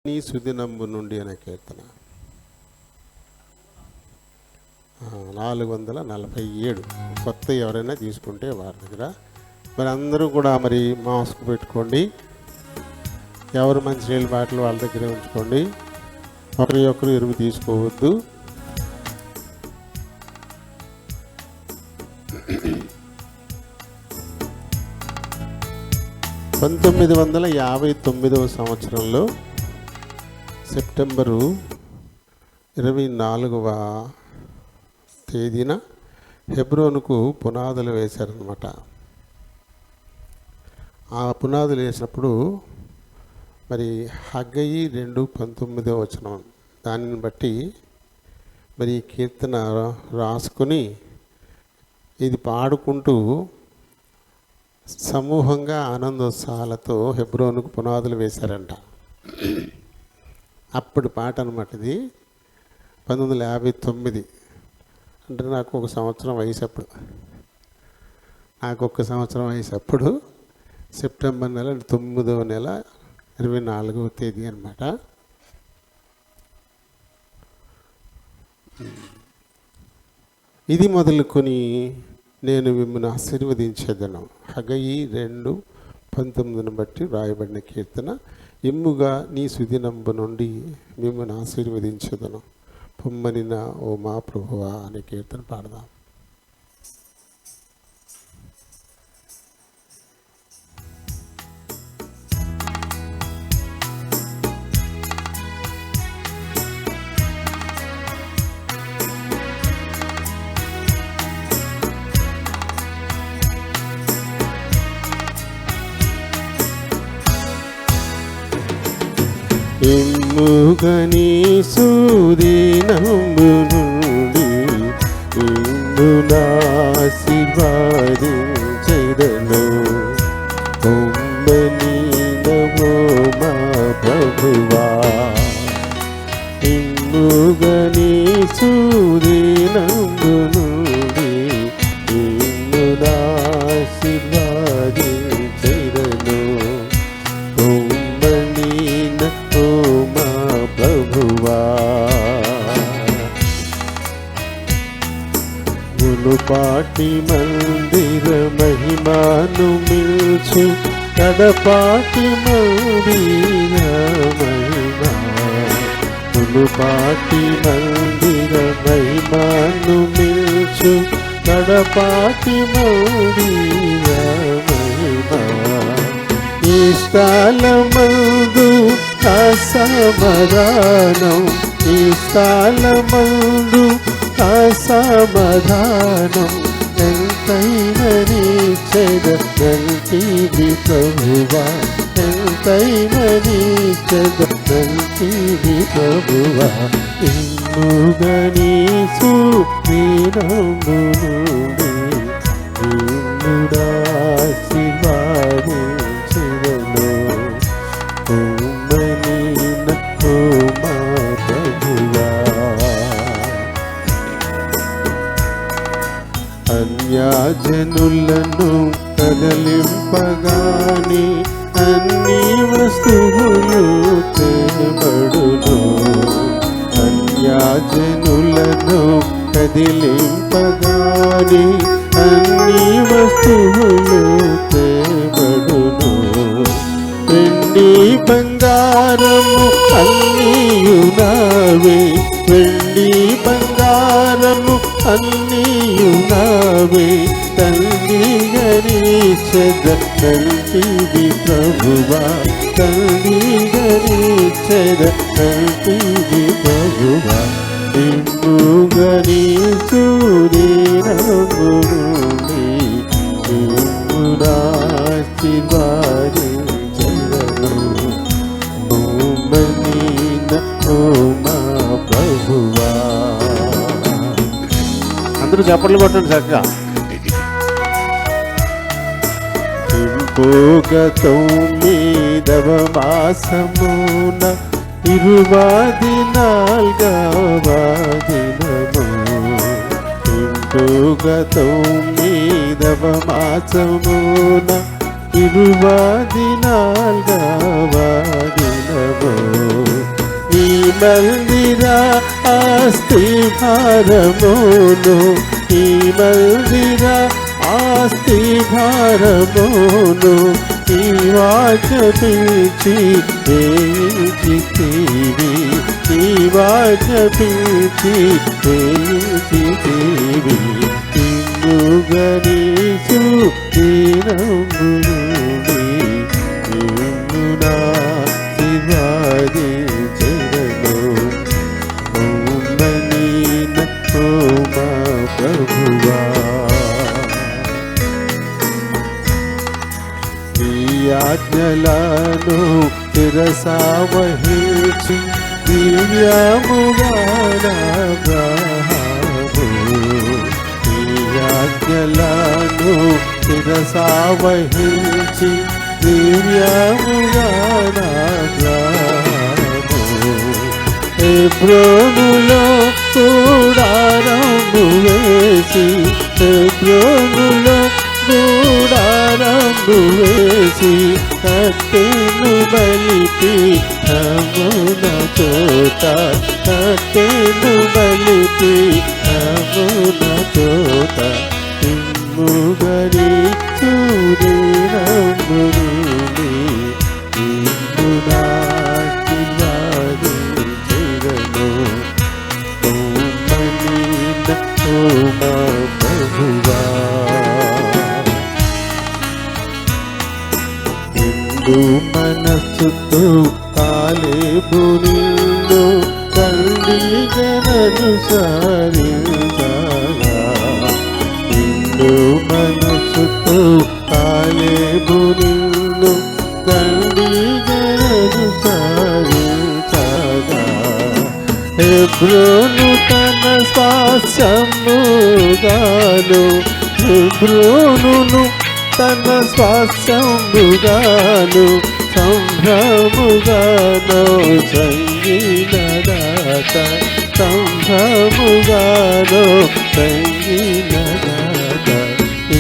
నీ సుదినంబు నుండి అనే కీర్తన 447. కొత్త ఎవరైనా తీసుకుంటే వారి దగ్గర మరి అందరూ కూడా మరి మాస్క్ పెట్టుకోండి. ఎవరు మంచినీళ్ళ బాటిల్ వాళ్ళ దగ్గరే ఉంచుకోండి. ఒకరు ఎరువు తీసుకోవద్దు. సంవత్సరంలో సెప్టెంబరు 24వ తేదీన హెబ్రోనుకు పునాదులు వేశారనమాట. ఆ పునాదులు వేసినప్పుడు మరి హగ్గయి 2:19 దానిని బట్టి మరి కీర్తన రాసుకుని ఇది పాడుకుంటూ సమూహంగా ఆనందోత్సాహాలతో హెబ్రోనుకు పునాదులు వేశారంట. అప్పుడు పాట అనమాట ఇది. 1959 అంటే నాకు ఒక సంవత్సరం వయసు అప్పుడు సెప్టెంబర్ నెల 9వ నెల 24వ తేదీ అనమాట. ఇది మొదలుకొని నేను మిమ్మల్ని ఆశీర్వదించేదను. హగ్గయి 2:19 బట్టి రాయబడిన కీర్తన. ఇమ్ముగా నీ సుదినంబు నుండి మిమ్మల్ని ఆశీర్వదించేదను పొమ్మనిన ఓ మా ప్రభువా అనే కీర్తన పాడదాం. ఇమ్ముగని సుదినంబు నుండి ఆశీర్వదించెదను పొమ్మనిన ఓ మా ప్రభువా. ఇమ్ముగని సుదినంబు నుండి ఆశీర్వదించెదను పొమ్మనిన ఓ మా ప్రభువా. మునుపాటి మందిర మహిమాను మిల్చు కడపాటి మందిర మహిమా. మునుపాటి మందిర మహిమాను మిల్చు కడపాటి మందిర మహిమా. ఈ స్థలమందు అసమాధానం, ఈ స్థలమందు అసమాధానం ఎంతైనని చెదనంటివి ప్రభువా. ఎంతైనని చెదనంటివి ప్రభువా. ఇమ్ముగని సుదినంబు నుండి ఆశీర్వదించెదను పొమ్మనిన ఓ మా ప్రభువా. అన్యజనులను కదలింపగాని అన్ని వస్తువులు తేబడును. అన్యజనులను కదిలింపగాని అన్ని వస్తువులు తేబడును. వెండి బంగారము అన్నీయు నావే, వెండి బంగారము అన్నీయు నావే. తండ్రిగని చెదనంటివి ప్రభువా. తండ్రిగని చెదనంటివి ప్రభువా. ఇమ్ముగని సుదినంబు నుండి ఆశీర్వదించెదను పొమ్మనిన ఓ మా ప్రభువా. అందరూ చప్పట్లు కొట్టండి చక్కగా. ఇంకొక 9వ మాసమున 24వ దినము. ఇంకొక 9వ మాసమున 24వ దినము నీ మందిర ఆస్తి భారమును నీ మందిర ఆస్తి భారమును నీవాజ్ఞాపించి వేయించితివి నీవాజ్ఞాపించి వేయించితివి నిన్నుగరీచు దీనమునుని నిన్ను నాశీర్వదించెదను ఓమనీన ఓమ ప్రభువా నీ ఆజ్ఞలను శిరసావహించి దివ్యముగా నాబ్రహాము నీ ఆజ్ఞలను శిరసావహించి దివ్యముగా నాబ్రహాము హెబ్రోనులో కూడారము వేసి హెబ్రోనులో కూడారము వేసి కట్టెను బలిపి నమున చోట కట్టెను బలిపి నమున చోట ఇమ్ముగరి సూర్యరముని ఇమ్ము నాశీర్వదించెదను ఓమనీన ఓమ ప్రభువా నిండు మనస్సుతో కాలేబు నిన్ను తండ్రిగననుసరించగా నిండు మనస్సుతో కాలేబు నిన్ను తండ్రిగననుసరించగా హెబ్రోను తన స్వాస్థ్యముగాను హెబ్రోనును తన స్వాస్థ్యముగాను సంభ్రముగాను సంగీనదాత సంభ్రముగాను సంగీనదాత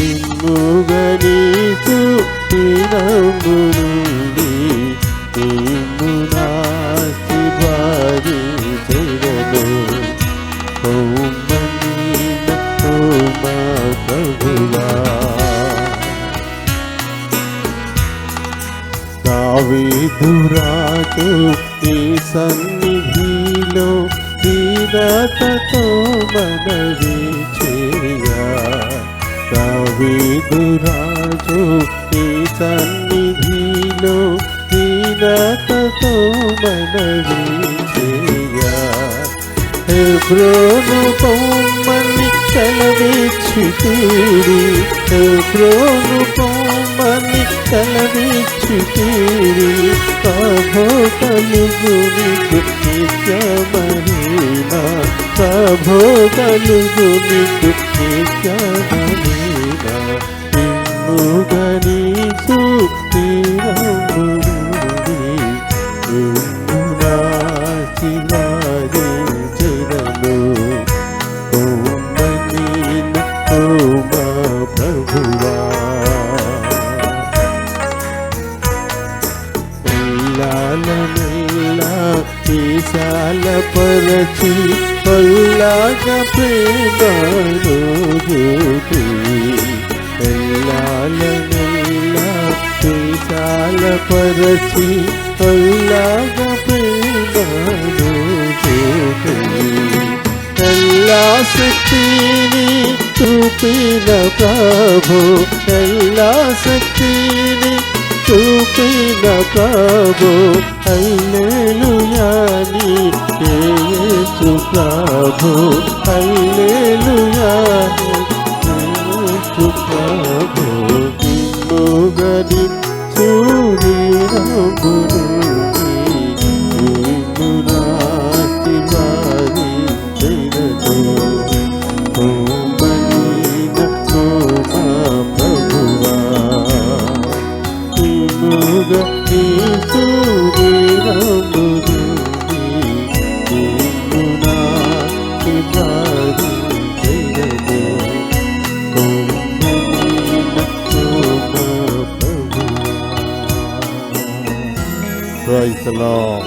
ఇమ్ముగనీసు దినమునుండి ఇమ్ము నాశీర్వదించెదను ఓమనీన ఓమ ప్రభువా దావీదు రాజు నీ సన్నిధిలో దీనతతో మనవి చేయగా దావీదు రాజు నీ సన్నిధిలో దీనతతో మనవి చేయగా హెబ్రోను పొమ్మని సెలవిచ్చితివి హెబ్రోను పొమ్మని సెలవిచ్చితివి ప్రభో కలుగు నీకు నిత్య మహిమ ప్రభో కలుగు నీకు నిత్య మహిమ ఇమ్ముగనీసు దినమునుండి ఇమ్ము నాశీర్వదించెదను ఓమనీన ఓమ ప్రభువా ఎల్లాలనెల్లా విశాలపరచి కొల్లాగ ప్రేమను చూపి ఎల్లాలనెల్లా విశాలపరచి కొల్లాగ ప్రేమను చూపి ఎల్లా శక్తిని చూపిన ప్రభు ఎల్లా శక్తిని చూపిన ప్రభు హల్లెలూయా నీకే యేసు ప్రభు హల్లెలూయా యేసు ప్రభు ఇమ్ముగని సూర్యరమునుండి ఇమ్ము నాశీర్వదించెదను ఓమనీన ఓమ ప్రభువా ఇమ్ముగనీసు దినమునుండి ఇమ్ము నాశీర్వదించెదను ఓమనీన ఓమ ప్రభువా ప్రైజ్ ది లార్డ్.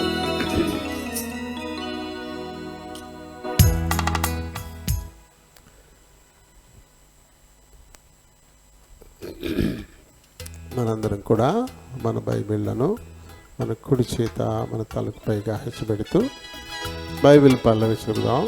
మనందరం కూడా మన బైబిళ్లను మన కుడి చేత మన తలకు పైగా హెచ్చబెడుతూ బైబిల్ పల్లవి చెబుదాం.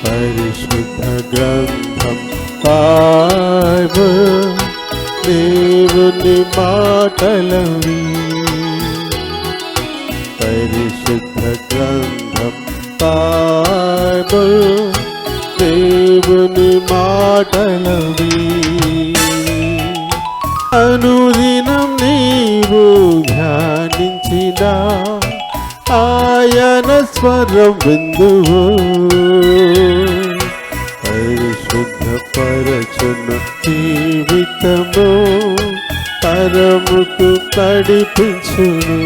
పరిశుద్ధ గ్రంథం బైబిల్ దేవుని మాటలవి. పరిశుద్ధ గ్రంథం బైబిల్ దేవుని మాటలవి. అనుదినం నీవు ధ్యానించిన ఆయన స్వరం విందువు. పరిశుద్ధ పరచును జీవితము పరముకు నడిపించును.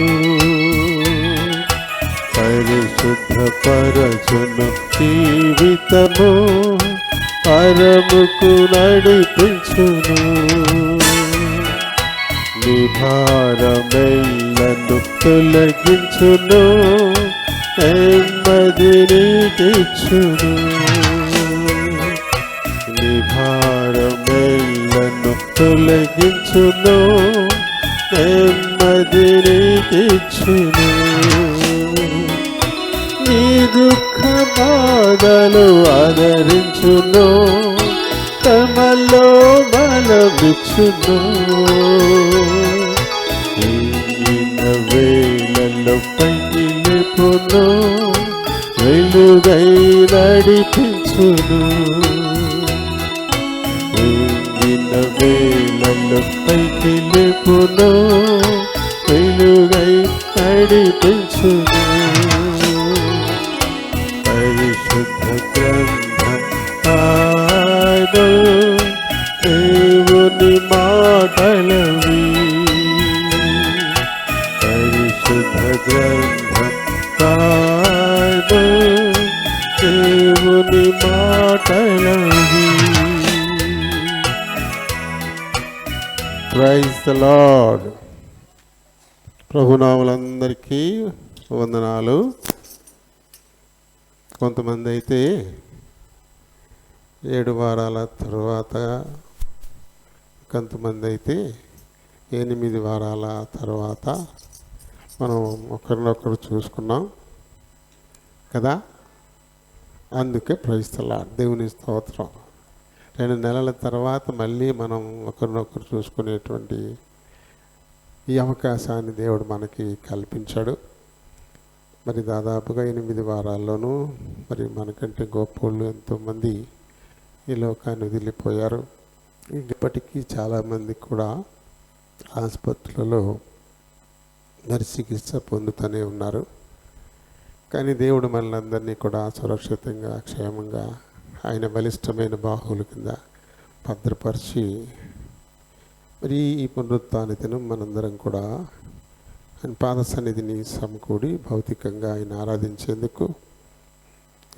పరిశుద్ధ పరచును జీవితము పరముకు నడిపించును. నీ భారమెల్లను తొలగించును, నెమ్మది నీకిచ్చును. నీ భారమెల్లను తొలగించును, నెమ్మది నీకిచ్చును. నీ దుఃఖ బాధలు ఆదరించును, తమలో బలమిచ్చును. ఈన వేళలో పైకి లేపును, వెలుగై నడిపించును. ఈన వేళలో పైకి లేపును, వెలుగై నడిపించును. పరిశుద్ధ గ్రంథం బైబిల్ దేవుని మాటలవి. పరిశుద్ధ గ్రంథం బైబిల్ దేవుని మాటలవి. Praise the lord. ప్రభునాములందరికీ వందనాలు. కొంతమంది అయితే 7 వారాల తర్వాత, కొంతమంది అయితే 8 వారాల తర్వాత మనం ఒకరినొకరు చూసుకున్నాం కదా. అందుకే ప్రైజ్ ది లార్డ్, దేవుని స్తోత్రం. 2 నెలల తర్వాత మళ్ళీ మనం ఒకరినొకరు చూసుకునేటువంటి ఈ అవకాశాన్ని దేవుడు మనకి కల్పించాడు. మరి దాదాపుగా 8 వారాల్లోనూ మరి మనకంటే గొప్పోళ్ళు ఎంతోమంది ఈ లోకాన్ని వదిలిపోయారు. ఇప్పటికీ చాలామంది కూడా ఆసుపత్రులలో మరి చికిత్స పొందుతూనే ఉన్నారు. కానీ దేవుడు మనల్ని కూడా సురక్షితంగా క్షేమంగా ఆయన బలిష్టమైన బాహువుల కింద భద్రపరిచి మరి ఈ పునరుత్థాన దినం మనందరం కూడా ఆయన పాద సన్నిధిని సమకూడి భౌతికంగా ఆయన ఆరాధించేందుకు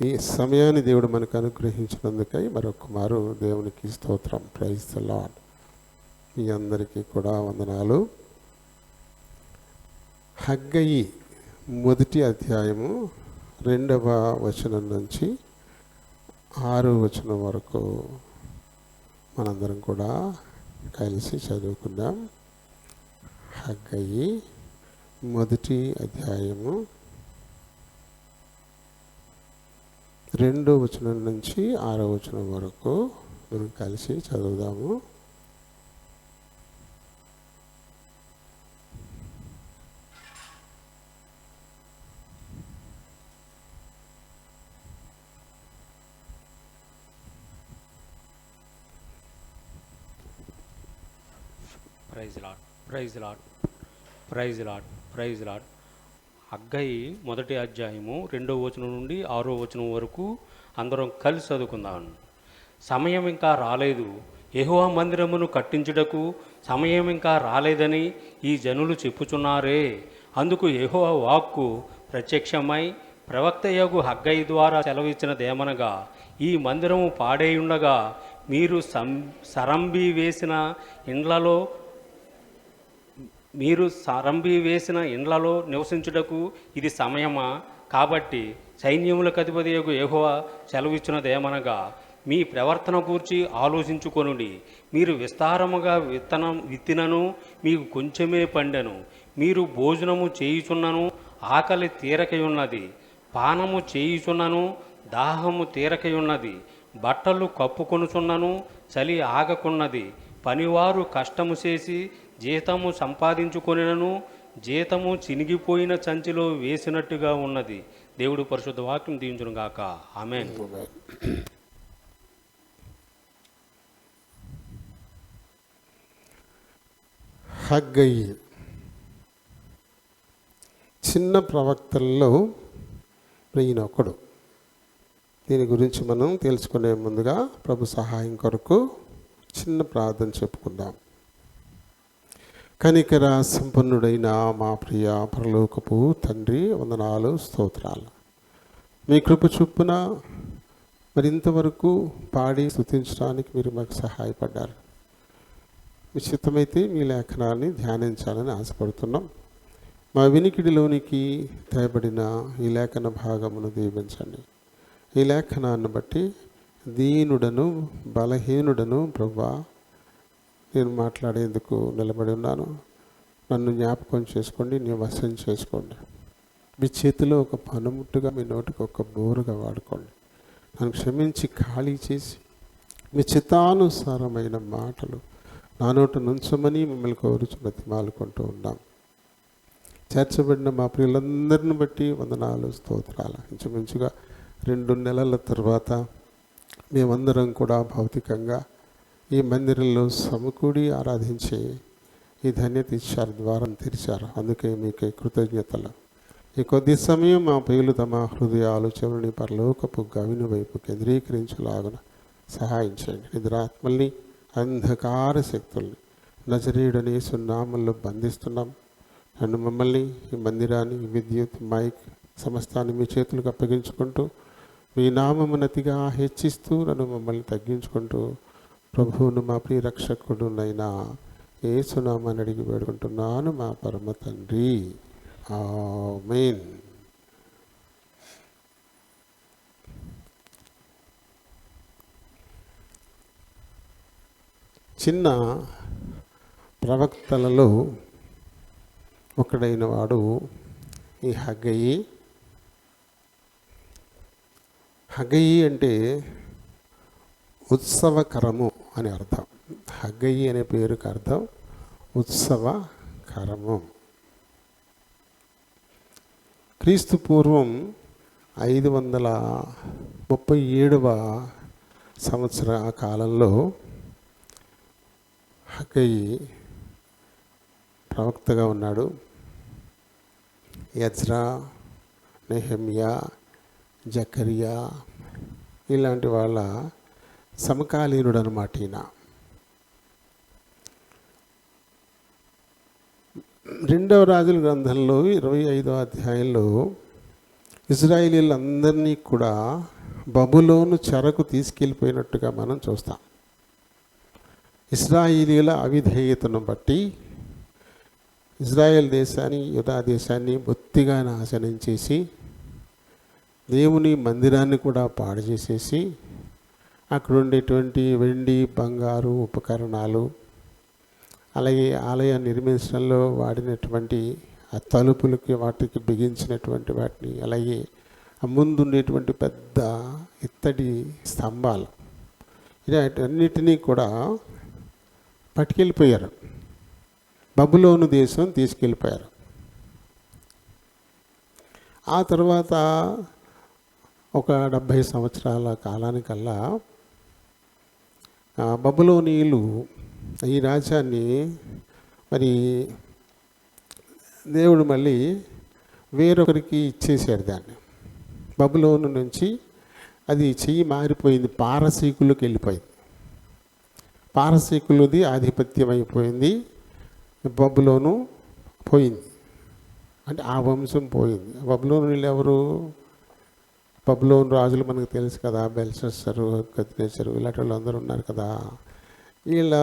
ఈ సమయాన్ని దేవుడు మనకు అనుగ్రహించినందుకై మరొక మారు దేవునికి స్తోత్రం. Praise the lord. మీ అందరికీ కూడా వందనాలు. హగ్గయి 1వ అధ్యాయము 2వ వచనం నుంచి 6వ వచనం వరకు మనందరం కూడా కలిసి చదువుకుందాం. హగ్గయి 1వ అధ్యాయము 2వ వచనం నుంచి 6వ వచనం వరకు మనం కలిసి చదువుదాము. Praise lord, praise lord, praise lord, praise lord. హగ్గయి 1వ అధ్యాయము 2వ వచనం నుండి 6వ వచనం వరకు అందరం కలిసి చదువుకుందాం. సమయం ఇంకా రాలేదు, యెహోవా మందిరమును కట్టించుటకు సమయం ఇంకా రాలేదని ఈ జనులు చెప్పుచున్నారే. అందుకు యెహోవా వాక్కు ప్రత్యక్షమై ప్రవక్తయగు హగ్గయి ద్వారా సెలవిచ్చినదేమనగా, ఈ మందిరము పాడేయుండగా మీరు సరంబి వేసిన ఇండ్లలో నివసించుటకు ఇది సమయమా? కాబట్టి సైన్యములకు అధిపతియగు యెహోవా సెలవిచ్చినదేమనగా, మీ ప్రవర్తన గూర్చి ఆలోచించుకొనుడి. మీరు విస్తారముగా విత్తినను మీకు కొంచెమే పండెను. మీరు భోజనము చేయుచున్నను ఆకలి తీరకయున్నది, పానము చేయుచున్నను దాహము తీరకయున్నది, బట్టలు కప్పుకొనుచున్నను చలి ఆగకున్నది. పనివారు కష్టము చేసి జీతము సంపాదించుకొనినను జీతము చినిగిపోయిన సంచిలో వేసినట్టుగా ఉన్నది. దేవుడు పరిశుద్ధ వాక్యం దీవించును గాక. ఆమేన్. హగ్గయి చిన్న ప్రవక్తల్లో ఈయన ఒకడు. దీని గురించి మనం తెలుసుకునే ముందుగా ప్రభు సహాయం కొరకు చిన్న ప్రార్థన చెప్పుకుందాం. కనికర సంపన్నుడైన మా ప్రియ పరలోకపు తండ్రి, వందనాలు, స్తోత్రాలు. మీ కృప చొప్పున మరింతవరకు పాడి స్తుతించడానికి మీరు మాకు సహాయపడ్డారు. మీ చిత్తమైతే మీ లేఖనాన్ని ధ్యానించాలని ఆశపడుతున్నాం. మా వినికిడిలోనికి తేబడిన ఈ లేఖన భాగమును దీవించండి. ఈ లేఖనాన్ని బట్టి దీనుడను బలహీనుడను ప్రభువా నేను మాట్లాడేందుకు నిలబడి ఉన్నాను. నన్ను జ్ఞాపకం చేసుకోండి, నీ వశం చేసుకోండి. మీ చేతిలో ఒక పనిముట్టుగా, మీ నోటికి ఒక బోరుగా వాడుకోండి. నన్ను క్షమించి ఖాళీ చేసి మీ చిత్తానుసారమైన మాటలు నా నోట నుంచమని మిమ్మల్ని కోరుచు బ్రతిమాలుకుంటూ ఉన్నాం. చేర్చబడిన మా ప్రియులందరిని బట్టి వందనాలు, స్తోత్రాలు. ఇంచుమించుగా 2 నెలల తర్వాత మేమందరం కూడా భౌతికంగా ఈ మందిరంలో సమకూడి ఆరాధించి ఈ ధన్యత ఇచ్చారు, ద్వారం తెరిచారు. అందుకే మీకే కృతజ్ఞతలు. ఈ కొద్ది సమయం మా ప్రియులు తమ హృదయ ఆలోచనని పరలోకపు గవిని వైపు కేంద్రీకరించలాగున సహాయం చేయండి. నిద్రాత్మల్ని, అంధకార శక్తుల్ని నజరేయుడనే సున్నామంలో బంధిస్తున్నాం. నన్ను, మమ్మల్ని, ఈ మందిరాన్ని, విద్యుత్, మైక్ సమస్తాన్ని మీ చేతులకు అప్పగించుకుంటూ మీ నామమునతిగా హెచ్చిస్తూ నన్ను, మమ్మల్ని తగ్గించుకుంటూ ప్రభువును మా ప్రియ రక్షకుడునైనా యేసునామాన్ని అడిగి వేడుకుంటున్నాను మా పరమ తండ్రి. ఆమేన్. చిన్న ప్రవక్తలలో ఒకడైన వాడు ఈ హగ్గయి. హగ్గయి అంటే ఉత్సవకరము అని అర్థం. హగ్గయి అనే పేరుకి అర్థం ఉత్సవకరము. క్రీస్తు పూర్వం 537వ సంవత్సర కాలంలో హగ్గయి ప్రవక్తగా ఉన్నాడు. ఎజ్రా, నెహెమ్యా, జకరియా ఇలాంటి వాళ్ళ సమకాలీనుడు అన్నమాట ఈయన. 2వ రాజుల గ్రంథంలో 25వ అధ్యాయంలో ఇజ్రాయేలీలందరినీ కూడా బబులోను చెరకు తీసుకెళ్ళిపోయినట్టుగా మనం చూస్తాం. ఇశ్రాయేలీల అవిధేయతను బట్టి ఇజ్రాయెల్ దేశాన్ని, యూదా దేశాన్ని బొత్తిగా నాశనం చేసి దేవుని మందిరాన్ని కూడా పాడు చేసేసి అక్కడ ఉండేటువంటి వెండి, బంగారు ఉపకరణాలు, అలాగే ఆలయాన్ని నిర్మించడంలో వాడినటువంటి ఆ తలుపులకి వాటికి బిగించినటువంటి వాటిని, అలాగే ఆ ముందు ఉండేటువంటి పెద్ద ఇత్తడి స్తంభాలు, ఇలాంటివన్నిటినీ కూడా పట్టుకెళ్ళిపోయారు. బబులోను దేశం తీసుకెళ్ళిపోయారు. ఆ తర్వాత ఒక 70 సంవత్సరాల కాలానికల్లా బబులోనీయులు ఈ రాజ్యాన్ని మరి దేవుడు మళ్ళీ వేరొకరికి ఇచ్చేసాడు. దాన్ని బబులోను నుంచి అది చెయ్యి మారిపోయింది, పారసీకులకు వెళ్ళిపోయింది. పారసీకులది ఆధిపత్యం అయిపోయింది, బబులోను పోయింది. అంటే ఆ వంశం పోయింది. బబులోనులు ఎవరు? బబులోను రాజులు మనకు తెలుసు కదా, బెల్షస్సరు, నెబుకద్నెజరు ఇలాంటి వాళ్ళు అందరూ ఉన్నారు కదా. వీళ్ళ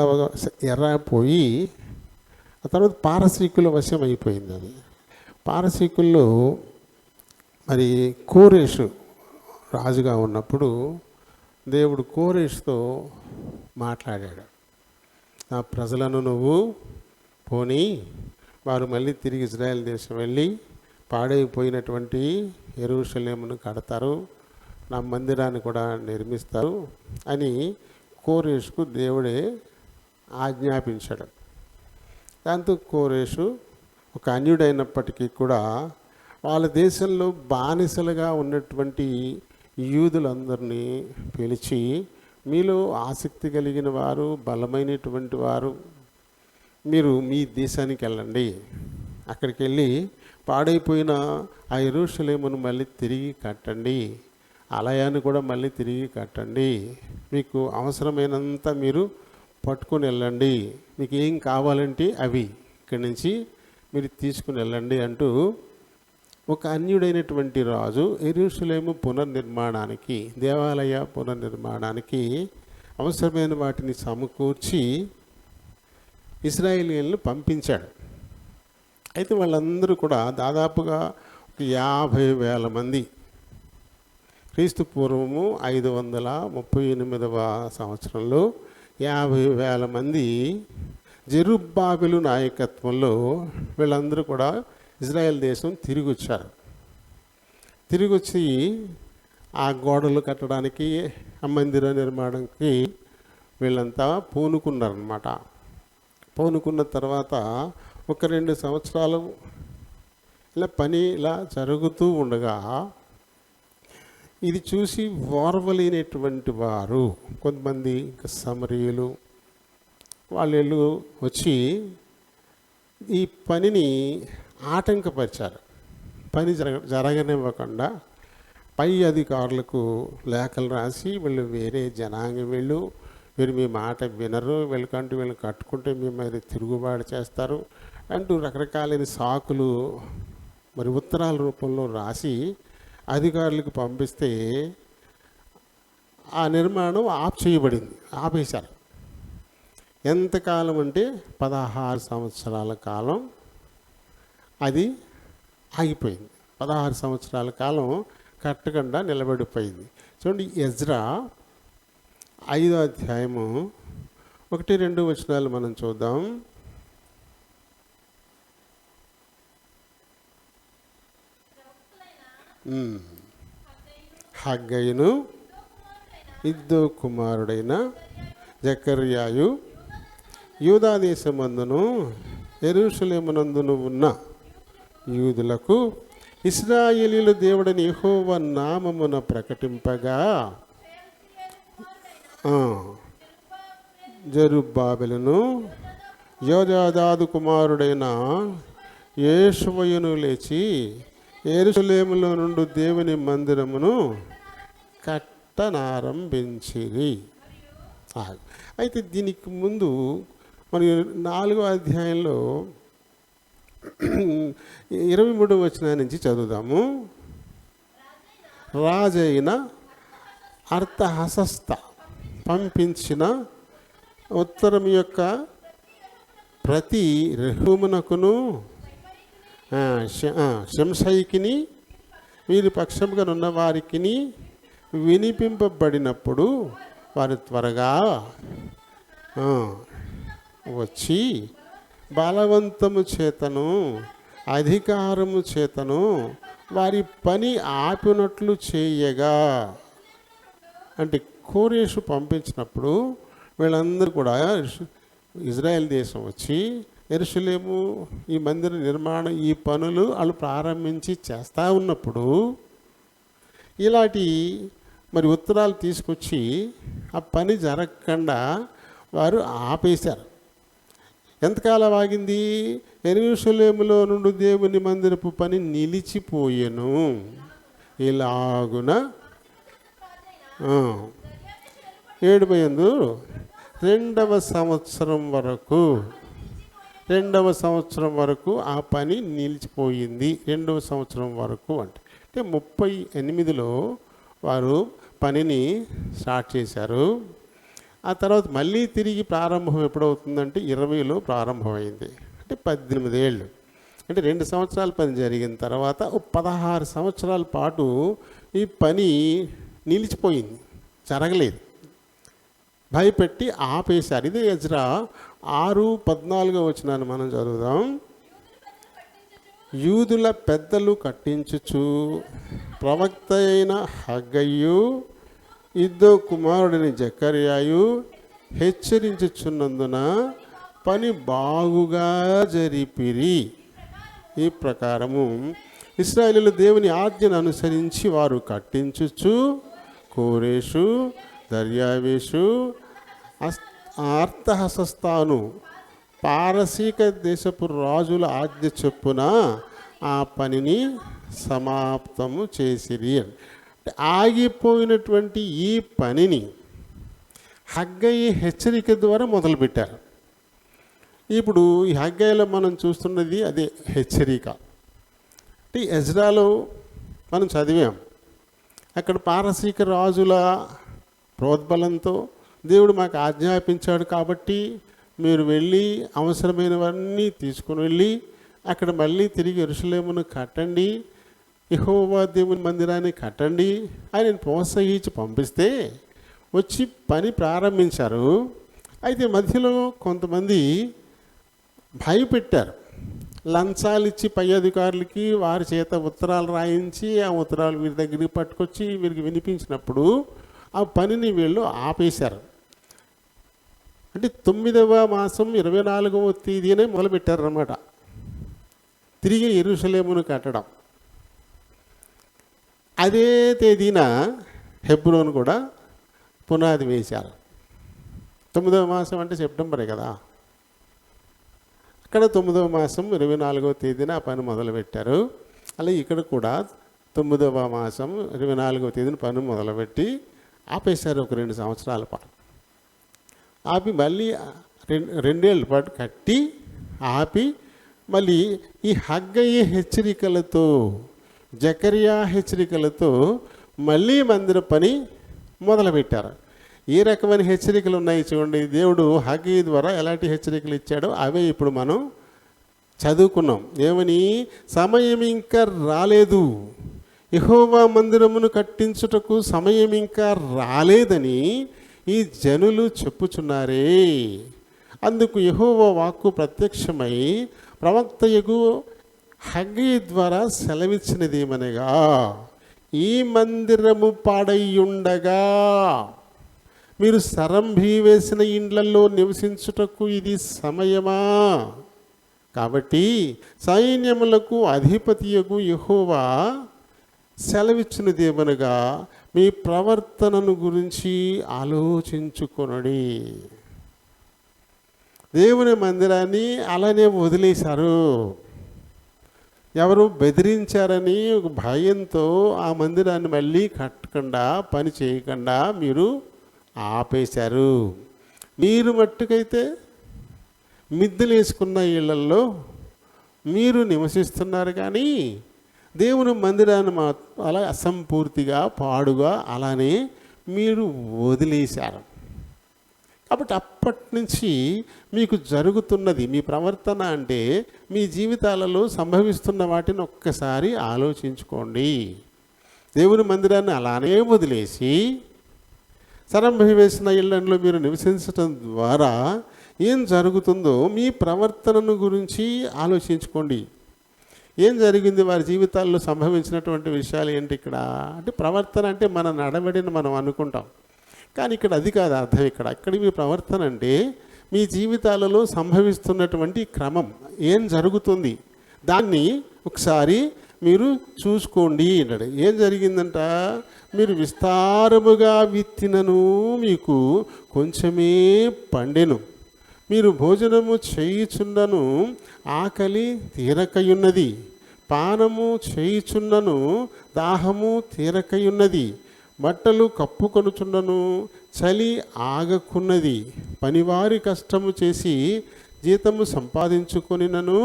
ఎర్ర పోయి ఆ తర్వాత పారసీకుల వశం అయిపోయింది అది. పారసీకుల్లో మరి కోరేషు రాజుగా ఉన్నప్పుడు దేవుడు కోరేషుతో మాట్లాడాడు. నా ప్రజలను నువ్వు పోనీ, వారు మళ్ళీ తిరిగి ఇజ్రాయెల్ దేశం వెళ్ళి పాడైపోయినటువంటి యెరూషలేమును కడతారు, నా మందిరాన్ని కూడా నిర్మిస్తారు అని కోరేషుకు దేవుడే ఆజ్ఞాపించాడు. దాంతో కోరేషు ఒక అన్యుడైనప్పటికీ కూడా వాళ్ళ దేశంలో బానిసలుగా ఉన్నటువంటి యూదులందరినీ పిలిచి, మీలో ఆసక్తి కలిగిన వారు, బలమైనటువంటి వారు, మీరు మీ దేశానికి వెళ్ళండి, అక్కడికి వెళ్ళి పాడైపోయిన ఆ యెరూషలేమును మళ్ళీ తిరిగి కట్టండి, ఆలయాన్ని కూడా మళ్ళీ తిరిగి కట్టండి, మీకు అవసరమైనంత మీరు పట్టుకొని వెళ్ళండి, మీకు ఏం కావాలంటే అవి ఇక్కడి నుంచి మీరు తీసుకుని వెళ్ళండి అంటూ ఒక అన్యుడైనటువంటి రాజు యెరూషలేము పునర్నిర్మాణానికి, దేవాలయ పునర్నిర్మాణానికి అవసరమైన వాటిని సమకూర్చి ఇశ్రాయేలీయులను పంపించాడు. అయితే వాళ్ళందరూ కూడా దాదాపుగా 50,000 మంది, క్రీస్తు పూర్వము 538వ సంవత్సరంలో 50,000 మంది జెరుబ్బాబెలు నాయకత్వంలో వీళ్ళందరూ కూడా ఇజ్రాయెల్ దేశం తిరిగి వచ్చారు. తిరిగి వచ్చి ఆ గోడలు కట్టడానికి, ఆ మందిర నిర్మాణానికి వీళ్ళంతా పూనుకున్నారనమాట. పూనుకున్న తర్వాత ఒక 2 సంవత్సరాలు ఇలా పని ఇలా జరుగుతూ ఉండగా ఇది చూసి ఓర్వలేనటువంటి వారు కొంతమంది సమరీయులు వాళ్ళు వచ్చి ఈ పనిని ఆటంకపరిచారు. పని జరగనివ్వకుండా పై అధికారులకు లేఖలు రాసి, వీళ్ళు వేరే జనాంగం, వీరు మీ మాట వినరు, వీళ్ళకంటూ వీళ్ళని కట్టుకుంటే మీ మీద తిరుగుబాటు చేస్తారు అంటూ రకరకాలైన సాకులు మరి ఉత్తరాల రూపంలో రాసి అధికారులకు పంపిస్తే ఆ నిర్మాణం చేయబడింది, ఆపేశారు. ఎంతకాలం అంటే 16 సంవత్సరాల కాలం అది ఆగిపోయింది. 16 సంవత్సరాల కాలం కట్టకుండా నిలబడిపోయింది. చూడండి, ఎజ్రా 5వ అధ్యాయము 1-2 వచనాలు మనం చూద్దాం. హగ్గయును ఇద్దో కుమారుడైన జకర్యాయు యూదా దేశమందును యెరూషలేమునందును ఉన్న యూదులకు ఇశ్రాయేలీయుల దేవుడని యెహోవా నామమున ప్రకటింపగా జెరుబ్బాబెలును యోజాదాదు కుమారుడైన యేషువయును లేచి యెరూషలేములో నుండి దేవుని మందిరమును కట్టనారంభించిరి. అయితే దీనికి ముందు మరి 4వ అధ్యాయంలో 23వ వచనం నుంచి చదువుదాము. రాజైన అర్తహషస్త పంపించిన ఉత్తరం యొక్క ప్రతి రెహూమునకును శంషయికిని వీరి పక్షముగా ఉన్న వారికి వినిపింపబడినప్పుడు వారు త్వరగా వచ్చి బలవంతము చేతను అధికారము చేతను వారి పని ఆపినట్లు చేయగా, అంటే కోరేషు పంపించినప్పుడు వీళ్ళందరూ కూడా ఇజ్రాయెల్ దేశం వచ్చి యెరూషలేము ఈ మందిర నిర్మాణం ఈ పనులు వాళ్ళు ప్రారంభించి చేస్తూ ఉన్నప్పుడు ఇలాంటి మరి ఉత్తరాలు తీసుకొచ్చి ఆ పని జరగకుండా వారు ఆపేశారు. ఎంతకాలం ఆగింది? యెరూషలేములో నుండి దేవుని మందిరపు పని నిలిచిపోయెను. ఇలాగున 2వ సంవత్సరం వరకు ఆ పని నిలిచిపోయింది. 2వ సంవత్సరం వరకు అంటే 38లో వారు పనిని స్టార్ట్ చేశారు. ఆ తర్వాత మళ్ళీ తిరిగి ప్రారంభం ఎప్పుడవుతుందంటే 20లో ప్రారంభమైంది. అంటే 18 ఏళ్ళు, అంటే 2 సంవత్సరాల పని జరిగిన తర్వాత 16 సంవత్సరాల పాటు ఈ పని నిలిచిపోయింది, జరగలేదు, భయపెట్టి ఆపేశారు. ఇదే ఎజ్రా 6:14 వచనాన్ని మనం చదువుదాం. యూదుల పెద్దలు కట్టించుచు ప్రవక్త అయిన హగ్గయ్యు ఇద్దో కుమారుడిని జకర్యాయు హెచ్చరించుచున్నందున పని బాగుగా జరిపిరి. ఈ ప్రకారము ఇశ్రాయేలీయులు దేవుని ఆజ్ఞను అనుసరించి వారు కట్టించుచు కోరేషు, దర్యావేషు, అర్థహసస్తాను పారసీక దేశపు రాజుల ఆజ్ఞ చొప్పున ఆ పనిని సమాప్తము చేసిరి. ఆగిపోయినటువంటి ఈ పనిని హగ్గయి హెచ్చరిక ద్వారా మొదలుపెట్టారు. ఇప్పుడు ఈ హగ్గయిలో మనం చూస్తున్నది అదే హెచ్చరిక. అంటే ఎజ్రాలో మనం చదివాం, అక్కడ పారసీక రాజుల ప్రోద్బలంతో దేవుడు మాకు ఆజ్ఞాపించాడు కాబట్టి మీరు వెళ్ళి అవసరమైనవన్నీ తీసుకుని వెళ్ళి అక్కడ మళ్ళీ తిరిగి యెరూషలేమును కట్టండి, యెహోవా దేవుని మందిరాన్ని కట్టండి ఆయన ప్రోత్సహించి పంపిస్తే వచ్చి పని ప్రారంభించారు. అయితే మధ్యలో కొంతమంది భయపెట్టారు, లంచాలు ఇచ్చి పై అధికారులకి వారి చేత ఉత్తరాలు రాయించి ఆ ఉత్తరాలు వీరి దగ్గరికి పట్టుకొచ్చి వీరికి వినిపించినప్పుడు ఆ పనిని వీళ్ళు ఆపేశారు. అంటే 9వ మాసం 24వ తేదీనే మొదలుపెట్టారన్నమాట తిరిగి యెరూషలేమును కట్టడం. అదే తేదీన హెబ్రోన్ కూడా పునాది వేశారు. 9వ మాసం అంటే సెప్టెంబరే కదా, అక్కడ 9వ మాసం 24వ తేదీన ఆ పని మొదలుపెట్టారు. అలాగే ఇక్కడ కూడా 9వ మాసం 24వ తేదీన పని మొదలుపెట్టి ఆపేశారు. ఒక 2 సంవత్సరాల పాటు ఆపి మళ్ళీ 2 ఏళ్ళ పాటు కట్టి ఆపి మళ్ళీ ఈ హగ్గయి హెచ్చరికలతో, జకర్యా హెచ్చరికలతో మళ్ళీ మందిర పని మొదలుపెట్టారు. ఏ రకమైన హెచ్చరికలు ఉన్నాయి చూడండి. దేవుడు హగ్గయి ద్వారా ఎలాంటి హెచ్చరికలు ఇచ్చాడో అవే ఇప్పుడు మనం చదువుకున్నాం. ఏమని? సమయం ఇంకా రాలేదు, యెహోవా మందిరమును కట్టించుటకు సమయం ఇంకా రాలేదని ఈ జనులు చెప్పుచున్నారే. అందుకు యెహోవా వాక్కు ప్రత్యక్షమై ప్రవక్తయగు హగ్గయి ద్వారా సెలవిచ్చినదేమనగా, ఈ మందిరము పాడైయుండగా మీరు సరంభి వేసిన ఇండ్లలో నివసించుటకు ఇది సమయమా? కాబట్టి సైన్యములకు అధిపతియగు యెహోవా సెలవిచ్చినదేమనగా, మీ ప్రవర్తనను గురించి ఆలోచించుకొనుడి. దేవుని మందిరాన్ని అలానే వదిలేశారు. ఎవరు బెదిరించారని ఒక భయంతో ఆ మందిరాన్ని మళ్ళీ కట్టకుండా పని చేయకుండా మీరు ఆపేశారు. మీరు మట్టుకైతే మిద్దెలు వేసుకున్న ఇళ్లల్లో మీరు నివసిస్తున్నారు, కానీ దేవుని మందిరాన్ని అలా అసంపూర్తిగా పాడుగా అలానే మీరు వదిలేశారు. కాబట్టి అప్పటి నుంచి మీకు జరుగుతున్నది మీ ప్రవర్తన అంటే మీ జీవితాలలో సంభవిస్తున్న వాటిని ఒక్కసారి ఆలోచించుకోండి. దేవుని మందిరాన్ని అలానే వదిలేసి సరంభి వేసిన ఇళ్లలో మీరు నివసించడం ద్వారా ఏం జరుగుతుందో మీ ప్రవర్తనను గురించి ఆలోచించుకోండి. ఏం జరిగింది వారి జీవితాల్లో సంభవించినటువంటి విషయాలు ఏంటి ఇక్కడ అంటే, ప్రవర్తన అంటే మన నడవడిని మనం అనుకుంటాం, కానీ ఇక్కడ అది కాదు అర్థం. ఇక్కడ మీ ప్రవర్తన అంటే మీ జీవితాలలో సంభవిస్తున్నటువంటి క్రమం ఏం జరుగుతుంది దాన్ని ఒకసారి మీరు చూసుకోండి అన్నాడు. ఏం జరిగిందంట? మీరు విస్తారముగా విత్తినను మీకు కొంచెమే పండెను, మీరు భోజనము చేయుచున్నను ఆకలి తీరకయున్నది, పానము చేయుచున్నను దాహము తీరకయున్నది, బట్టలు కప్పుకొనుచున్నను చలి ఆగకున్నది, పనివారి కష్టము చేసి జీతము సంపాదించుకొనినను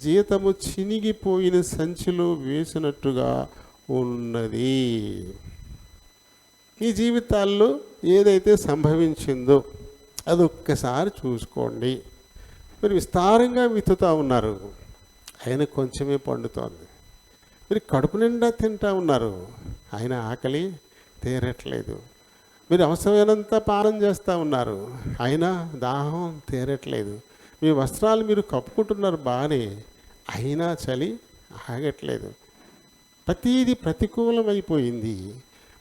జీతము చినిగిపోయిన సంచిలో వేసినట్టుగా ఉన్నది. మీ జీవితాల్లో ఏదైతే సంభవించిందో అది ఒక్కసారి చూసుకోండి. మీరు విస్తారంగా విత్తుతూ ఉన్నారు, ఆయన కొంచెమే పండుతోంది. మీరు కడుపు నిండా తింటూ ఉన్నారు, ఆయన ఆకలి తీరట్లేదు. మీరు అవసరమైనంత పానం చేస్తూ ఉన్నారు, ఆయన దాహం తీరట్లేదు. మీ వస్త్రాలు మీరు కప్పుకుంటున్నారు బాగానే, అయినా చలి ఆగట్లేదు. ప్రతీది ప్రతికూలమైపోయింది.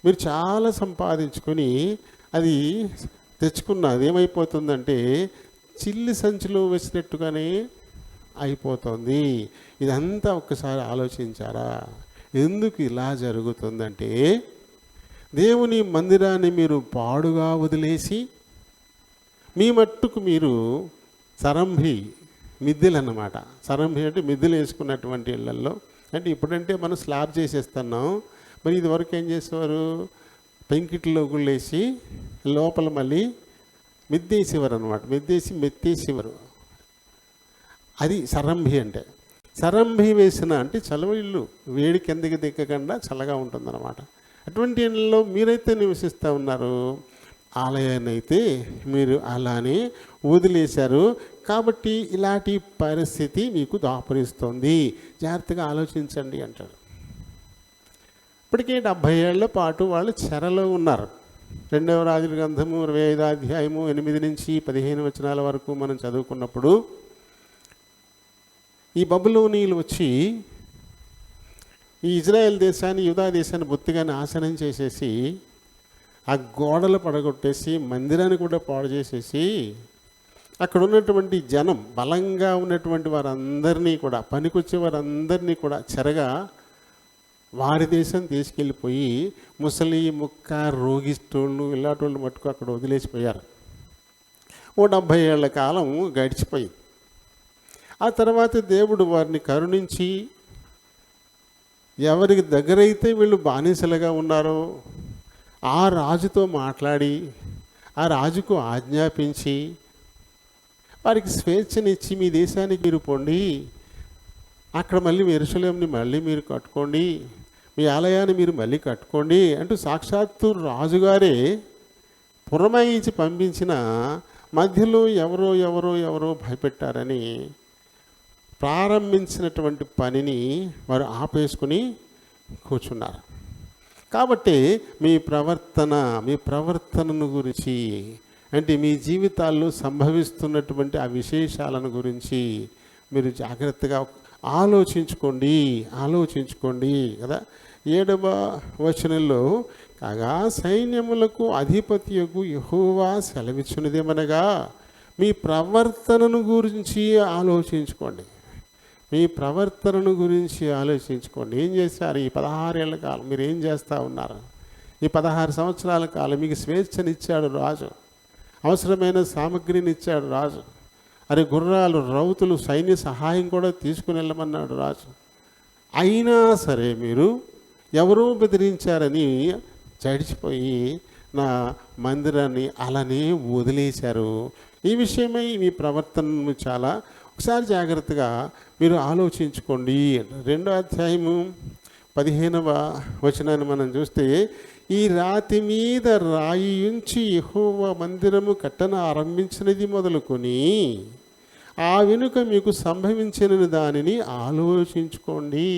మీరు చాలా సంపాదించుకొని అది తెచ్చుకున్నది ఏమైపోతుందంటే చిల్లి సంచిలో వేసినట్టుగానే అయిపోతుంది. ఇదంతా ఒక్కసారి ఆలోచించారా? ఎందుకు ఇలా జరుగుతుందంటే దేవుని మందిరాన్ని మీరు పాడుగా వదిలేసి మీ మట్టుకు మీరు సరంభి మిద్దెలు అన్నమాట. సరంభి అంటే మిద్దెలు వేసుకున్నటువంటి ఇళ్లల్లో, అంటే ఇప్పుడంటే మనం స్లాబ్ చేసేస్తున్నాం. మరి ఇదివరకు ఏం చేసేవారు? పెంకిట్లో గుళ్ళేసి లోపల మళ్ళీ మిద్దేసేవారు అనమాట. మెత్తేసేవారు. అది సరంభి అంటే. సరంభి వేసిన అంటే చలవ ఇల్లు, వేడి కిందకి దిక్కకుండా చల్లగా ఉంటుందన్నమాట. అటువంటి ఇళ్ళలో మీరైతే నివసిస్తూ ఉన్నారు, ఆలయాన్ని అయితే మీరు అలానే వదిలేశారు. కాబట్టి ఇలాంటి పరిస్థితి మీకు దాపురిస్తుంది. జాగ్రత్తగా ఆలోచించండి అంటాడు. ఇప్పటికే 70 ఏళ్ల పాటు వాళ్ళు చెరలో ఉన్నారు. 2వ రాజుల గ్రంథము 25వ అధ్యాయము 8 నుంచి 15 వచనాల వరకు మనం చదువుకున్నప్పుడు ఈ బబులోనీయులు వచ్చి ఈ ఇజ్రాయెల్ దేశాన్ని, యూదా దేశాన్ని బొత్తిగా నాశనం చేసేసి ఆ గోడలు పడగొట్టేసి మందిరాన్ని కూడా పాడు చేసేసి అక్కడ ఉన్నటువంటి జనం, బలంగా ఉన్నటువంటి వారందరినీ కూడా, పనికొచ్చే వారందరినీ కూడా చెరగా వారి దేశం తీసుకెళ్ళిపోయి ముసలి ముక్క రోగిష్టోళ్ళు ఇలాంటి వాళ్ళు మట్టుకు అక్కడ వదిలేసిపోయారు. 70 ఏళ్ల కాలం గడిచిపోయింది. ఆ తర్వాత దేవుడు వారిని కరుణించి ఎవరికి దగ్గరైతే వీళ్ళు బానిసలుగా ఉన్నారో ఆ రాజుతో మాట్లాడి ఆ రాజుకు ఆజ్ఞాపించి వారికి స్వేచ్ఛనిచ్చి మీ దేశానికి మీరు పొండి, అక్కడ మళ్ళీ యెరూషలేముని మళ్ళీ మీరు కట్టుకోండి, మీ ఆలయాన్ని మీరు మళ్ళీ కట్టుకోండి అంటూ సాక్షాత్తు రాజుగారే పురమాయించి పంపించిన మధ్యలో ఎవరో భయపెట్టారని ప్రారంభించినటువంటి పనిని వారు ఆపేసుకుని కూర్చున్నారు. కాబట్టి మీ ప్రవర్తనను గురించి, అంటే మీ జీవితాల్లో సంభవిస్తున్నటువంటి ఆ విశేషాలను గురించి మీరు జాగ్రత్తగా ఆలోచించుకోండి కదా. 7వ వచనంలో కాగా సైన్యములకు అధిపతియగు యెహోవా సెలవిచ్చినదేమనగా మీ ప్రవర్తనను గురించి ఆలోచించుకోండి. ఏం చేశారు ఈ 16 ఏళ్ల కాలం? మీరు ఏం చేస్తూ ఉన్నారు? ఈ 16 సంవత్సరాల కాలం మీకు స్వేచ్ఛనిచ్చాడు రాజు, అవసరమైన సామగ్రిని ఇచ్చాడు రాజు. అరే గుర్రాలు, రౌతులు, సైన్య సహాయం కూడా తీసుకుని వెళ్ళమన్నాడు రాజు. అయినా సరే మీరు ఎవరో బెదిరించారని చడిచిపోయి నా మందిరాన్ని అలానే వదిలేశారు. ఈ విషయమై మీ ప్రవర్తనను చాలా ఒకసారి జాగ్రత్తగా మీరు ఆలోచించుకోండి. 2వ అధ్యాయము 15వ వచనాన్ని మనం చూస్తే, ఈ రాతి మీద రాయి ఉంచి యెహోవా మందిరము కట్టన ఆరంభించినది మొదలుకొని ఆ వెనుక మీకు సంభవించిన దానిని ఆలోచించుకోండి.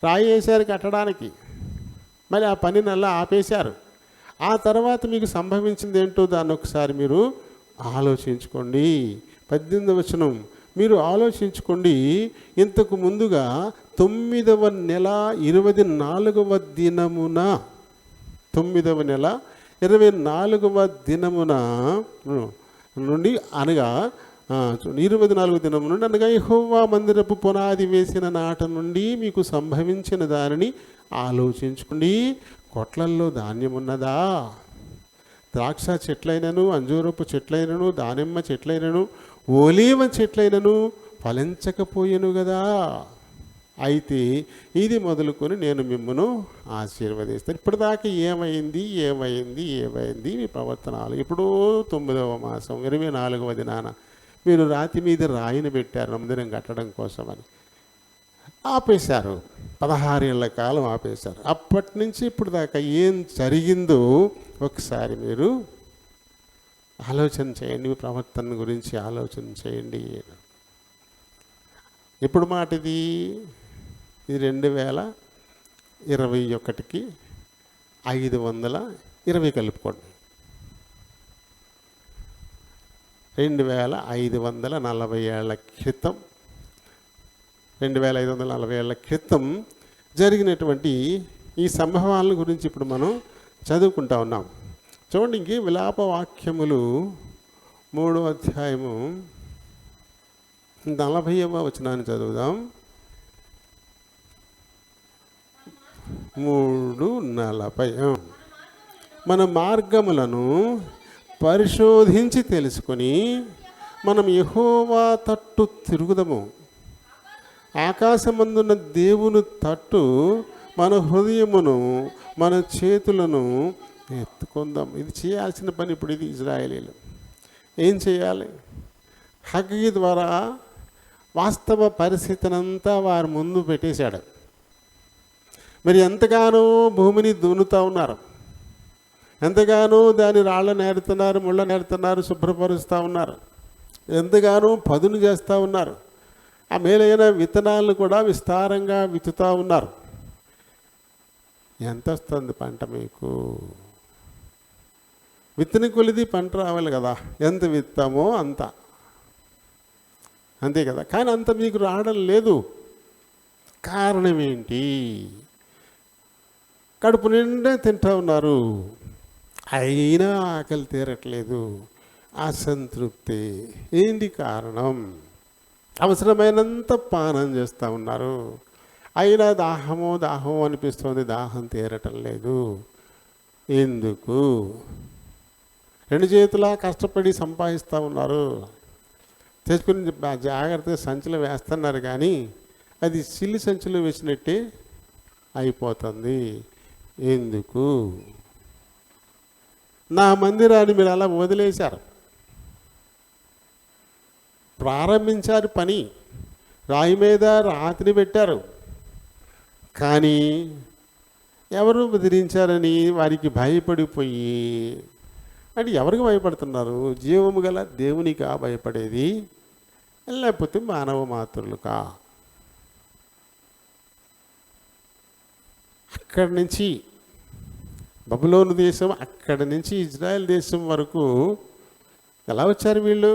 రాయి వేశారు కట్టడానికి, మరి ఆ పనిని అలా ఆపేశారు. ఆ తర్వాత మీకు సంభవించింది ఏంటో దాన్ని ఒకసారి మీరు ఆలోచించుకోండి. 18వ వచనం, మీరు ఆలోచించుకోండి. ఇంతకు ముందుగా 9వ నెల 24వ దినమున 9వ నెల 24వ దినమున నుండి అనగా 24వ దినము నుండి అనగా యెహోవా మందిరపు పునాది వేసిన నాట నుండి మీకు సంభవించిన దానిని ఆలోచించుకోండి. కొట్లల్లో ధాన్యం ఉన్నదా? ద్రాక్ష చెట్లైనను, అంజూరపు చెట్లైనను, దానిమ్మ చెట్లైనను, ఒలీవ చెట్లైనను ఫలించకపోయెను కదా. అయితే ఇది మొదలుకొని నేను మిమ్మను ఆశీర్వదిస్తాను. ఇప్పటిదాకా ఏమైంది మీ ప్రవర్తనలు? ఎప్పుడో 9వ మాసం 24వ దినాన మీరు రాతి మీద రాయిని పెట్టారు మందిరం కట్టడం కోసమని. ఆపేశారు. 16 ఏళ్ల కాలం ఆపేశారు. అప్పటి నుంచి ఇప్పుడు దాకా ఏం జరిగిందో ఒకసారి మీరు ఆలోచన చేయండి. మీ ప్రవర్తన గురించి ఆలోచన చేయండి. ఎప్పుడు మాట ఇది? ఇది 2021కి 520 కలుపుకోండి. 2540 ఏళ్ల క్రితం, 2540 ఏళ్ల క్రితం జరిగినటువంటి ఈ సంభవాల గురించి ఇప్పుడు మనం చదువుకుంటా ఉన్నాం. చూడండి, ఇంక విలాప వాక్యములు 3వ అధ్యాయము 40వ వచనాన్ని చదువుదాం. 3:40. మన మార్గములను పరిశోధించి తెలుసుకొని మనం యెహోవా తట్టు తిరుగుదము. ఆకాశమందున్న దేవుని తట్టు మన హృదయమును, మన చేతులను ఎత్తుకుందాం. ఇది చేయాల్సిన పని. ఇప్పుడు ఇది ఇజ్రాయేలీలు ఏం చేయాలి? హగ్గీ ద్వారా వాస్తవ పరిస్థితినంతా వారి ముందు పెట్టేశాడు. మరి ఎంతగానో భూమిని దున్నుతూ ఉన్నారు, ఎంతగానో దాని రాళ్ళ నేరుతున్నారు, ముళ్ళ నేరుతున్నారు, శుభ్రపరుస్తూ ఉన్నారు, ఎంతగానో పదును చేస్తూ ఉన్నారు. ఆ మేలైన విత్తనాలను కూడా విస్తారంగా విత్తుతూ ఉన్నారు. ఎంత వస్తుంది పంట మీకు? విత్తని కొలిది పంట రావాలి కదా. ఎంత విత్తామో అంత, అంతే కదా. కానీ అంత మీకు రావడం లేదు. కారణం ఏంటి? కడుపు నిండా తింటూ ఉన్నారు, అయినా ఆకలి తీరట్లేదు, అసంతృప్తి. ఏంటి కారణం? అవసరమైనంత పానం చేస్తూ ఉన్నారు, అయినా దాహం అనిపిస్తుంది, దాహం తీరటం లేదు. ఎందుకు? 2 చేతులా కష్టపడి సంపాదిస్తూ ఉన్నారు, తెచ్చుకుని జాగ్రత్తగా సంచులు వేస్తున్నారు, కానీ అది సిల్లి సంచులు వేసినట్టే అయిపోతుంది. ఎందుకు? నా మందిరాన్ని మీరు అలా వదిలేశారు. ప్రారంభించారు పని, రాయి మీద రాతిని పెట్టారు, కానీ ఎవరు బెదిరించారని వారికి భయపడిపోయి, అంటే ఎవరికి భయపడుతున్నారు? జీవము గల దేవునికా భయపడేది, లేకపోతే మానవ మాతృలుకా? అక్కడి నుంచి బబులోను దేశం, అక్కడి నుంచి ఇజ్రాయెల్ దేశం వరకు ఎలా వచ్చారు వీళ్ళు?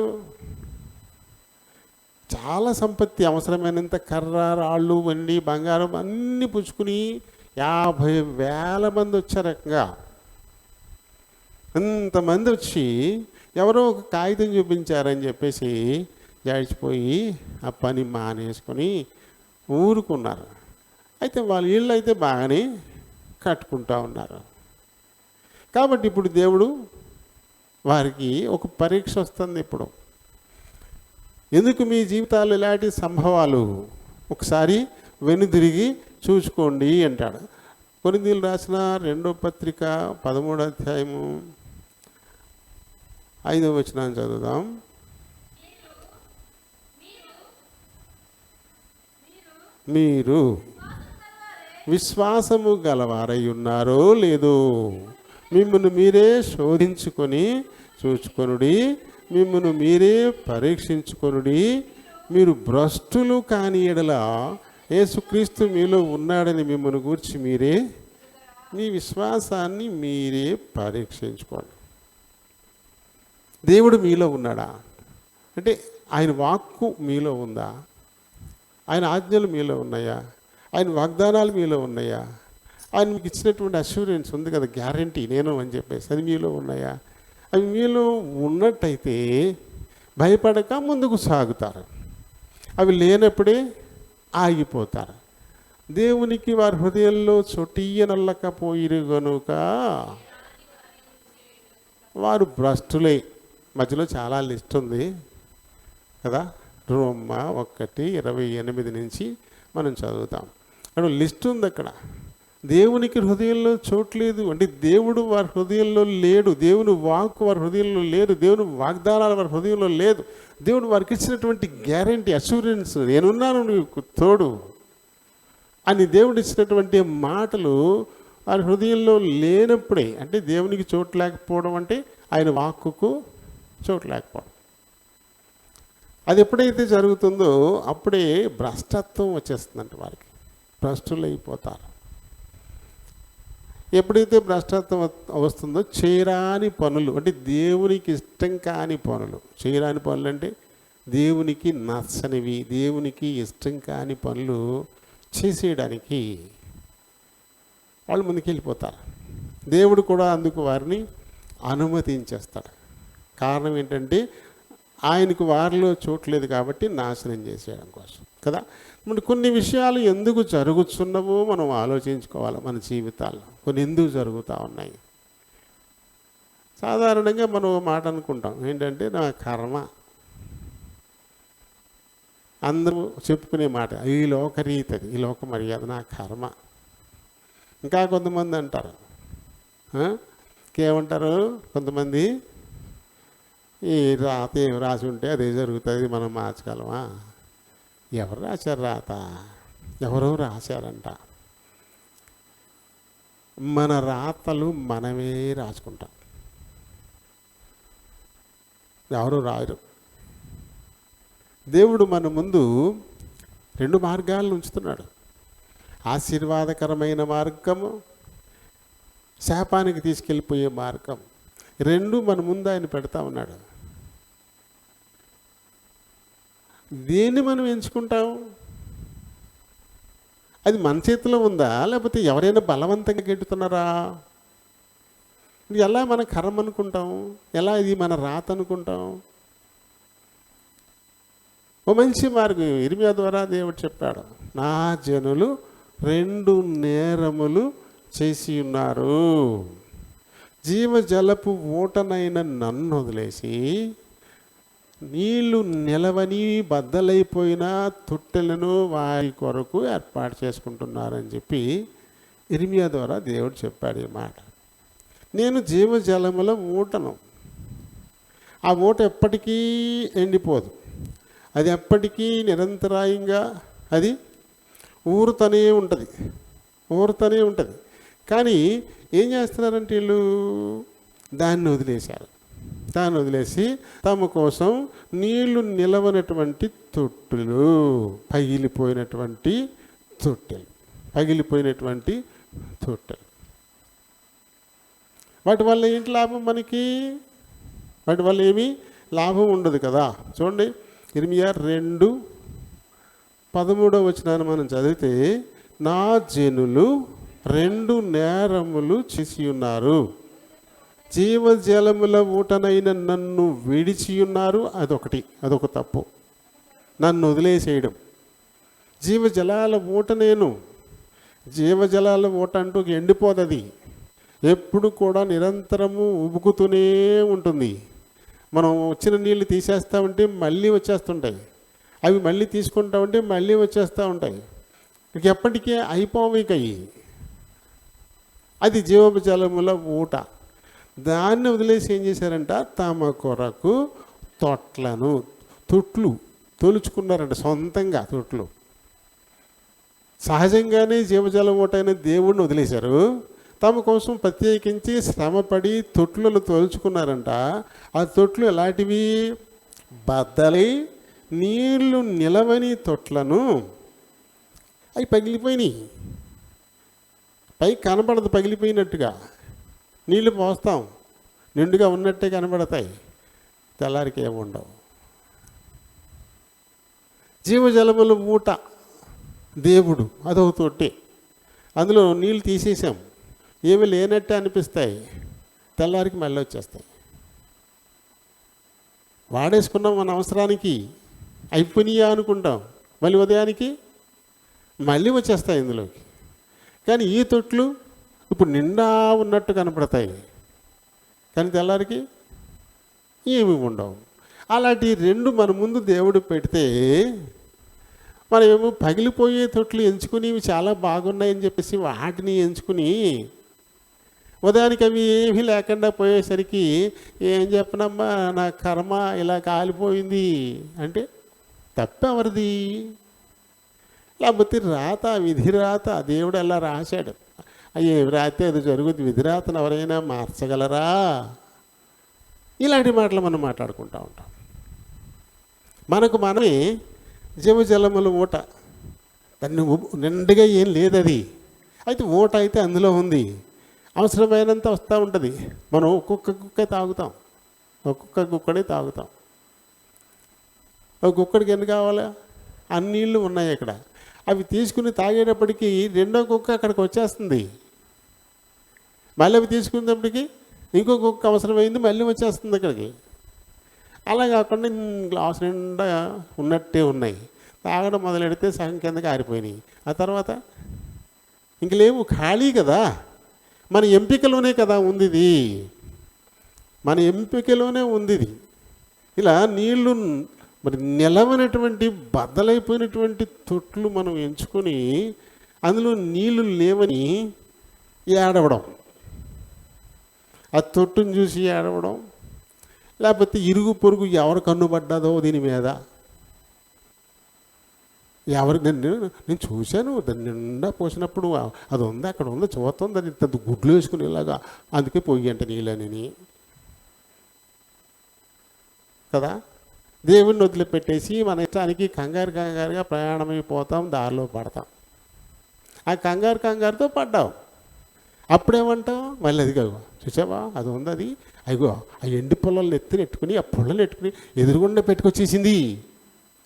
చాలా సంపత్తి, అవసరమైనంత కర్ర, రాళ్ళు, వెండి, బంగారం అన్నీ పుచ్చుకుని 50,000 మంది వచ్చారకంగా. అంతమంది వచ్చి ఎవరో ఒక కాగితం చూపించారని చెప్పేసి జాడిచిపోయి ఆ పని మానేసుకొని ఊరుకున్నారు. అయితే వాళ్ళ ఇళ్ళు అయితే బాగానే కట్టుకుంటూ ఉన్నారు. కాబట్టి ఇప్పుడు దేవుడు వారికి ఒక పరీక్ష వస్తుంది. ఇప్పుడు ఎందుకు మీ జీవితాలు ఇలాంటి సంభవాలు? ఒకసారి వెనుదిరిగి చూసుకోండి అంటాడు. కొరింథీయులకు రాసిన 2వ పత్రిక 13వ అధ్యాయము 5వ వచనాన్ని చదువుదాం. మీరు విశ్వాసము గలవారై ఉన్నారో లేదో మిమ్మల్ని మీరే శోధించుకొని చూచుకొనుడి, మిమ్మల్ని మీరే పరీక్షించుకొనుడి. మీరు భ్రష్టులు కాని ఎడల యేసుక్రీస్తు మీలో ఉన్నాడని మిమ్మల్ని గూర్చి మీరే మీ విశ్వాసాన్ని మీరే పరీక్షించుకోండి. దేవుడు మీలో ఉన్నాడా? అంటే ఆయన వాక్కు మీలో ఉందా? ఆయన ఆజ్ఞలు మీలో ఉన్నాయా? ఆయన వాగ్దానాలు మీలో ఉన్నాయా? ఆయన మీకు ఇచ్చినటువంటి అష్యూరెన్స్ ఉంది కదా, గ్యారంటీ నేను అని చెప్పేసి, అది మీలో ఉన్నాయా? అవి మీలో ఉన్నట్టయితే భయపడక ముందుకు సాగుతారు. అవి లేనప్పుడే ఆగిపోతారు. దేవునికి వారి హృదయంలో చొటియ్యనల్లకపోయిరు గనుక వారు భ్రష్టులే. మధ్యలో చాలా లిస్ట్ ఉంది కదా, రోమ 1:28 నుంచి మనం చదువుతాం. అక్కడ లిస్ట్ ఉంది. అక్కడ దేవునికి హృదయంలో చోట్లేదు అంటే దేవుడు వారి హృదయంలో లేడు, దేవుని వాక్కు వారి హృదయంలో లేదు, దేవుని వాగ్దానాలు వారి హృదయంలో లేదు. దేవుడు వారికి ఇచ్చినటువంటి గ్యారంటీ, అష్యూరెన్స్, నేనున్నాను నీకు తోడు, అని దేవుడు ఇచ్చినటువంటి మాటలు ఆ హృదయంలో లేనప్పుడే, అంటే దేవునికి చోటు లేకపోవడం అంటే ఆయన వాక్కుకు చోటు లేకపోవడం. అది ఎప్పుడైతే జరుగుతుందో అప్పుడే భ్రష్టత్వం వచ్చేస్తుందంట, వారికి భ్రష్టులు అయిపోతారు. ఎప్పుడైతే భ్రష్టత్వం వస్తుందో చేయరాని పనులు, అంటే దేవునికి ఇష్టం కాని పనులు, చేయరాని పనులు అంటే దేవునికి నచ్చనివి, దేవునికి ఇష్టం కాని పనులు చేసేయడానికి వాళ్ళు ముందుకెళ్ళిపోతారు. దేవుడు కూడా అందుకు వారిని అనుమతించేస్తాడు. కారణం ఏంటంటే ఆయనకు వారిలో చోట్లేదు కాబట్టి నాశనం చేసేయడం కోసం కదా. మరి కొన్ని విషయాలు ఎందుకు జరుగుతున్నవో మనం ఆలోచించుకోవాలి. మన జీవితాల్లో కొన్ని ఎందుకు జరుగుతూ ఉన్నాయి. సాధారణంగా మనం ఒక మాట అనుకుంటాం, ఏంటంటే నా కర్మ. అందరూ చెప్పుకునే మాట ఈ లోకరీతి, అది ఈ లోక మర్యాద, నా కర్మ. ఇంకా కొంతమంది అంటారు, ఇంకేమంటారు కొంతమంది, ఈ రాత ఏం రాసి ఉంటే అదే జరుగుతుంది, మనం మార్చగలమా? ఎవరు రాశారు రాత? ఎవరో రాశారంట. మన రాతలు మనమే రాసుకుంటాం, ఎవరు రాయరు. దేవుడు మన ముందు రెండు మార్గాలను ఉంచుతున్నాడు. ఆశీర్వాదకరమైన మార్గము, శాపానికి తీసుకెళ్ళిపోయే మార్గం, రెండు మన ముందు ఆయన పెడతా ఉన్నాడు. దేన్ని మనం ఎంచుకుంటాం? అది మన చేతిలో ఉందా, లేకపోతే ఎవరైనా బలవంతంగా గెట్టుతున్నారా? ఎలా మన కర్మ అనుకుంటాం? ఎలా ఇది మన రాత అనుకుంటాం? ఓ మంచి మార్గం ఇర్మియా ద్వారా దేవుడు చెప్పాడు, నా జనులు రెండు నేరములు చేసి ఉన్నారు. జీవజలపు ఊటనైన నన్ను వదిలేసి నీళ్లు నిలవని బద్దలైపోయిన తొట్టెలను వారి కొరకు ఏర్పాటు చేసుకుంటున్నారని చెప్పి ఇర్మియా ద్వారా దేవుడు చెప్పాడు ఈ మాట. నేను జీవజలముల ఊటను. ఆ ఊట ఎప్పటికీ ఎండిపోదు, అది ఎప్పటికీ నిరంతరాయంగా అది ఊరుతూనే ఉంటుంది. కానీ ఏం చేస్తున్నారంటే వీళ్ళు దాన్ని వదిలేశారు. దాన్ని వదిలేసి తమ కోసం నీళ్లు నిలవనటువంటి తొట్టులు, పగిలిపోయినటువంటి తొట్టెలు. వాటి వల్ల ఏంటి లాభం మనకి? వాటి వల్ల ఏమీ లాభం ఉండదు కదా. చూడండి, ఇర్మియా 2:13 మనం చదివితే, నా జనులు రెండు నేరములు చేసి ఉన్నారు, జీవజలముల ఊటనైన నన్ను విడిచి ఉన్నారు. అదొక తప్పు, నన్ను వదిలేసేయడం. జీవజలాల ఊట నేను, జీవజలాల ఊట అంటూ ఎండిపోదు, అది ఎప్పుడు కూడా నిరంతరము ఉబుకుతూనే ఉంటుంది. మనం వచ్చిన నీళ్ళు తీసేస్తామంటే మళ్ళీ వచ్చేస్తుంటాయి, అవి మళ్ళీ తీసుకుంటామంటే మళ్ళీ వచ్చేస్తూ ఉంటాయి, ఇక ఎప్పటికీ అయిపోవికయి. అది జీవజలముల ఊట. దాన్ని వదిలేసి ఏం చేశారంట, తమ కొరకు తొట్లు తొలుచుకున్నారంట సొంతంగా. తొట్లు సహజంగానే జీవజలం ఊటైన దేవుడిని వదిలేశారు, తమ కోసం ప్రత్యేకించి శ్రమపడి తొట్లను తోలుచుకున్నారంట. ఆ తొట్లు ఎలాంటివి? బద్దలై నీళ్లు నిలవని తొట్లను. అవి పగిలిపోయినాయి, పైకి కనపడదు పగిలిపోయినట్టుగా. నీళ్లు పోస్తాం, నిండుగా ఉన్నట్టే కనబడతాయి, తెల్లారికి ఏముండవు. జీవజలముల ఊట దేవుడు, అదొక తొట్టి. అందులో నీళ్ళు తీసేసాం, ఏమి లేనట్టే అనిపిస్తాయి, తెల్లారికి మళ్ళీ వచ్చేస్తాయి. వాడేసుకున్నాం మన అవసరానికి, అయిపోయినాయా అనుకుంటాం, మళ్ళీ ఉదయానికి మళ్ళీ వచ్చేస్తాయి ఇందులోకి. కానీ ఈ తొట్లు ఇప్పుడు నిండా ఉన్నట్టు కనపడతాయి, కానీ తెల్లారికి ఏమి ఉండవు. అలాంటి రెండు మన ముందు దేవుడు పెడితే మనమేమో పగిలిపోయే తొట్లు ఎంచుకుని ఇవి చాలా బాగున్నాయని చెప్పేసి వాటిని ఎంచుకుని ఉదయానికి అవి ఏమీ లేకుండా పోయేసరికి ఏం చెప్పనమ్మా నా కర్మ ఇలా కాలిపోయింది అంటే తప్పెవరిది? లేకపోతే రాత, విధి రాత దేవుడు ఎలా రాశాడు, అయ్యే రాతే అది జరుగుతుంది, విధి రాతను ఎవరైనా మార్చగలరా? ఇలాంటి మాటలు మనం మాట్లాడుకుంటూ ఉంటాం. మనకు మనమే జలముల ఊట, దాన్ని నిండుగా ఏం లేదు అది, అయితే ఊట అయితే అందులో ఉంది, అవసరమైనంత వస్తూ ఉంటుంది. మనం ఒక్కొక్క గుక్క తాగుతాం, ఒక్కొక్క గుక్కడే తాగుతాం. ఒక గుక్కడికి ఎన్ని కావాలా? అన్ని నీళ్ళు ఉన్నాయి అక్కడ. అవి తీసుకుని తాగేటప్పటికి రెండో కుక్క అక్కడికి వచ్చేస్తుంది. మళ్ళీ అవి తీసుకునేటప్పటికి ఇంకో కుక్క అవసరమైంది, మళ్ళీ వచ్చేస్తుంది అక్కడికి. అలా కాకుండా గ్లాస్ నిండా ఉన్నట్టే ఉన్నాయి. తాగడం మొదలెడితే సగం కిందకి ఆరిపోయినాయి. ఆ తర్వాత ఇంక లేవు, ఖాళీ కదా. మన ఎంపికలోనే కదా ఉంది ఇది, మన ఎంపికలోనే ఉంది ఇది. ఇలా నీళ్లు మరి నిలవనటువంటి బద్దలైపోయినటువంటి తొట్లు మనం ఎంచుకొని అందులో నీళ్లు లేవని ఏడవడం, ఆ తొట్టును చూసి ఏడవడం, లేకపోతే ఇరుగు పొరుగు ఎవరు కన్నుబడ్డదో దీని మీద, ఎవరికి నేను చూశాను, దాన్ని నిండా పోసినప్పుడు అది ఉంది, అక్కడ ఉంది, చూస్తాం, దాన్ని ఇంత గుడ్లు వేసుకుని ఇలాగా, అందుకే పోయి అంటే నీళ్ళని కదా. దేవుణ్ణి వదిలిపెట్టేసి మన ఇష్టానికి కంగారుగా ప్రయాణమైపోతాం, దారిలో పడతాం. ఆ కంగారుతో పడ్డావు, అప్పుడేమంటావు? మళ్ళీ అది కాదు, చూసావా అది ఉంది, అది అయ్యో ఆ ఎండి పొలాలను ఎత్తుకుని ఆ పొలాలు ఎట్టుకుని ఎదురుగుండా పెట్టుకొచ్చేసింది.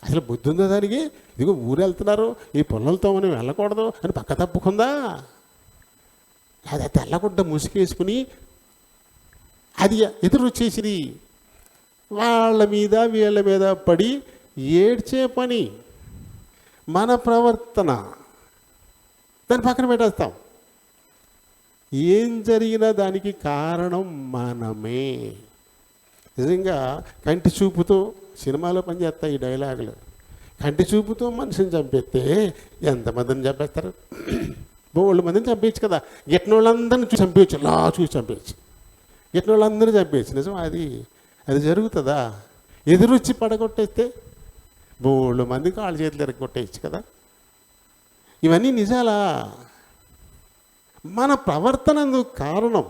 అసలు బుద్ధి ఉందా దానికి? ఇదిగో ఊరు వెళ్తున్నారు, ఈ పొలాలతో మనం వెళ్ళకూడదు అని పక్క తప్పుకుందా? అది తెల్లగుడ్డ ముసుకేసుకుని అది ఎదురు వచ్చేసింది. వాళ్ళ మీద వీళ్ళ మీద పడి ఏడ్చే పని మన ప్రవర్తన, దాన్ని పక్కన పెట్టేస్తాం. ఏం జరిగినా దానికి కారణం మనమే. నిజంగా కంటి చూపుతో సినిమాలో పనిచేస్తాయి ఈ డైలాగులు. కంటి చూపుతో మనిషిని చంపేస్తే ఎంతమందిని చంపేస్తారు? బోళ్ళు మందిని చంపేయచ్చు కదా. గిట్టిన వాళ్ళందరినీ చూసి చంపేయచ్చు, లా చూసి చంపేయచ్చు, గిట్టిన వాళ్ళందరినీ చంపేయచ్చు. నిజం అది జరుగుతుందా? ఎదురొచ్చి పడగొట్టేస్తే బోళ్ళు మంది కాళ్ళ చేతులు ఎరగొట్టేయచ్చు కదా. ఇవన్నీ నిజాలా? మన ప్రవర్తనందుకు కారణం.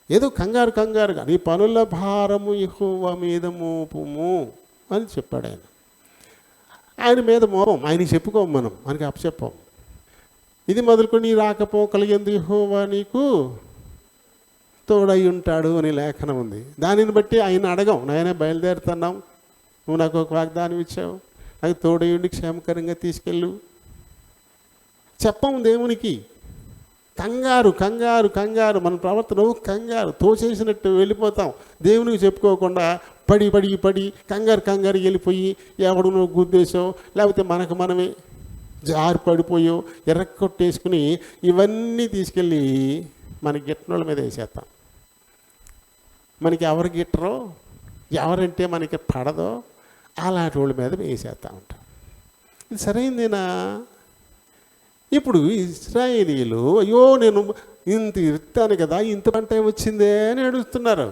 ఏదో కంగారుగా నీ పనుల భారము యెహోవా మీద మోపుము అని చెప్పాడు ఆయన. ఆయన మీద మోపం, ఆయనకి చెప్పుకోం, మనకి అప్పచెప్పం. ఇది మొదలుకొని రాకపోకలు ఎందుకు యెహోవా నీకు తోడై ఉంటాడు అని లేఖనం ఉంది. దానిని బట్టి ఆయన అడగం, నాయన బయలుదేరుతున్నాం, నువ్వు నాకు ఒక వాగ్దానం ఇచ్చావు, నాకు తోడై ఉండి క్షేమకరంగా తీసుకెళ్ళు చెప్పం దేవునికి. కంగారు మన ప్రవర్తన కంగారు, తోచేసినట్టు వెళ్ళిపోతాం. దేవునికి చెప్పుకోకుండా పడి కంగారు వెళ్ళిపోయి ఎవడు నువ్వు గుద్దేశో, లేకపోతే మనకు మనమే జారి పడిపోయో ఎర్రకొట్టేసుకుని ఇవన్నీ తీసుకెళ్ళి మన గిట్టనోళ్ళ మీద వేసేస్తాం. మనకి ఎవరు గిట్టరో, ఎవరంటే మనకి పడదో అలాంటి వాళ్ళ మీద వేసేస్తూ ఉంటాం. ఇది సరైందేనా? ఇప్పుడు ఇశ్రాయేలీయులు అయ్యో నేను ఇంత ఇస్తాను కదా, ఇంత పంట వచ్చిందే అని ఏడుస్తున్నారు.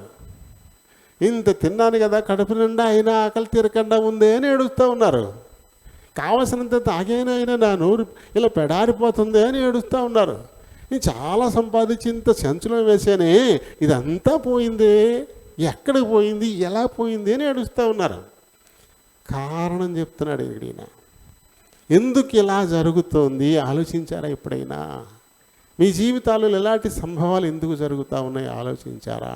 ఇంత తిన్నాను కదా, కడుపు నిండా అయినా ఆకలి తీరకుండా ఉందే అని ఏడుస్తూ ఉన్నారు. కావలసినంత తాగైనా అయినా నా నోరు ఇలా పెడారిపోతుంది అని ఏడుస్తూ ఉన్నారు. నేను చాలా సంపాదించి ఇంత సంచులో వేసానే, ఇదంతా పోయిందే, ఎక్కడికి పోయింది, ఎలా పోయింది అని ఏడుస్తూ ఉన్నారు. కారణం చెప్తున్నాడు ఈయన. ఎందుకు ఇలా జరుగుతోంది ఆలోచించారా ఎప్పుడైనా? మీ జీవితాలలో ఎలాంటి సంభవాలు ఎందుకు జరుగుతూ ఉన్నాయి ఆలోచించారా?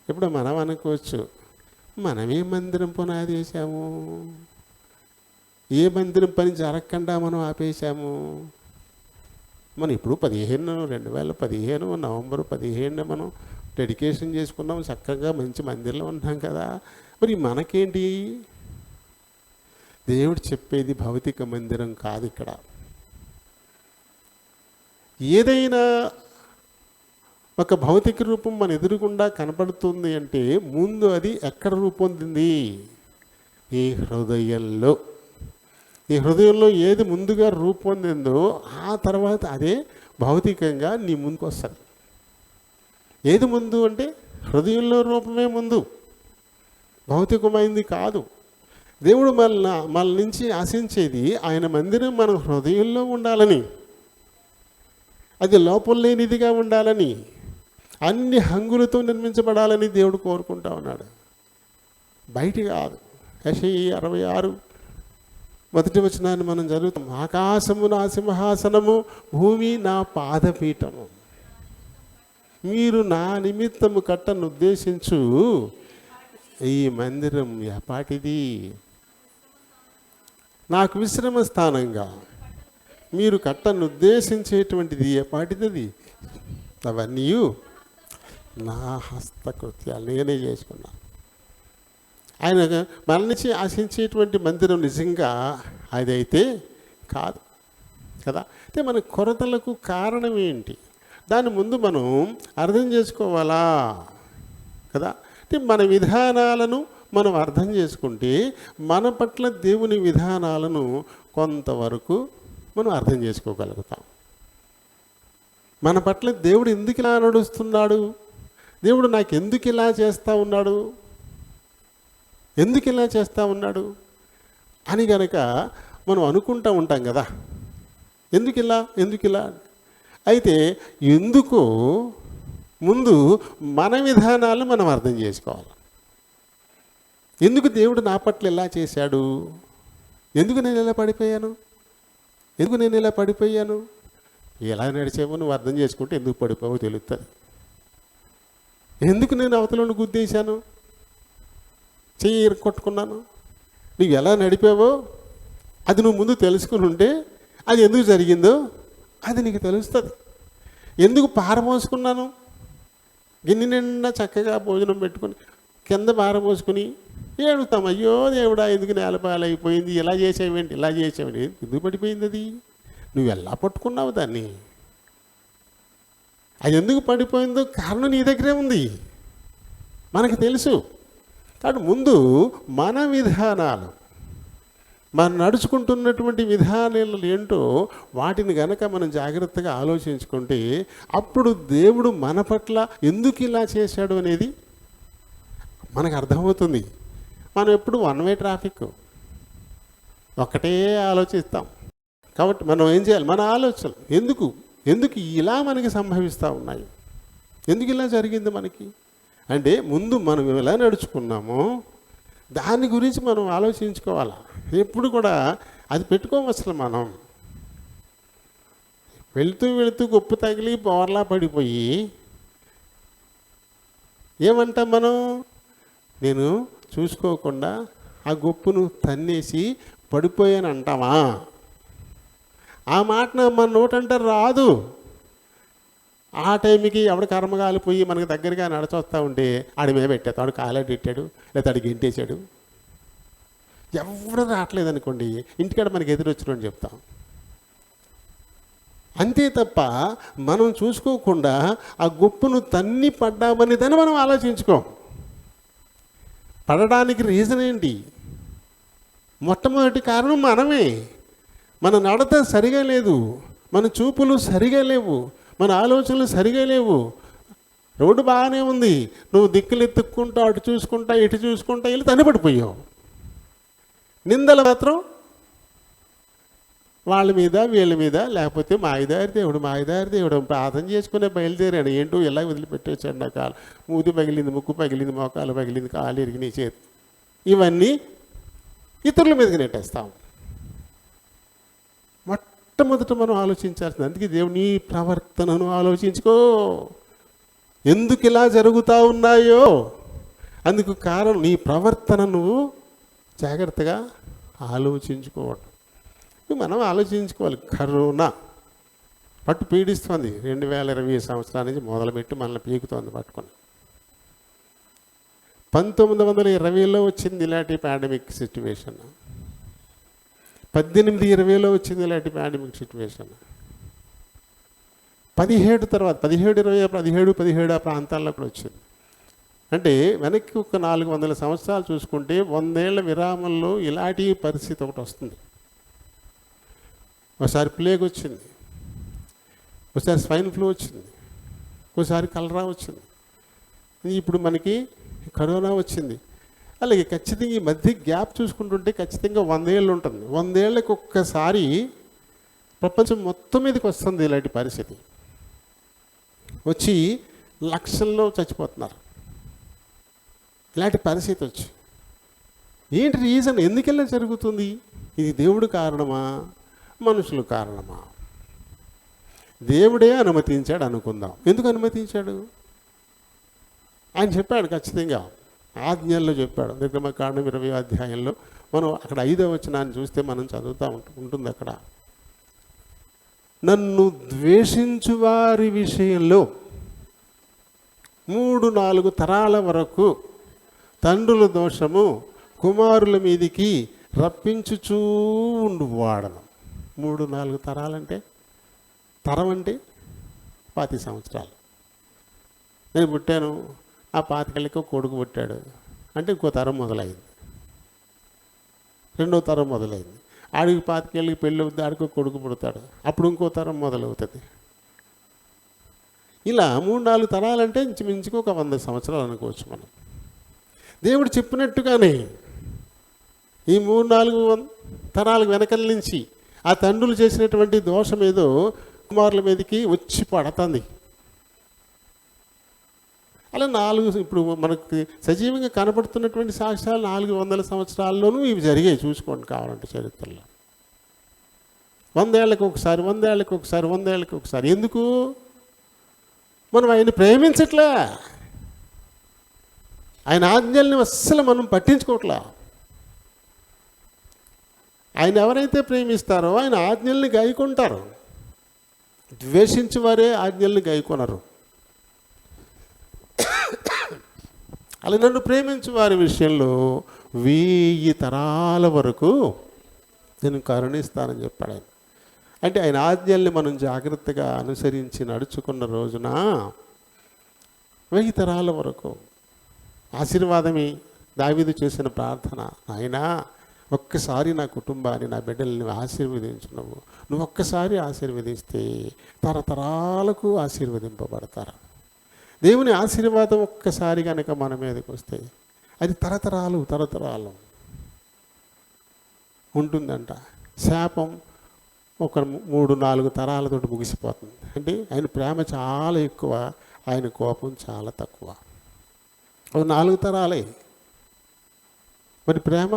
ఇప్పుడు మనం అనుకోవచ్చు, మనమే మందిరం పునాది వేసాము, ఏ మందిరం పని జరగకుండా మనం ఆపేశాము. మనం ఇప్పుడు 2015 నవంబర్ 15 మనం డెడికేషన్ చేసుకున్నాం, చక్కగా మంచి మందిరంలో ఉన్నాం కదా. మరి మనకేంటి? దేవుడు చెప్పేది భౌతిక మందిరం కాదు. ఇక్కడ ఏదైనా ఒక భౌతిక రూపం మన ఎదురుగుండా కనపడుతుంది అంటే ముందు అది ఎక్కడ రూపొందింది? ఈ హృదయంలో. ఈ హృదయంలో ఏది ముందుగా రూపొందిందో ఆ తర్వాత అదే భౌతికంగా నీ ముందుకు వస్తుంది. ఏది ముందు అంటే హృదయంలో రూపమే ముందు, భౌతికమైంది కాదు. దేవుడు మన నుంచి ఆశించేది ఆయన మందిరం మన హృదయంలో ఉండాలని, అది లోపం లేనిదిగా ఉండాలని, అన్ని హంగులతో నిర్మించబడాలని దేవుడు కోరుకుంటా ఉన్నాడు, బయట కాదు. యెషయా 66 మొదటి వచనాన్ని మనం చదువుతాం. ఆకాశము నా సింహాసనము, భూమి నా పాదపీఠము, మీరు నా నిమిత్తము కట్టను ఉద్దేశించు ఈ మందిరం ఎపాటిది, నాకు విశ్రమ స్థానంగా మీరు కట్టను ఉద్దేశించేటువంటిది ఎపాటిది, అవన్నీ నా హస్తకృత్యాలు నేనే చేసుకున్నాను. ఆయన మన నుంచి ఆశించేటువంటి మందిరం నిజంగా అదైతే కాదు కదా. అయితే మన కొరతలకు కారణం ఏంటి, దాని ముందు మనం అర్థం చేసుకోవాలా కదా. అంటే మన విధానాలను మనం అర్థం చేసుకుంటే మన పట్ల దేవుని విధానాలను కొంతవరకు మనం అర్థం చేసుకోగలుగుతాం. మన పట్ల దేవుడు ఎందుకు ఇలా నడుస్తున్నాడు, దేవుడు నాకు ఎందుకు ఇలా చేస్తూ ఉన్నాడు, ఎందుకు ఇలా చేస్తూ ఉన్నాడు అని కనుక మనం అనుకుంటూ ఉంటాం కదా. ఎందుకు ఇలా అయితే ఎందుకు ముందు మన విధానాలు మనం అర్థం చేసుకోవాలి. ఎందుకు దేవుడు నా పట్ల ఇలా చేశాడు, ఎందుకు నేను ఇలా పడిపోయాను, ఎలా నడిచేమో నువ్వు అర్థం చేసుకుంటే ఎందుకు పడిపోవో తెలుస్తుంది. ఎందుకు నేను అవతలను గుద్దేశాను, చెయ్యి కొట్టుకున్నాను, నువ్వు ఎలా నడిపావో అది నువ్వు ముందు తెలుసుకుని ఉంటే అది ఎందుకు జరిగిందో అది నీకు తెలుస్తుంది. ఎందుకు పారమోసుకున్నాను, గిన్నె నిండా చక్కగా భోజనం పెట్టుకుని కింద పారమోసుకుని ఏడుతాం, అయ్యో దేవుడా ఎందుకు నేలపాలైపోయింది, ఇలా చేసేవేంటి, ఎందుకు పడిపోయింది, అది నువ్వు ఎలా పట్టుకున్నావు దాన్ని, అది ఎందుకు పడిపోయిందో కారణం నీ దగ్గరే ఉంది, మనకు తెలుసు. కాబట్టి ముందు మన విధానాలు, మనం నడుచుకుంటున్నటువంటి విధానాలు ఏంటో వాటిని గనక మనం జాగ్రత్తగా ఆలోచించుకుంటే అప్పుడు దేవుడు మన పట్ల ఎందుకు ఇలా చేశాడు అనేది మనకు అర్థమవుతుంది. మనం ఎప్పుడు వన్ వే ట్రాఫిక్ ఒకటే ఆలోచిస్తాం. కాబట్టి మనం ఏం చేయాలి, మన ఆలోచనలు ఎందుకు ఇలా మనకి సంభవిస్తూ ఉన్నాయి, ఎందుకు ఇలా జరిగింది మనకి అంటే ముందు మనం ఎలా నడుచుకున్నామో దాని గురించి మనం ఆలోచించుకోవాలి. ఎప్పుడు కూడా అది పెట్టుకోము. అసలు మనం వెళుతూ గొప్ప తగిలి బోర్లా పడిపోయి ఏమంటాం మనం, నేను చూసుకోకుండా ఆ గొప్పును తన్నేసి పడిపోయాను అంటామా? ఆ మాట మన నోటంటే రాదు. ఆ టైంకి ఎవడ కర్మగాలిపోయి మనకు దగ్గరగా నడచొస్తూ ఉంటే ఆడి మీద పెట్టేస్తాడు, ఆడు కాలేడు పెట్టాడు, లేదా ఆడికి గెంటేశాడు, ఎవడు రావట్లేదు అనుకోండి, ఇంటికాడ మనకి ఎదురొచ్చినని చెప్తాం. అంతే తప్ప మనం చూసుకోకుండా ఆ గొప్పును తన్ని పడ్డామని దాన్ని మనం ఆలోచించుకోం. పడడానికి రీజన్ ఏంటి? మొట్టమొదటి కారణం మనమే. మన నడత సరిగా లేదు, మన చూపులు సరిగా లేవు, మన ఆలోచనలు సరిగా లేవు. రోడ్డు బాగానే ఉంది, నువ్వు దిక్కులు ఎత్తుక్కుంటా అటు చూసుకుంటా ఇటు చూసుకుంటా వెళ్ళి తనిపడిపోయావు. నిందలు మాత్రం వాళ్ళ మీద వీళ్ళ మీద, లేకపోతే మాయదారి దేవుడు ప్రార్థన చేసుకునే బయలుదేరాడు, ఏంటో ఎలా వదిలిపెట్టేశాడు, నా కాలు మూతి పగిలింది, ముక్కు పగిలింది, మోకాలు పగిలింది, కాలు ఇరిగినాయి, చేతి, ఇవన్నీ ఇతరుల మీదకి నెట్టేస్తాం. మొట్టమొదట మనం ఆలోచించాల్సింది, అందుకే దేవుని ప్రవర్తనను ఆలోచించుకో. ఎందుకు ఇలా జరుగుతూ ఉన్నాయో అందుకు కారణం నీ ప్రవర్తనను జాగ్రత్తగా ఆలోచించుకోవడం. మనం ఆలోచించుకోవాలి. కరోనా పట్టు పీడిస్తుంది, 2020 సంవత్సరాల నుంచి మొదలుపెట్టి మనల్ని పీకుతోంది పట్టుకొని. 1920లో వచ్చింది ఇలాంటి పాండమిక్ సిచ్యువేషన్, 1820లో వచ్చింది ఇలాంటి పాండమిక్ సిచ్యువేషన్, 17 తర్వాత 17 ఆ ప్రాంతాల్లో కూడా వచ్చింది. అంటే వెనక్కి ఒక 400 సంవత్సరాలు చూసుకుంటే 100 ఏళ్ల విరామంలో ఇలాంటి పరిస్థితి ఒకటి వస్తుంది. ఒకసారి ప్లేగ్ వచ్చింది, ఒకసారి స్వైన్ ఫ్లూ వచ్చింది, ఒకసారి కలరా వచ్చింది, ఇప్పుడు మనకి కరోనా వచ్చింది. అలాగే ఖచ్చితంగా ఈ మధ్య గ్యాప్ చూసుకుంటుంటే ఖచ్చితంగా 100 ఏళ్ళు ఉంటుంది. 100 ఏళ్ళకి ఒక్కసారి ప్రపంచం మొత్తం మీదకి వస్తుంది ఇలాంటి పరిస్థితి. వచ్చి లక్షల్లో చచ్చిపోతున్నారు ఇలాంటి పరిస్థితి వచ్చి. ఏంటి రీజన్? ఎందుకెలా జరుగుతుంది? ఇది దేవుడు కారణమా, మనుషులు కారణమా? దేవుడే అనుమతించాడు అనుకుందాం. ఎందుకు అనుమతించాడు? ఆయన చెప్పాడు ఖచ్చితంగా, ఆజ్ఞల్లో చెప్పాడు. నిర్గమకాండం 20వ అధ్యాయంలో మనం అక్కడ 5వ వచనాన్ని చూస్తే మనం చదువుతూ ఉంటుంది. అక్కడ నన్ను ద్వేషించు వారి విషయంలో 3-4 తరాల వరకు తండ్రుల దోషము కుమారుల మీదికి రప్పించుచూ ఉండువాడను. 3-4 తరాలంటే, తరం అంటే 25 సంవత్సరాలు. నేను పుట్టాను, ఆ 25 కొడుకు పుట్టాడు అంటే ఇంకో తరం మొదలైంది, 2వ తరం మొదలైంది. ఆడికి 25 పెళ్ళి అవుతుంది, ఆడికి కొడుకు పుడతాడు, అప్పుడు ఇంకో తరం మొదలవుతుంది. ఇలా 3-4 తరాలంటే ఇంచుమించుకు ఒక 100 సంవత్సరాలు అనుకోవచ్చు మనం. దేవుడు చెప్పినట్టుగానే ఈ 3-4 తరాలకు వెనకల నుంచి ఆ తండ్రులు చేసినటువంటి దోషం ఏదో కుమారుల మీదకి వచ్చి పడుతుంది. అలా 4 ఇప్పుడు మనకి సజీవంగా కనబడుతున్నటువంటి సాక్ష్యాలు 400 సంవత్సరాల్లోనూ ఇవి జరిగాయి. చూసుకోండి కావాలంటే చరిత్రలో 100 ఏళ్ళకి ఒకసారి, 100 ఏళ్ళకి ఒకసారి, 100 ఏళ్ళకి ఒకసారి. ఎందుకు? మనం ఆయన ప్రేమించట్లే, ఆయన ఆజ్ఞల్ని అస్సలు మనం పట్టించుకోవట్లా. ఆయన ఎవరైతే ప్రేమిస్తారో ఆయన ఆజ్ఞల్ని గాయకుంటారు, ద్వేషించి వారే ఆజ్ఞల్ని గాయకొనరు. అలా నన్ను ప్రేమించు వారి విషయంలో 1000 తరాల వరకు నేను కరుణిస్తానని చెప్పాడు ఆయన. అంటే ఆయన ఆజ్ఞల్ని మనం జాగ్రత్తగా అనుసరించి నడుచుకున్న రోజున 1000 తరాల వరకు ఆశీర్వాదమే. దావీదు చేసిన ప్రార్థన, నాయనా ఒక్కసారి నా కుటుంబాన్ని, నా బిడ్డల్ని నువ్వు ఆశీర్వదించు. నువ్వు ఒక్కసారి ఆశీర్వదిస్తే తరతరాలకు ఆశీర్వదింపబడతారు. దేవుని ఆశీర్వాదం ఒక్కసారి కనుక మన మీదకి వస్తే అది తరతరాలు ఉంటుందంట. శాపం ఒక 3-4 తరాలతో ముగిసిపోతుంది. అంటే ఆయన ప్రేమ చాలా ఎక్కువ, ఆయన కోపం చాలా తక్కువ. ఒక 4 తరాలే, మరి ప్రేమ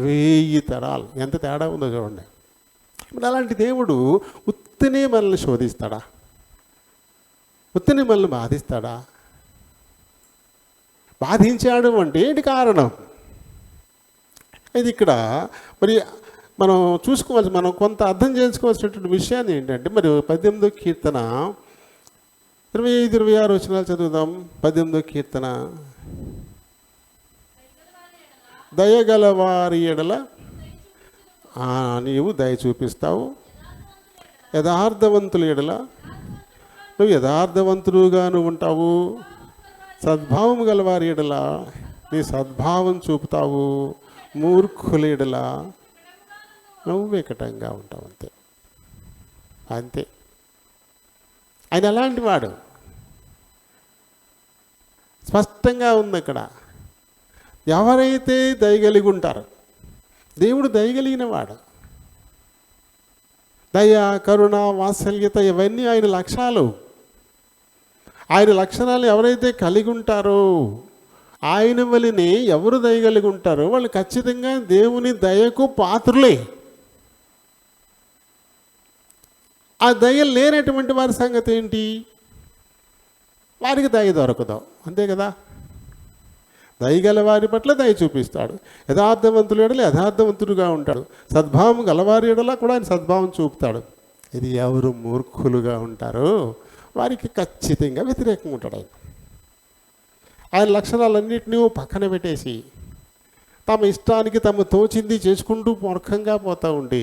1000 తరాలు. ఎంత తేడా ఉందో చూడండి. ఇప్పుడు అలాంటి దేవుడు ఉత్తినే మనల్ని శోధిస్తాడా? ఉత్తినే మనల్ని బాధిస్తాడా? బాధించాడు అంటే ఏంటి కారణం? ఇది ఇక్కడ మరి మనం చూసుకోవాల్సి, మనం కొంత అర్థం చేసుకోవాల్సినటువంటి విషయాన్ని ఏంటంటే, మరి 18వ కీర్తన 25-26 వచనాలు చదువుదాం. 18వ కీర్తన, దయగల వారి ఎడల నీవు దయ చూపిస్తావు, యథార్థవంతుల ఎడల నువ్వు యథార్థవంతుడుగా నువ్వు ఉంటావు, సద్భావం గల వారి ఎడల నీ సద్భావం చూపుతావు, మూర్ఖుల ఎడల నువ్వు వికటంగా ఉంటావు. అంతే అంతే. ఆయన అలాంటి వాడు. స్పష్టంగా ఉంది అక్కడ. ఎవరైతే దయగలిగి ఉంటారో, దేవుడు దయగలిగిన వాడు. దయ, కరుణ, వాత్సల్యత ఇవన్నీ ఆయన లక్షణాలు. ఆయన లక్షణాలు ఎవరైతే కలిగి ఉంటారో, ఆయన వలనే ఎవరు దయగలిగి ఉంటారో వాళ్ళు ఖచ్చితంగా దేవుని దయకు పాత్రులే. ఆ దయ లేనటువంటి వారి సంగతి ఏంటి? వారికి దయ దొరకదు, అంతే కదా. దయగల వారి పట్ల దయ చూపిస్తాడు, యథార్థవంతుల ఎడల యథార్థవంతుడుగా ఉంటాడు, సద్భావం గలవారి ఎడల కూడా ఆయన సద్భావం చూపుతాడు. ఇది ఎవరు మూర్ఖులుగా ఉంటారో వారికి ఖచ్చితంగా వ్యతిరేకంగా ఉంటాడు ఆయన. ఆయన లక్షణాలన్నింటినీ పక్కన పెట్టేసి తమ ఇష్టానికి తమ తోచింది చేసుకుంటూ మూర్ఖంగా పోతూ ఉంటే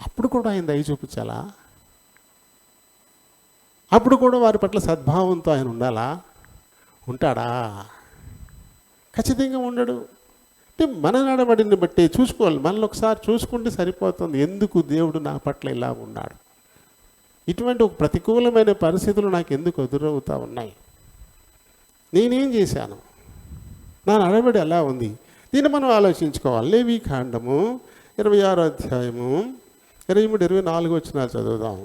అప్పుడు కూడా ఆయన దయ చూపించాలా? అప్పుడు కూడా వారి పట్ల సద్భావంతో ఆయన ఉండాలా? ఉంటాడా? ఖచ్చితంగా ఉండడు. అంటే మన నడవడిని బట్టి చూసుకోవాలి. మనల్ని ఒకసారి చూసుకుంటే సరిపోతుంది. ఎందుకు దేవుడు నా పట్ల ఇలా ఉన్నాడు? ఇటువంటి ఒక ప్రతికూలమైన పరిస్థితులు నాకు ఎందుకు ఎదురవుతూ ఉన్నాయి? నేనేం చేశాను? నా నడవడి ఎలా ఉంది? దీన్ని మనం ఆలోచించుకోవాలి. లేవి కాండము 26వ అధ్యాయము 23, 24 వచనాలు చదువుదాం.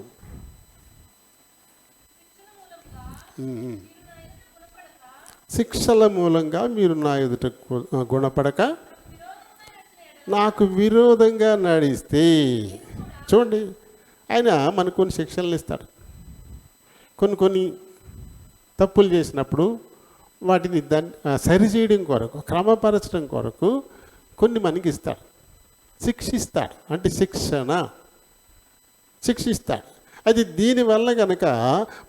శిక్షల మూలంగా మీరు నా ఎదుట గుణపడక నాకు విరోధంగా నడిస్తే. చూడండి, ఆయన మనకు కొన్ని శిక్షలను ఇస్తాడు. కొన్ని తప్పులు చేసినప్పుడు వాటిని సరిచేయడం కొరకు, క్రమపరచడం కొరకు కొన్ని మనకి ఇస్తాడు, శిక్షిస్తాడు. అంటే శిక్షిస్తాడు. అది దీనివల్ల కనుక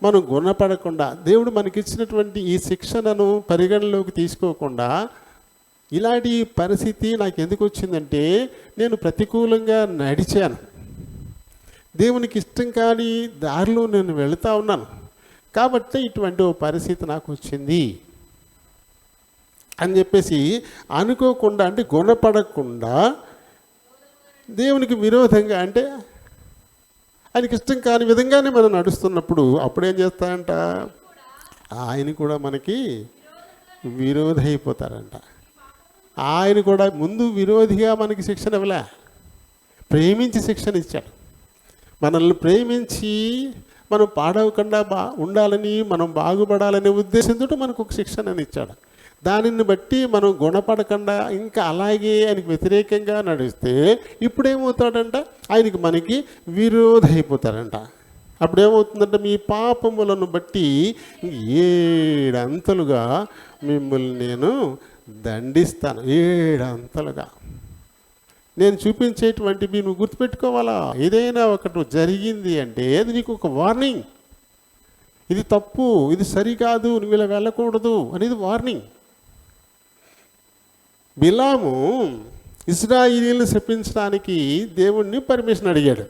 మనం గుణపడకుండా, దేవుడు మనకిచ్చినటువంటి ఈ శిక్షణను పరిగణలోకి తీసుకోకుండా, ఇలాంటి పరిస్థితి నాకు ఎందుకు వచ్చిందంటే నేను ప్రతికూలంగా నడిచాను, దేవునికి ఇష్టం కాని దారిలో నేను వెళుతూ ఉన్నాను కాబట్టి ఇటువంటి ఓ పరిస్థితి నాకు వచ్చింది అని చెప్పేసి అనుకోకుండా, అంటే గుణపడకుండా దేవునికి విరోధంగా, అంటే ఆయనకి ఇష్టం కాని విధంగానే మనం నడుస్తున్నప్పుడు అప్పుడేం చేస్తారంట, ఆయన కూడా మనకి విరోధి అయిపోతారంట. ఆయన కూడా ముందు విరోధిగా మనకి శిక్షణ ఇవ్వలే, ప్రేమించి శిక్షణ ఇచ్చాడు. మనల్ని ప్రేమించి మనం పాడవకుండా ఉండాలని, మనం బాగుపడాలనే ఉద్దేశంతో మనకు ఒక శిక్షణని ఇచ్చాడు. దానిని బట్టి మనం గుణపడకుండా ఇంకా అలాగే ఆయనకి వ్యతిరేకంగా నడిస్తే ఇప్పుడేమవుతాడంట, ఆయనకి మనకి విరోధి అయిపోతారంట. అప్పుడేమవుతుందంటే మీ పాపములను బట్టి 7 అంతలుగా మిమ్మల్ని నేను దండిస్తాను. 7 అంతలుగా నేను చూపించేటువంటివి నువ్వు గుర్తుపెట్టుకోవాలా. ఏదైనా ఒకటి జరిగింది అంటే అది నీకు ఒక వార్నింగ్. ఇది తప్పు, ఇది సరికాదు, నువ్వు ఇలా వెళ్ళకూడదు అనేది వార్నింగ్. బిలాము ఇశ్రాయేలీయులను శపించడానికి దేవుణ్ణి పర్మిషన్ అడిగాడు.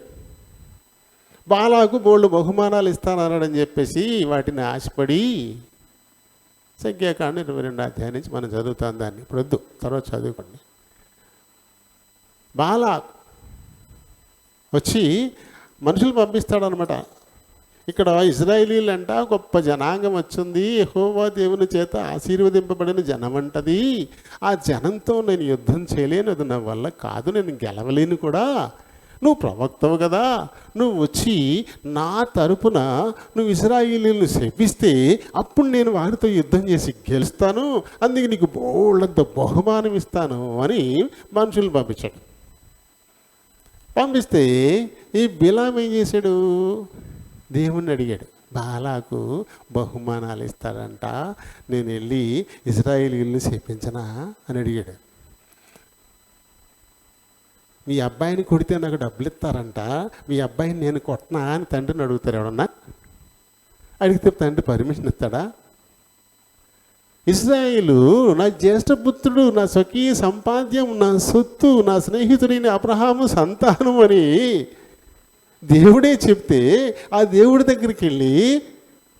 బాలాకు బోల్డ్ బహుమానాలు ఇస్తానన్నాడని చెప్పేసి వాటిని ఆశపడి, సంఖ్యాకాండం 22వ అధ్యాయం నుంచి మనం చదువుతాం దాన్ని, ఇప్పుడు వద్దు, తర్వాత చదువుకోండి. బాలాకు వచ్చి మనుషులు పంపిస్తాడనమాట. ఇక్కడ ఇశ్రాయేలీయులు అంట గొప్ప జనాంగం వచ్చింది, యెహోవా దేవుని చేత ఆశీర్వదింపబడిన జనం అంటది, ఆ జనంతో నేను యుద్ధం చేయలేను, అది నా వల్ల కాదు, నేను గెలవలేను కూడా. నువ్వు ప్రవక్తవు కదా, నువ్వు వచ్చి నా తరపున నువ్వు ఇశ్రాయేలీయులను శపిస్తే అప్పుడు నేను వారితో యుద్ధం చేసి గెలుస్తాను, అందుకే నీకు బోళ్ళంత బహుమానం ఇస్తాను అని మనుషులు పంపించాడు. పంపిస్తే ఈ బిలాం ఏం చేశాడు, దేవుణ్ణి అడిగాడు, బాలాకు బహుమానాలు ఇస్తాడంట, నేను వెళ్ళి ఇశ్రాయేలీయులను శపించనా అని అడిగాడు. మీ అబ్బాయిని కొడితే నాకు డబ్బులు ఇస్తారంట, మీ అబ్బాయిని నేను కొట్టనా అని తండ్రిని అడుగుతారు ఎవడన్నా? అడిగితే తండ్రి పర్మిషన్ ఇస్తాడా? ఇశ్రాయేలు నా జ్యేష్ఠపుత్రుడు, నా స్వకీయ సంపాద్యం, నా సొత్తు, నా స్నేహితుడైన అబ్రహాము సంతానం అని దేవుడే చెప్తే ఆ దేవుడి దగ్గరికి వెళ్ళి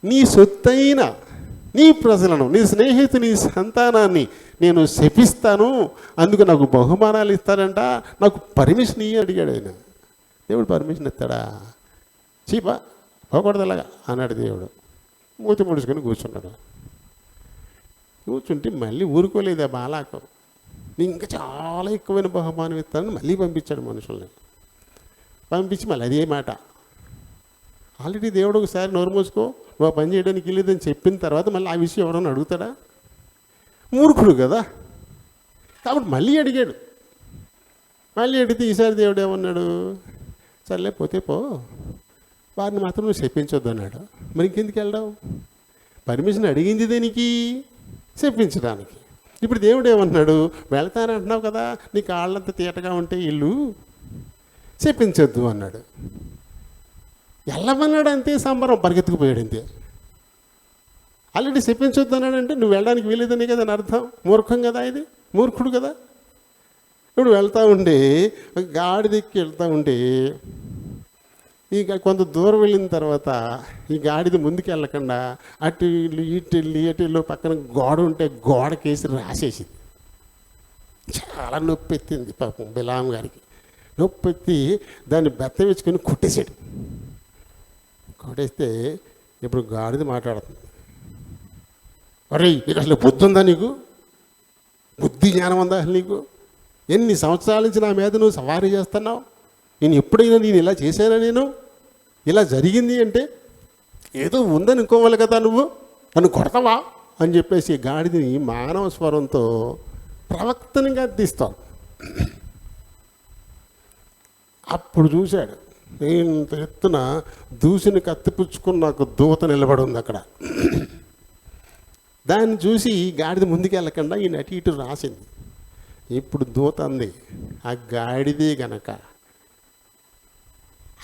నీ సొత్తైన నీ ప్రజలను, నీ స్నేహితుని సంతానాన్ని నేను శపిస్తాను, అందుకు నాకు బహుమానాలు ఇస్తాడంట, నాకు పర్మిషన్ ఇయ్యి అడిగాడు ఆయన. దేవుడు పర్మిషన్ ఇస్తాడా? చీపా పోకూడదలాగా అన్నాడు దేవుడు. మూతి ముడుచుకొని కూర్చున్నాడు. కూర్చుంటే మళ్ళీ ఊరుకోలేదు ఆ బాలాకు. ఇంకా చాలా ఎక్కువైన బహుమానం ఇస్తానని మళ్ళీ పంపించాడు మనుషుల్ని. పంపించి మళ్ళీ అదే మాట. ఆల్రెడీ దేవుడు ఒకసారి నోరు మూసుకో, నువ్వు పని చేయడానికి వెళ్ళేదని చెప్పిన తర్వాత మళ్ళీ ఆ విషయం ఎవరైనా అడుగుతాడా? మూర్ఖుడు కదా. కాబట్టి మళ్ళీ అడిగాడు. మళ్ళీ అడిగితే ఈసారి దేవుడు ఏమన్నాడు, సర్లే పోతే పో, వారిని మాత్రం నువ్వు చెప్పించొద్దు అన్నాడు. మరి ఇంకెందుకు వెళ్ళావు? పర్మిషన్ అడిగింది దేనికి? చెప్పించడానికి. ఇప్పుడు దేవుడు ఏమన్నాడు, వెళ్తానంటున్నావు కదా, నీ కాళ్ళంతా తీటగా ఉంటే ఇల్లు చెప్పించొద్దు అన్నాడు. వెళ్ళమన్నాడు అంతే, సంబరం పరిగెత్తుకుపోయాడు అంతే. ఆల్రెడీ చెప్పించొద్దు అన్నాడంటే నువ్వు వెళ్ళడానికి వీలేదని కదా అని అర్థం. మూర్ఖం కదా, ఇది మూర్ఖుడు కదా. ఇప్పుడు వెళ్తూ ఉంటే గాడిదెక్కి వెళ్తూ ఉంటే ఇక కొంత దూరం వెళ్ళిన తర్వాత ఈ గాడిద ముందుకు వెళ్ళకుండా అటు ఇల్లు ఇటు ఇల్లు పక్కన గోడ ఉంటే గోడకేసి రాసేసింది. చాలా నొప్పి ఎత్తింది పాపం బిలాం గారికి. నొప్పి ఎత్తి దాన్ని బెత్త వేసుకొని కొట్టేశాడు. కొట్టేస్తే ఇప్పుడు గాడిద మాట్లాడుతుంది, అరే నీకు అసలు బుద్ధి ఉందా నీకు? బుద్ధి జ్ఞానం ఉందా అసలు నీకు? ఎన్ని సంవత్సరాల నుంచి నా మీద నువ్వు సవారీ చేస్తున్నావు? నేను ఎప్పుడైనా నేను ఇలా చేశానా? నేను ఇలా జరిగింది అంటే ఏదో ఉందని అనుకోవాలి కదా, నువ్వు నన్ను కొడతావా అని చెప్పేసి గాడిదని మానవ స్వరంతో ప్రవక్తని గద్దిస్తాం. అప్పుడు చూశాడు, నేను ఎత్తున దూసిని కత్తిపుచ్చుకుని నాకు దూత నిలబడి ఉంది అక్కడ. దాన్ని చూసి గాడిద ముందుకు వెళ్ళకుండా ఈయన అటు ఇటు రాసింది. ఇప్పుడు దూత అంది, ఆ గాడిదే గనక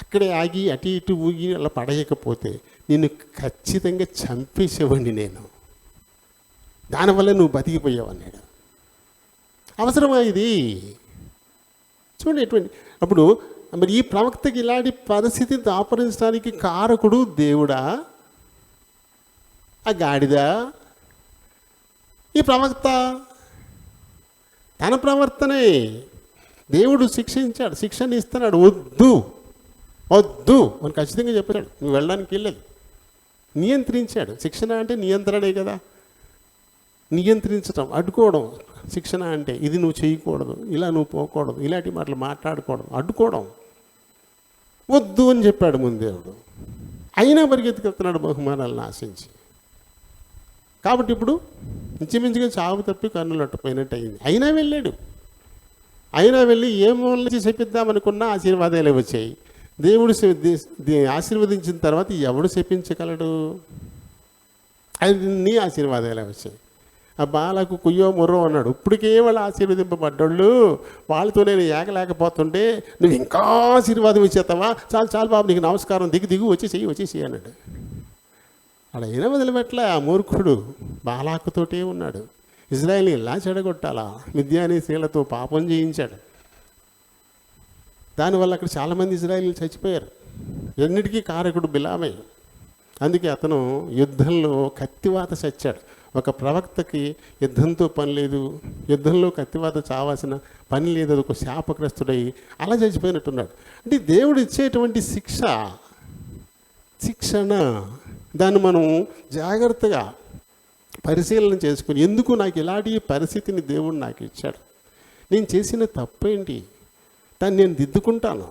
అక్కడే ఆగి అటు ఇటు ఊగి అలా పడేయకపోతే నిన్ను ఖచ్చితంగా చంపేసేవాడిని నేను, దానివల్ల నువ్వు బతికిపోయావు అన్నాడు. అవసరమా ఇది? చూడండి ఎటువంటి. అప్పుడు మరి ఈ ప్రవక్తకి ఇలాంటి పరిస్థితిని దాపరించడానికి కారకుడు దేవుడా, ఆ గాడిద? ఈ ప్రవక్త తన ప్రవర్తనే దేవుడు శిక్షించాడు, శిక్షణ ఇస్తున్నాడు. వద్దు వద్దు అని ఖచ్చితంగా చెప్పాడు, నువ్వు వెళ్ళడానికి వెళ్ళదు. నియంత్రించాడు. శిక్షణ అంటే నియంత్రణే కదా, నియంత్రించడం, అడ్డుకోవడం. శిక్షణ అంటే ఇది నువ్వు చేయకూడదు, ఇలా నువ్వు పోకూడదు, ఇలాంటి మాటలు మాట్లాడకూడదు, అడ్డుకోవడం. వద్దు అని చెప్పాడు ముందు దేవుడు. అయినా పరిగెత్తుకెళ్తున్నాడు బహుమానాలను ఆశించి. కాబట్టి ఇప్పుడు ఇంచుమించుగా చావు తప్పి కన్నులు అట్టుపోయినట్టు అయింది. అయినా వెళ్ళాడు. అయినా వెళ్ళి ఏమో చెప్పిద్దామనుకున్నా ఆశీర్వాదాలే వచ్చాయి. దేవుడు ఆశీర్వదించిన తర్వాత ఎవడు శపించగలడు? అన్ని ఆశీర్వాదాలే వచ్చాయి. ఆ బాలకు కుయ్యో ముర్రో అన్నాడు. ఇప్పటికే వాళ్ళు ఆశీర్వదింపబడ్డాళ్ళు, వాళ్ళతో నేను ఏకలేకపోతుంటే నువ్వు ఇంకా ఆశీర్వాదం ఇచ్చేస్తావా? చాలు చాలు బాబు, నీకు నమస్కారం, దిగు వచ్చేసి అన్నాడు. అలా అయినా వదిలిపెట్ల ఆ మూర్ఖుడు బాలాకుతోటే ఉన్నాడు. ఇజ్రాయేల్ని ఇలా చెడగొట్టాలా? మిద్యానీ స్త్రీలతో పాపం చేయించాడు. దానివల్ల అక్కడ చాలామంది ఇజ్రాయేలీలు చచ్చిపోయారు. ఎన్నిటికీ కారకుడు బిలామే. అందుకే అతను యుద్ధంలో కత్తివాత చచ్చాడు. ఒక ప్రవక్తకి యుద్ధంతో పని లేదు, యుద్ధంలో కత్తివాత చావాల్సిన పని లేదు, అది ఒక శాపగ్రస్తుడై అలా చచ్చిపోయినట్టున్నాడు. అంటే దేవుడు ఇచ్చేటువంటి శిక్షణ దాన్ని మనం జాగ్రత్తగా పరిశీలన చేసుకుని, ఎందుకు నాకు ఇలాంటి పరిస్థితిని దేవుడు నాకు ఇచ్చాడు, నేను చేసిన తప్పేంటి, దాన్ని నేను దిద్దుకుంటాను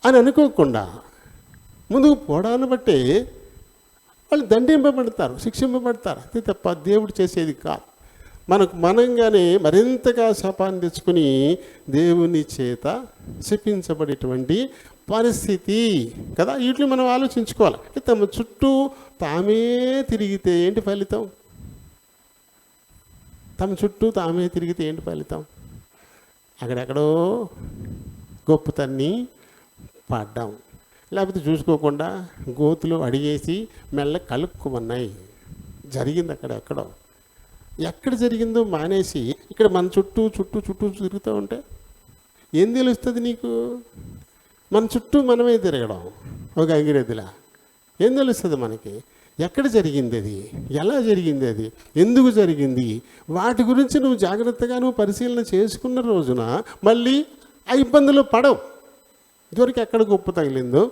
అని అనుకోకుండా ముందుకు పోవడాన్ని బట్టే వాళ్ళు దండింపబడతారు, శిక్షింపబడతారు. అంతే తప్ప దేవుడు చేసేది కాదు. మనంగానే మరింతగా శాపాన్ని తెచ్చుకుని దేవుని చేత శపించబడేటువంటి పరిస్థితి కదా. వీటిని మనం ఆలోచించుకోవాలి. తమ చుట్టూ తామే తిరిగితే ఏంటి ఫలితం? తమ చుట్టూ తామే తిరిగితే ఏంటి ఫలితం? అక్కడెక్కడో గొప్ప తన్ని పడ్డాం, లేకపోతే చూసుకోకుండా గోతులు అడిగేసి మెల్ల కలుక్కుమన్నాయి. జరిగింది అక్కడెక్కడో. ఎక్కడ జరిగిందో మానేసి ఇక్కడ మన చుట్టూ తిరుగుతూ ఉంటే ఏం తెలుస్తుంది నీకు? మన చుట్టూ మనమే తిరగడం ఒక అంగిరెద్దులా. ఏం తెలుస్తుంది మనకి? ఎక్కడ జరిగింది అది, ఎలా జరిగింది అది, ఎందుకు జరిగింది, వాటి గురించి నువ్వు జాగ్రత్తగా పరిశీలన చేసుకున్న రోజున మళ్ళీ ఆ ఇబ్బందులు పడవు. ఇదివరకు ఎక్కడ గొప్ప తగిలిందో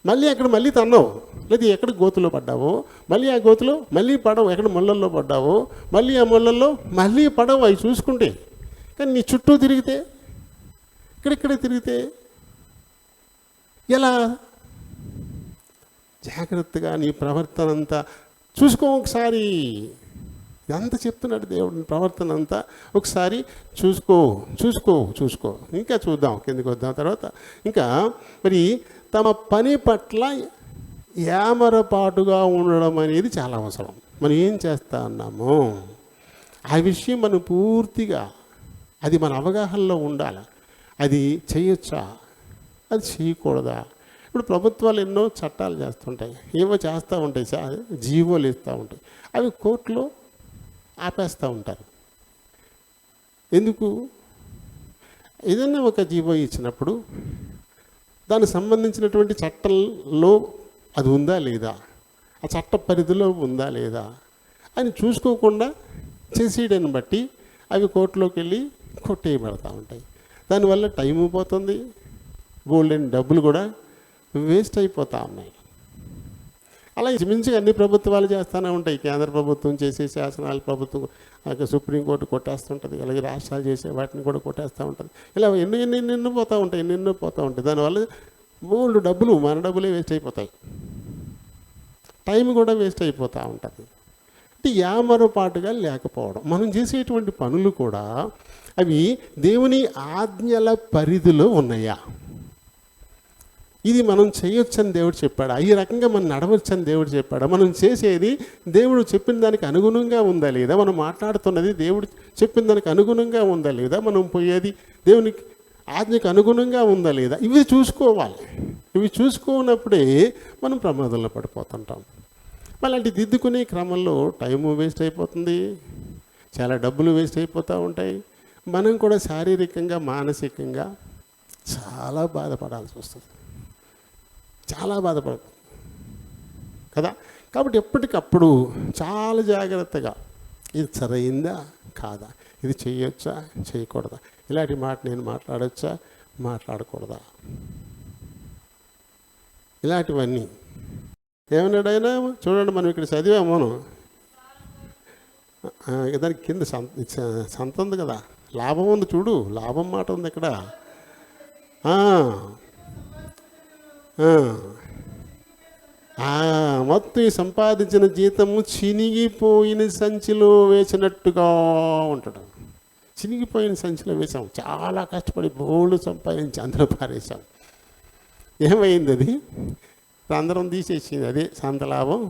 మళ్ళీ అక్కడ మళ్ళీ తన్నావు, లేదా ఎక్కడ గోతులో పడ్డావో మళ్ళీ ఆ గోతులో మళ్ళీ పడవు, ఎక్కడ ముళ్ళల్లో పడ్డావో మళ్ళీ ఆ ముళ్ళల్లో మళ్ళీ పడవు. అవి చూసుకుంటే. కానీ నీ చుట్టూ తిరిగితే, ఇక్కడిక్కడే తిరిగితే ఎలా? జాగ్రత్తగా నీ ప్రవర్తన అంతా చూసుకో ఒకసారి. ఇదంతా చెప్తున్నాడు దేవుడు. ప్రవర్తన అంతా ఒకసారి చూసుకో. ఇంకా చూద్దాం, కిందకి వద్దాం తర్వాత. ఇంకా మరి తమ పని పట్ల ఏమరపాటుగా ఉండడం అనేది చాలా అవసరం. మనం ఏం చేస్తా ఉన్నామో ఆ విషయం మనం పూర్తిగా అది మన అవగాహనలో ఉండాలి. అది చేయొచ్చా, అది చేయకూడదా? ఇప్పుడు ప్రభుత్వాలు ఎన్నో చట్టాలు చేస్తుంటాయి, ఏవో చేస్తూ ఉంటాయి, జీవోలు ఇస్తూ ఉంటాయి. అవి కోర్టులో ఆపేస్తూ ఉంటారు. ఎందుకు? ఏదైనా ఒక జీవో ఇచ్చినప్పుడు దానికి సంబంధించినటువంటి చట్టంలో అది ఉందా లేదా, ఆ చట్ట పరిధిలో ఉందా లేదా అని చూసుకోకుండా చేసేయడాన్ని బట్టి అవి కోర్టులోకి వెళ్ళి కొట్టేయబడతా ఉంటాయి. దానివల్ల టైము పోతుంది, గోల్డెన్ డబ్బులు కూడా వేస్ట్ అయిపోతూ ఉన్నాయి. అలా ఇంచుమించుగా అన్ని ప్రభుత్వాలు చేస్తూనే ఉంటాయి. కేంద్ర ప్రభుత్వం చేసే శాసనాలు ప్రభుత్వం సుప్రీంకోర్టు కొట్టేస్తుంటుంది, అలాగే రాష్ట్రాలు చేసే వాటిని కూడా కొట్టేస్తూ ఉంటుంది. ఇలా ఎన్నో పోతూ ఉంటాయి, ఎన్నెన్నో పోతూ ఉంటాయి. దానివల్ల బోల్డ్ డబ్బులు, మన డబ్బులే వేస్ట్ అయిపోతాయి, టైం కూడా వేస్ట్ అయిపోతూ ఉంటుంది. అంటే యామరపాటుగా లేకపోవడం, మనం చేసేటువంటి పనులు కూడా అవి దేవుని ఆజ్ఞల పరిధిలో ఉన్నాయా, ఇది మనం చేయొచ్చని దేవుడు చెప్పాడా, ఈ రకంగా మనం నడవచ్చని దేవుడు చెప్పాడా, మనం చేసేది దేవుడు చెప్పిన దానికి అనుగుణంగా ఉందా లేదా, మనం మాట్లాడుతున్నది దేవుడు చెప్పిన దానికి అనుగుణంగా ఉందా లేదా, మనం పోయేది దేవునికి ఆజ్ఞకు అనుగుణంగా ఉందా లేదా, ఇవి చూసుకోవాలి. ఇవి చూసుకున్నప్పుడే మనం ప్రమాదంలో పడిపోతుంటాం. అలాంటి దిద్దుకునే క్రమంలో టైము వేస్ట్ అయిపోతుంది, చాలా డబ్బులు వేస్ట్ అయిపోతూ ఉంటాయి. మనం కూడా శారీరకంగా మానసికంగా చాలా బాధపడాల్సి వస్తుంది, చాలా బాధపడుతుంది కదా. కాబట్టి ఎప్పటికప్పుడు చాలా జాగ్రత్తగా ఇది సరైందా కాదా, ఇది చేయొచ్చా చేయకూడదా, ఇలాంటి మాట నేను మాట్లాడచ్చా మాట్లాడకూడదా, ఇలాంటివన్నీ ఏమన్నాడైనా చూడండి. మనం ఇక్కడ చదివాము, మనం దానికి కింద సంత ఉంది కదా, లాభం ఉంది చూడు, లాభం మాట ఉంది ఇక్కడ. మొత్తం ఈ సంపాదించిన జీతము చినిగిపోయిన సంచిలో వేసినట్టుగా ఉంటాడు. చినిగిపోయిన సంచిలో వేసాం, చాలా కష్టపడి బోళ్ళు సంపాదించి అందులో పారేసాం. ఏమైంది అది, అందరం తీసేసింది, అదే సంత లాభం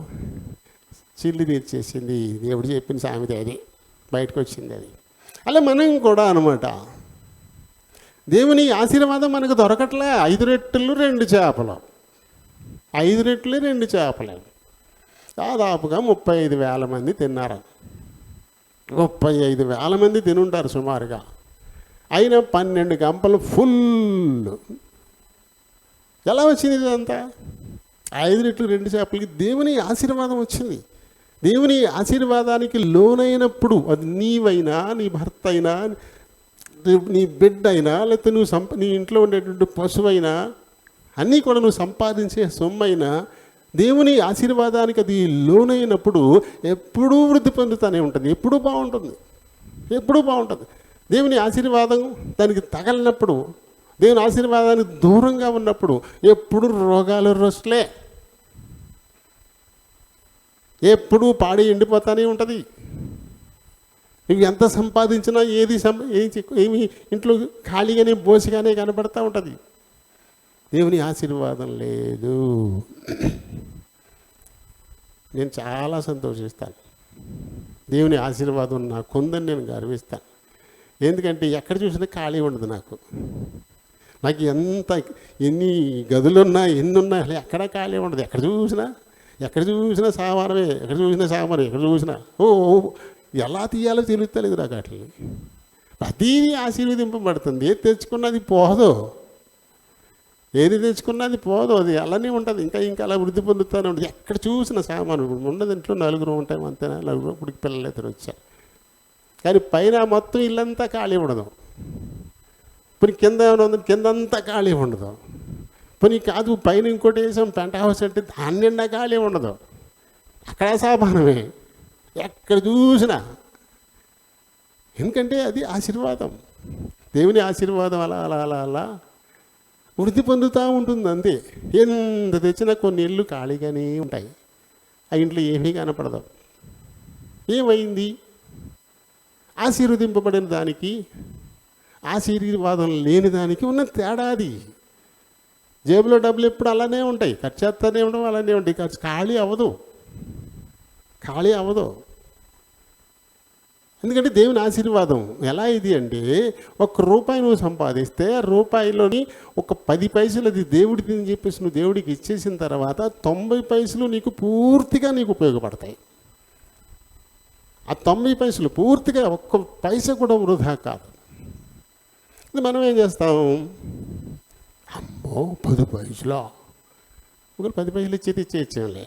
చిల్లు తీర్చేసింది. దేవుడు చెప్పిన సామెత అది బయటకు వచ్చింది అది. అలా మనం కూడా అనమాట, దేవుని ఆశీర్వాదం మనకు దొరకట్లే. 5 రెట్లు 2 చేపలు, 5 రెట్లు 2 చేపలు, దాదాపుగా 35,000 మంది తిన్నారు. 35,000 మంది తినుంటారు సుమారుగా. అయినా 12 గంపలు ఫుల్. ఎలా వచ్చింది ఇదంతా? 5 రెట్లు 2 చేపలకి దేవుని ఆశీర్వాదం వచ్చింది. దేవుని ఆశీర్వాదానికి లోనైనప్పుడు, అది నీవైనా, నీ భర్త అయినా, నీ బిడ్డ అయినా, లేకపోతే నీ ఇంట్లో ఉండేటువంటి పశువైనా, అన్నీ కూడా నువ్వు సంపాదించే సొమ్మైనా, దేవుని ఆశీర్వాదానికి అది లోనైనప్పుడు ఎప్పుడూ వృద్ధి పొందుతూనే ఉంటుంది, ఎప్పుడూ బాగుంటుంది, ఎప్పుడూ బాగుంటుంది. దేవుని ఆశీర్వాదం దానికి తగలినప్పుడు, దేవుని ఆశీర్వాదానికి దూరంగా ఉన్నప్పుడు ఎప్పుడు రోగాలు రొస్లే, ఎప్పుడూ పాడి ఎండిపోతూనే ఉంటుంది. నువ్వు ఎంత సంపాదించినా ఏమి ఇంట్లో ఖాళీగానే బోసిగానే కనబడతా ఉంటుంది. దేవుని ఆశీర్వాదం లేదు. నేను చాలా సంతోషిస్తాను, దేవుని ఆశీర్వాదం నాకు ఉందని నేను గర్విస్తాను. ఎందుకంటే ఎక్కడ చూసినా ఖాళీ ఉండదు నాకు ఎన్ని గదులున్నా ఎన్నున్నా అసలు ఎక్కడ ఖాళీ ఉండదు. ఎక్కడ చూసినా సామానమే, ఎక్కడ చూసినా ఎలా తీయాలో తెలుస్తలేదు నాకు. అట్లా ప్రతీ ఆశీర్వదింపబడుతుంది. ఏది తెచ్చుకున్నది పోదు, అది అలానే ఉంటుంది. ఇంకా అలా వృద్ధి పొందుతూనే ఉంటుంది. ఎక్కడ చూసిన సామాను ఉండదు. ఇంట్లో 4 ఉంటాయి అంతేనా, 4 ఇప్పటికి పిల్లలు ఇద్దరు వచ్చారు. కానీ పైన మొత్తం ఇల్లంతా ఖాళీ ఉండదు. ఇప్పుడు కింద ఏమైనా ఉంది, కిందంతా ఖాళీ ఉండదు. పోనీ కాదు పైన ఇంకోటి వేసాం పెంట్ హౌస్ అంటే దాని నిండా ఖాళీ ఉండదు, అక్కడ సామానమే ఎక్కడ చూసినా. ఎందుకంటే అది ఆశీర్వాదం, దేవుని ఆశీర్వాదం అలా అలా అలా అలా వృద్ధి పొందుతూ ఉంటుంది అంతే. ఎంత తెచ్చినా కొన్ని ఇళ్ళు ఖాళీగానే ఉంటాయి, ఆ ఇంట్లో ఏమీ కనపడదు. ఏమైంది? ఆశీర్వదింపబడిన దానికి ఆశీర్వాదం లేని దానికి ఉన్న తేడా అది. జేబులో డబ్బులు ఎప్పుడు అలానే ఉంటాయి, ఖర్చు చేస్తూనే ఉండడం అలానే ఉంటాయి, ఖాళీ అవ్వదు. ఎందుకంటే దేవుని ఆశీర్వాదం ఎలా ఇది అంటే, ₹1 నువ్వు సంపాదిస్తే రూపాయిలోని ఒక 10 పైసలు అది దేవుడికి అని చెప్పేసి నువ్వు దేవుడికి ఇచ్చేసిన తర్వాత 90 పైసలు నీకు పూర్తిగా నీకు ఉపయోగపడతాయి. ఆ 90 పైసలు పూర్తిగా 1 పైసా కూడా వృధా కాదు. ఇది మనం ఏం చేస్తాం, అమ్మో 10 పైసలా, ఒకరు 10 పైసలు ఇచ్చేయచ్చులే,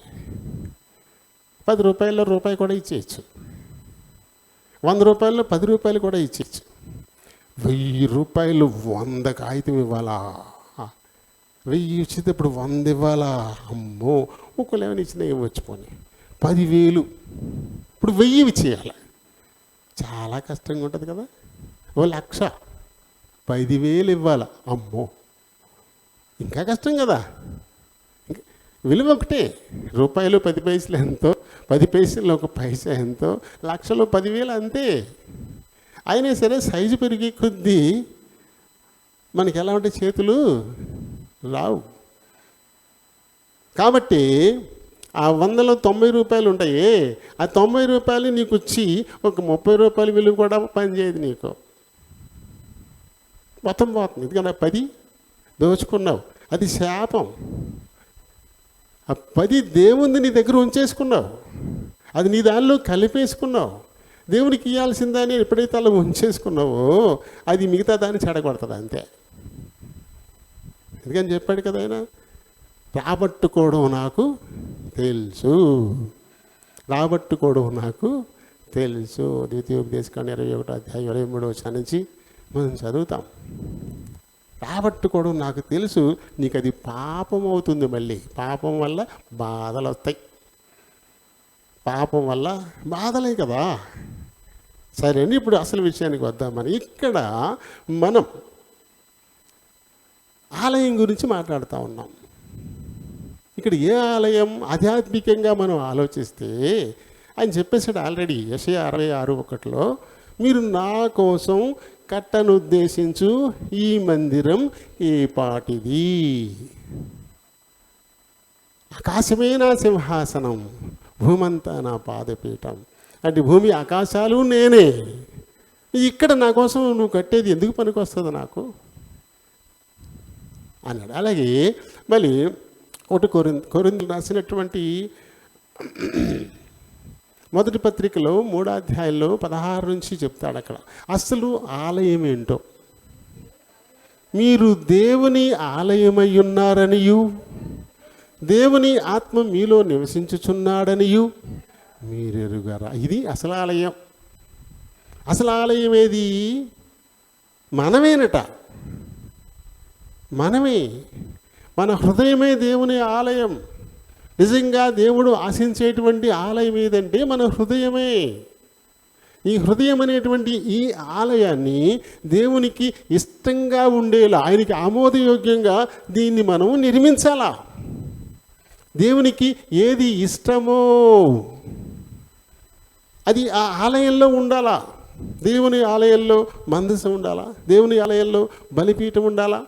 ₹10 కూడా ఇచ్చేయచ్చు, ₹100 ₹10 కూడా ఇచ్చేయచ్చు. ₹1000 100 కాగితం ఇవ్వాలా, 1000 ఇచ్చేటప్పుడు 100 ఇవ్వాలా, అమ్మో ఒకళ్ళు ఏమైనా ఇచ్చినా ఇవ్వచ్చు పోనీ. 10,000 ఇప్పుడు 1000 ఇచ్చేయాలి. చాలా కష్టంగా ఉంటుంది కదా. 1,00,000 10,000 ఇవ్వాలి. అమ్మో, ఇంకా కష్టం కదా. విలువ ఒకటే. రూపాయలు 10 పైసలు ఎంతో, 10 పైసలు 1 పైసా ఎంతో, లక్షలో 10,000 అంతే. అయినా సరే సైజు పెరిగే కొద్దీ మనకి ఎలా ఉంటే చేతులు రావు. కాబట్టి ఆ 100లో 90 రూపాయలు ఉంటాయి. ఆ 90 రూపాయలు నీకు వచ్చి ఒక 30 రూపాయల విలువ కూడా పనిచేయదు నీకు. మొత్తం పోతుంది. ఎందుకన్నా 10 దోచుకున్నావు, అది శాపం. ఆ 10 దేవుని నీ దగ్గర ఉంచేసుకున్నావు, అది నీ దానిలో కలిపేసుకున్నావు. దేవునికి ఇవ్వాల్సిందని ఎప్పుడైతే అలా ఉంచేసుకున్నావో అది మిగతా దాన్ని చెడగొడుతుంది అంతే. ఎందుకని చెప్పాడు కదా ఆయన, రాబట్టుకోవడం నాకు తెలుసు, రాబట్టుకోవడం నాకు తెలుసు. ద్వితీయోపదేశకాండం 21వ అధ్యాయం 23వ వచనం నుంచి మనం చదువుతాం. రాబట్టుకోవడం నాకు తెలుసు. నీకు అది పాపం అవుతుంది. మళ్ళీ పాపం వల్ల బాధలు వస్తాయి. పాపం వల్ల బాధలే కదా. సరే అండి, ఇప్పుడు అసలు విషయానికి వద్దామని. ఇక్కడ మనం ఆలయం గురించి మాట్లాడుతూ ఉన్నాం. ఇక్కడ ఏ ఆలయం? ఆధ్యాత్మికంగా మనం ఆలోచిస్తే ఆయన చెప్పేసాడు ఆల్రెడీ యెషయా 66:1 మీరు నా కోసం కట్టనుద్దేశించు ఈ మందిరం ఏ పాటిది? ఆకాశమే నా సింహాసనం, భూమంతా నా పాదపీఠం. అంటే భూమి ఆకాశాలు నేనే. ఇక్కడ నా కోసం నువ్వు కట్టేది ఎందుకు పనికి వస్తుంది నాకు అన్నాడు. అలాగే మళ్ళీ 1 కొరింథీయులకు రాసినటువంటి మొదటి పత్రికలో 3వ అధ్యాయంలో 16 నుంచి చెప్తాడు. అక్కడ అసలు ఆలయం ఏంటో, మీరు దేవుని ఆలయమై ఉన్నారనియు దేవుని ఆత్మ మీలో నివసించుచున్నాడనియు మీరెరుగరా. ఇది అసలు ఆలయం. అసలు ఆలయం ఏది? మనమేనట. మనమే, మన హృదయమే దేవుని ఆలయం. నిజంగా దేవుడు ఆశించేటువంటి ఆలయం ఏదంటే మన హృదయమే. ఈ హృదయం అనేటువంటి ఈ ఆలయాన్ని దేవునికి ఇష్టంగా ఉండేలా, ఆయనకి ఆమోదయోగ్యంగా దీన్ని మనం నిర్మించాలా. దేవునికి ఏది ఇష్టమో అది ఆ ఆలయంలో ఉండాలా. దేవుని ఆలయంలో మందసం ఉండాలా, దేవుని ఆలయంలో బలిపీఠం ఉండాలా.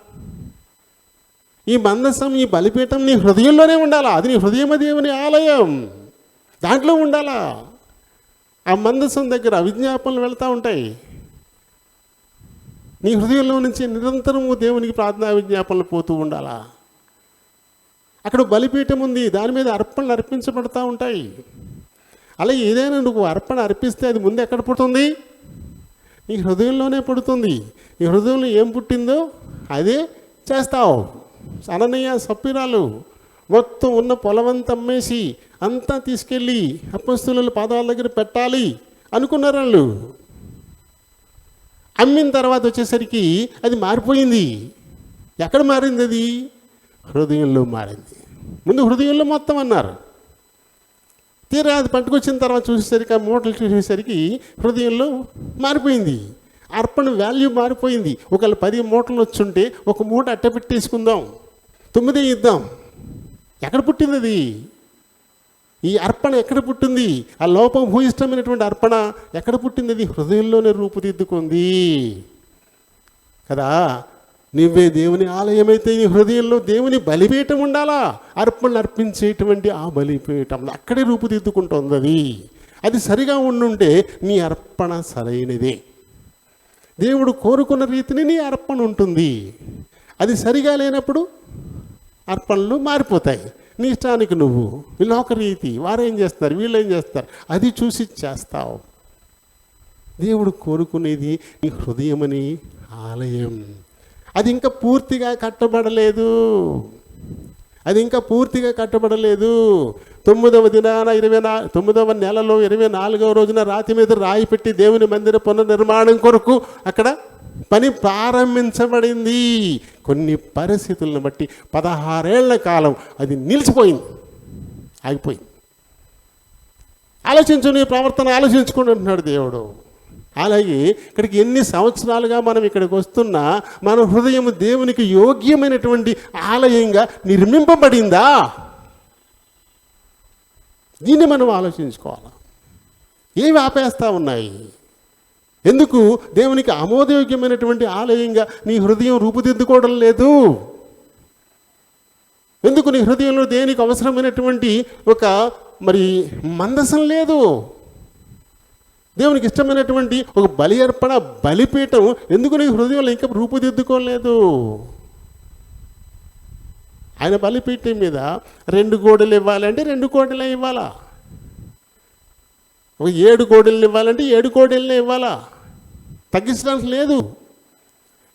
ఈ మందసం, ఈ బలిపీఠం నీ హృదయంలోనే ఉండాలా. అది నీ హృదయం, దేవుని ఆలయం, దాంట్లో ఉండాలా. ఆ మందసం దగ్గర విజ్ఞాపనలు వెళ్తూ ఉంటాయి. నీ హృదయంలో నుంచి నిరంతరము దేవునికి ప్రార్థనా విజ్ఞాపనలు పోతూ ఉండాలా. అక్కడ బలిపీఠం ఉంది, దాని మీద అర్పణలు అర్పించబడతా ఉంటాయి. అలా ఏదైనా నువ్వు అర్పణ అర్పిస్తే అది ముందు ఎక్కడ పుడుతుంది? నీ హృదయంలోనే పుడుతుంది. నీ హృదయంలో ఏం పుట్టిందో అదే చేస్తావు. అననీయ సప్పిరాలు మొత్తం ఉన్న పొలమంతా అమ్మేసి అంతా తీసుకెళ్ళి అపొస్తలుల పాదాల దగ్గర పెట్టాలి అనుకున్నారు వాళ్ళు. అమ్మిన తర్వాత వచ్చేసరికి అది మారిపోయింది. ఎక్కడ మారింది? అది హృదయంలో మారింది. ముందు హృదయంలో మొత్తం అన్నారు. తీరా అది పట్టుకొచ్చిన తర్వాత చూసేసరికి, ఆ మూటలు చూసేసరికి హృదయంలో మారిపోయింది. అర్పణ వాల్యూ మారిపోయింది. ఒకవేళ 10 మూటలు వచ్చుంటే ఒక మూట అట్ట పెట్టేసుకుందాం, 9 ఇద్దాం. ఎక్కడ పుట్టింది అది? ఈ అర్పణ ఎక్కడ పుట్టింది? ఆ లోపం భూయిష్టమైనటువంటి అర్పణ ఎక్కడ పుట్టింది? అది హృదయంలోనే రూపుదిద్దుకుంది కదా. నువ్వే దేవుని ఆలయమైతే నీ హృదయంలో దేవుని బలిపీఠం ఉండాలా. అర్పణలు అర్పించేటువంటి ఆ బలిపీఠం అక్కడే రూపుదిద్దుకుంటుంది. అది సరిగా ఉండుంటే నీ అర్పణ సరైనదే. దేవుడు కోరుకున్న రీతిని నీ అర్పణ ఉంటుంది. అది సరిగా లేనప్పుడు అర్పణలు మారిపోతాయి. నీ ఇష్టానికి నువ్వు వీళ్ళొక రీతి, వారేం చేస్తారు, వీళ్ళు ఏం చేస్తారు, అది చూసి చేస్తావు. దేవుడు కోరుకునేది నీ హృదయమని ఆలయం. అది ఇంకా పూర్తిగా కట్టబడలేదు. అది ఇంకా పూర్తిగా కట్టబడలేదు. 9వ దినాన 9వ నెలలో 24వ రోజున రాతి మీద రాయి పెట్టి దేవుని మందిర పునర్నిర్మాణం కొరకు అక్కడ పని ప్రారంభించబడింది. కొన్ని పరిస్థితులను బట్టి 16 ఏళ్ల కాలం అది నిలిచిపోయింది. ఆగిపోయింది. ఆలోచించు, నీ ప్రవర్తన ఆలోచించుకోండి అంటున్నాడు దేవుడు. అలాగే ఇక్కడికి ఎన్ని సంవత్సరాలుగా మనం ఇక్కడికి వస్తున్నా మన హృదయం దేవునికి యోగ్యమైనటువంటి ఆలయంగా నిర్మింపబడిందా? దీన్ని మనం ఆలోచించుకోవాలి. ఏవి ఆపేస్తూ ఉన్నాయి? ఎందుకు దేవునికి ఆమోదయోగ్యమైనటువంటి ఆలయంగా నీ హృదయం రూపుదిద్దుకోవడం లేదు? ఎందుకు నీ హృదయంలో దేనికి అవసరమైనటువంటి ఒక మందసం లేదు? దేవునికి ఇష్టమైనటువంటి ఒక బలి అర్పణ బలిపీఠం ఎందుకు నీ హృదయంలో ఇంకా రూపుదిద్దుకోలేదు? ఆయన బలిపీఠం మీద 2 గోడలు ఇవ్వాలంటే 2 గోడలే ఇవ్వాలా? 7 గోడలు ఇవ్వాలంటే 7 గోడలనే ఇవ్వాలా? తగ్గించడానికి లేదు.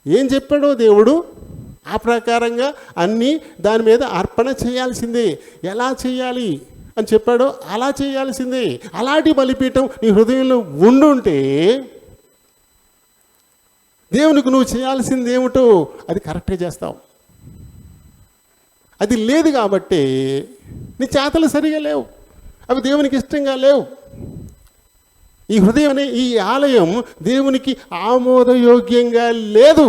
ఏం చెప్పాడో దేవుడు ఆ ప్రకారంగా అన్నీ దాని మీద అర్పణ చేయాల్సిందే. ఎలా చేయాలి అని చెప్పాడో అలా చేయాల్సిందే. అలాంటి బలిపీఠం నీ హృదయంలో ఉండుంటే దేవునికి నువ్వు చేయాల్సింది ఏమిటో అది కరెక్ట్గా చేస్తావు. అది లేదు కాబట్టి నీ చేతలు సరిగా లేవు, అవి దేవునికి ఇష్టంగా లేవు. ఈ హృదయం అనే ఈ ఆలయం దేవునికి ఆమోదయోగ్యంగా లేదు.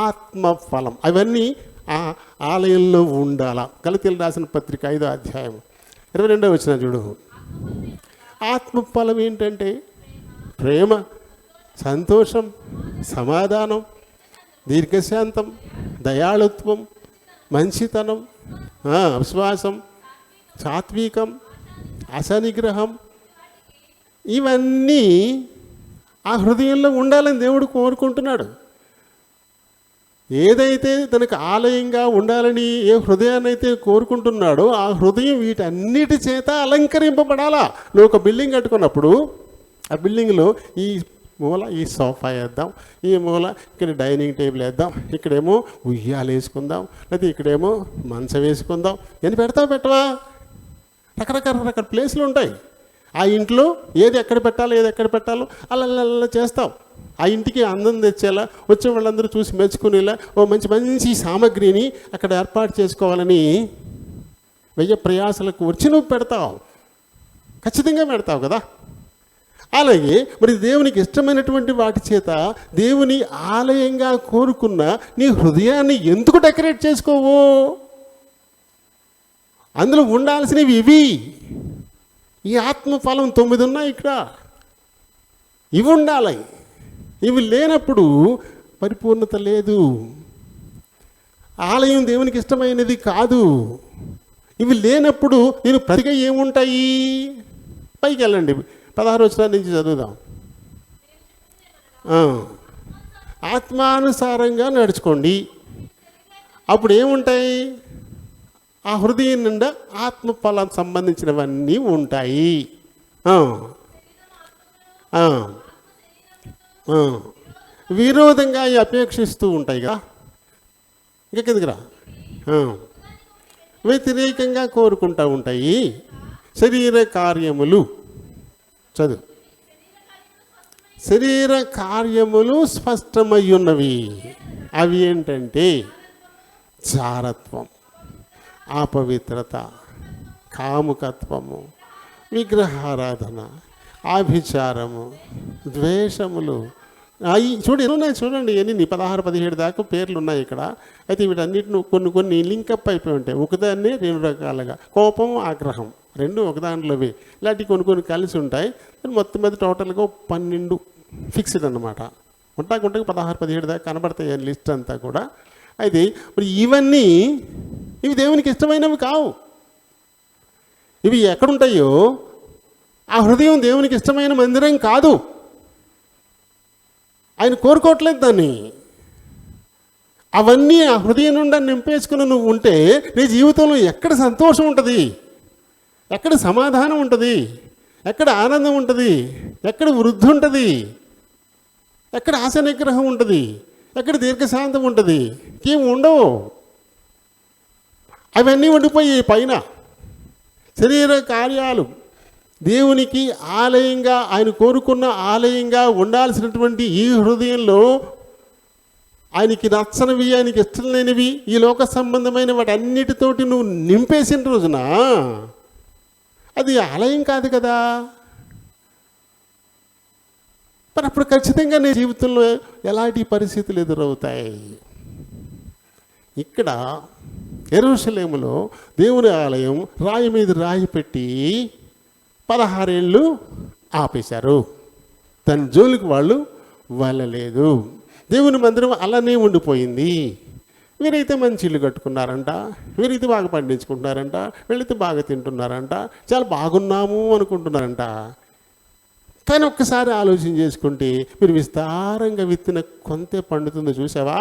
ఆత్మఫలం అవన్నీ ఆ ఆలయంలో ఉండాలా. గలతీయులకు రాసిన పత్రిక 5వ అధ్యాయం 22వ వచనం చూడు. ఆత్మఫలం ఏంటంటే ప్రేమ, సంతోషం, సమాధానం, దీర్ఘశాంతం, దయాళుత్వం, మంచితనం, విశ్వాసం, సాత్వికం, అసనిగ్రహం, ఇవన్నీ ఆ హృదయంలో ఉండాలని దేవుడు కోరుకుంటున్నాడు. ఏదైతే తనకు ఆలయంగా ఉండాలని ఏ హృదయాన్ని అయితే కోరుకుంటున్నాడో ఆ హృదయం వీటన్నిటి చేత అలంకరింపబడాలా. నువ్వు ఒక బిల్డింగ్ కట్టుకున్నప్పుడు ఆ బిల్డింగ్లో ఈ మూల ఈ సోఫా వేద్దాం, ఈ మూల ఇక్కడ డైనింగ్ టేబుల్ వేద్దాం, ఇక్కడేమో ఉయ్యాలు వేసుకుందాం, లేకపోతే ఇక్కడేమో మంచం వేసుకుందాం అని పెట్టవా? రకరకాల ప్లేస్లు ఉంటాయి. ఆ ఇంట్లో ఏది ఎక్కడ పెట్టాలో అలా చేస్తాం. ఆ ఇంటికి అందం తెచ్చేలా, వచ్చే వాళ్ళందరూ చూసి మెచ్చుకునేలా ఓ మంచి సామాగ్రిని అక్కడ ఏర్పాటు చేసుకోవాలని ప్రయాసలకు వచ్చి నువ్వు పెడతావు. ఖచ్చితంగా పెడతావు కదా. అలాగే దేవునికి ఇష్టమైనటువంటి వాటి చేత దేవుని ఆలయంగా కోరుకున్న నీ హృదయాన్ని ఎందుకు డెకరేట్ చేసుకోవు? అందులో ఉండాల్సినవి ఇవి. ఈ ఆత్మఫలం 9 ఉన్నాయి ఇక్కడ. ఇవి ఉండాలి. ఇవి లేనప్పుడు పరిపూర్ణత లేదు. ఆలయం దేవునికి ఇష్టమైనది కాదు. ఇవి లేనప్పుడు నేను ప్రతిగా ఏముంటాయి? పైకి వెళ్ళండి, 16వ వచనం నుంచి చదువుదాం. ఆత్మానుసారంగా నడుచుకోండి. అప్పుడు ఏముంటాయి? ఆ హృదయం నిండా ఆత్మఫలం సంబంధించినవన్నీ ఉంటాయి. విరోధంగా అపేక్షిస్తూ ఉంటాయి కదా. ఇంకా కిందకి రా. వ్యతిరేకంగా కోరుకుంటూ ఉంటాయి. శరీర కార్యములు చదువు. శరీర కార్యములు స్పష్టమై ఉన్నవి. అవి ఏంటంటే జారత్వం, అపవిత్రత, కాముకత్వము, విగ్రహారాధన, ఆభిచారము, ద్వేషములు. చూడండి ఎన్ని 16-17 దాకా పేర్లు ఉన్నాయి ఇక్కడ. అయితే వీటన్నిటిని కొన్ని లింకప్ అయిపోయి ఉంటాయి. ఒకదాన్ని 2 రకాలుగా, కోపం, ఆగ్రహం 2 ఒకదాంట్లోవి. ఇలాంటివి కొన్ని కలిసి ఉంటాయి. మొత్తం మీద టోటల్గా 12 ఫిక్స్డ్ అన్నమాట. ఉంటాకు 16-17 దాకా కనబడతాయి లిస్ట్ అంతా కూడా. అయితే ఇవి దేవునికి ఇష్టమైనవి కావు. ఇవి ఎక్కడుంటాయో ఆ హృదయం దేవునికి ఇష్టమైన మందిరం కాదు. ఆయన కోరుకోవట్లేదు దాన్ని. అవన్నీ ఆ హృదయం నుండి నింపేసుకుని నువ్వు ఉంటే నీ జీవితంలో ఎక్కడ సంతోషం ఉంటుంది? ఎక్కడ సమాధానం ఉంటుంది? ఎక్కడ ఆనందం ఉంటుంది? ఎక్కడ వృద్ధి ఉంటుంది? ఎక్కడ ఆశ నిగ్రహం ఉంటుంది? ఎక్కడ దీర్ఘశాంతం ఉంటుంది? ఏం ఉండవు. అవన్నీ ఉండిపోయి పైన శరీర కార్యాలు. దేవునికి ఆలయంగా ఆయన కోరుకున్న ఆలయంగా ఉండాల్సినటువంటి ఈ హృదయంలో ఆయనకి నచ్చనివి, ఆయనకి ఇష్టం లేనివి, ఈ లోక సంబంధమైన వాటి అన్నిటితోటి నువ్వు నింపేసిన రోజున అది ఆలయం కాదు కదా. మరి అప్పుడు ఖచ్చితంగా నీ జీవితంలో ఎలాంటి పరిస్థితులు ఎదురవుతాయి. ఇక్కడ యెరూషలేములో దేవుని ఆలయం రాయి మీద రాయి పెట్టి 16 ఏళ్ళు ఆపేశారు. తన జోలికి వాళ్ళు వెళ్ళలేదు. దేవుని మందిరం అలానే ఉండిపోయింది. వీరైతే మంచి ఇల్లు కట్టుకున్నారంట, వీరైతే బాగా పండించుకుంటున్నారంట, వీళ్ళైతే బాగా తింటున్నారంట, చాలా బాగున్నాము అనుకుంటున్నారంట. కానీ ఒక్కసారి ఆలోచన చేసుకుంటే మీరు విస్తారంగా విత్తిన కొంతే పండుతుందో చూసావా?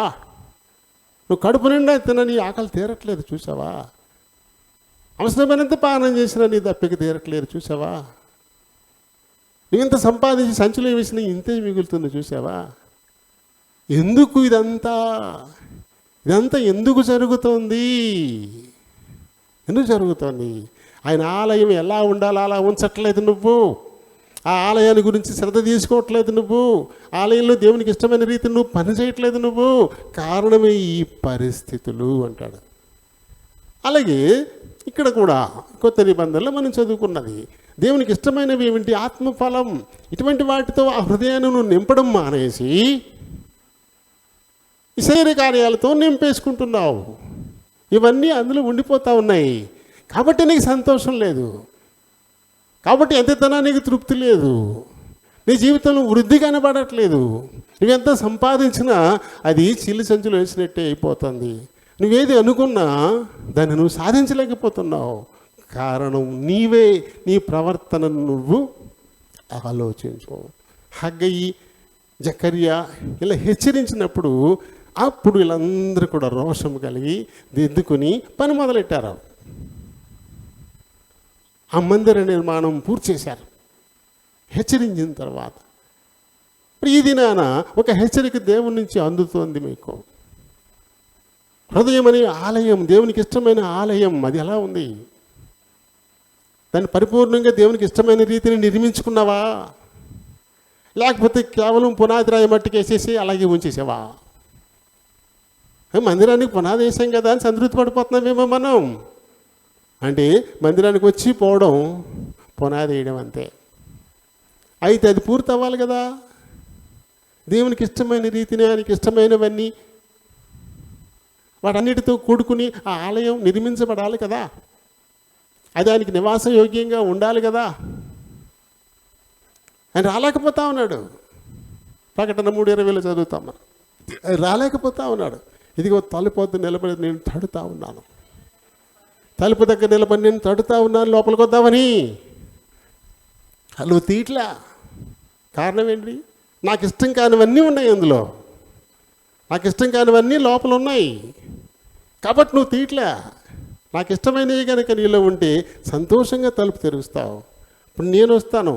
నువ్వు కడుపు నిండా తిన నీ ఆకలి తీరట్లేదు చూసావా? అవసరమైనంత పానం చేసినా నీ దప్పిక తీరట్లేదు చూసావా? నువ్వు ఇంత సంపాదించి సంచులో వేసినా ఇంతే మిగులుతుంది చూసావా? ఎందుకు ఇదంతా ఎందుకు జరుగుతోంది? ఎందుకు జరుగుతోంది? ఆయన ఆలయం ఎలా ఉండాలో అలా ఉంచట్లేదు నువ్వు. ఆ ఆలయాన్ని గురించి శ్రద్ధ తీసుకోవట్లేదు నువ్వు. ఆలయంలో దేవునికి ఇష్టమైన రీతిని నువ్వు పని చేయట్లేదు నువ్వు. కారణమే ఈ పరిస్థితులు అంటాడు. అలాగే ఇక్కడ కూడా కొత్త నిబంధనలో మనం చదువుకున్నది దేవునికి ఇష్టమైనవి ఏమిటి? ఆత్మఫలం. ఇటువంటి వాటితో ఆ హృదయాన్ని నువ్వు నింపడం మానేసి ఈ శరీర కార్యాలతో నింపేసుకుంటున్నావు. ఇవన్నీ అందులో ఉండిపోతూ ఉన్నాయి. కాబట్టి నీకు సంతోషం లేదు, కాబట్టి ఎంతతనానికి తృప్తి లేదు, నీ జీవితంలో వృద్ధి కనబడట్లేదు. నువ్వెంత సంపాదించినా అది చిల్లి సంచులు వేసినట్టే అయిపోతుంది. నువ్వేది అనుకున్నా దాన్ని నువ్వు సాధించలేకపోతున్నావు. కారణం నీవే. నీ ప్రవర్తనను నువ్వు ఆలోచించు. హగ్గయి, జకర్యా ఇలా హెచ్చరించినప్పుడు అప్పుడు వీళ్ళందరూ కూడా రోషం కలిగి దిద్దుకుని పని మొదలెట్టారు. ఆ మందిర నిర్మాణం పూర్తి చేశారు హెచ్చరించిన తర్వాత. ఈ దినాన ఒక హెచ్చరిక దేవుని నుంచి అందుతోంది మీకు. హృదయం అనే ఆలయం, దేవునికి ఇష్టమైన ఆలయం, అది ఎలా ఉంది? దాన్ని పరిపూర్ణంగా దేవునికి ఇష్టమైన రీతిని నిర్మించుకున్నావా? లేకపోతే కేవలం పునాది రాయి మట్టికేసేసి అలాగే ఉంచేసావా? మందిరానికి పునాది వేసాం కదా అని సంతృప్తి పడిపోతున్నామేమో మనం. అంటే మందిరానికి వచ్చి పోవడం పునాది వేయడం అంతే. అయితే అది పూర్తి అవ్వాలి కదా. దేవునికి ఇష్టమైన రీతిని, ఆయనకి ఇష్టమైనవన్నీ వాటన్నిటితో కూడుకుని ఆ ఆలయం నిర్మించబడాలి కదా. అది ఆయనకి నివాసయోగ్యంగా ఉండాలి కదా. ఆయన రాలేకపోతా ఉన్నాడు. ప్రకటన 3:20 చదువుతాం మనం. రాలేకపోతా ఉన్నాడు. ఇదిగో తలుపు వద్ద నిలబడి నేను తడుతా ఉన్నాను, తలుపు దగ్గర నిలబడి నేను తడుతా ఉన్నాను లోపలికి వద్దామని. నువ్వు తీట్లా. కారణం ఏంటి? నాకు ఇష్టం కానివన్నీ ఉన్నాయి అందులో, నాకు ఇష్టం కానివన్నీ లోపల ఉన్నాయి. కాబట్టి నువ్వు తీట్లా. నాకు ఇష్టమైనవి కనుక నీలో ఉంటే సంతోషంగా తలుపు తెరుస్తావు. ఇప్పుడు నేను వస్తాను,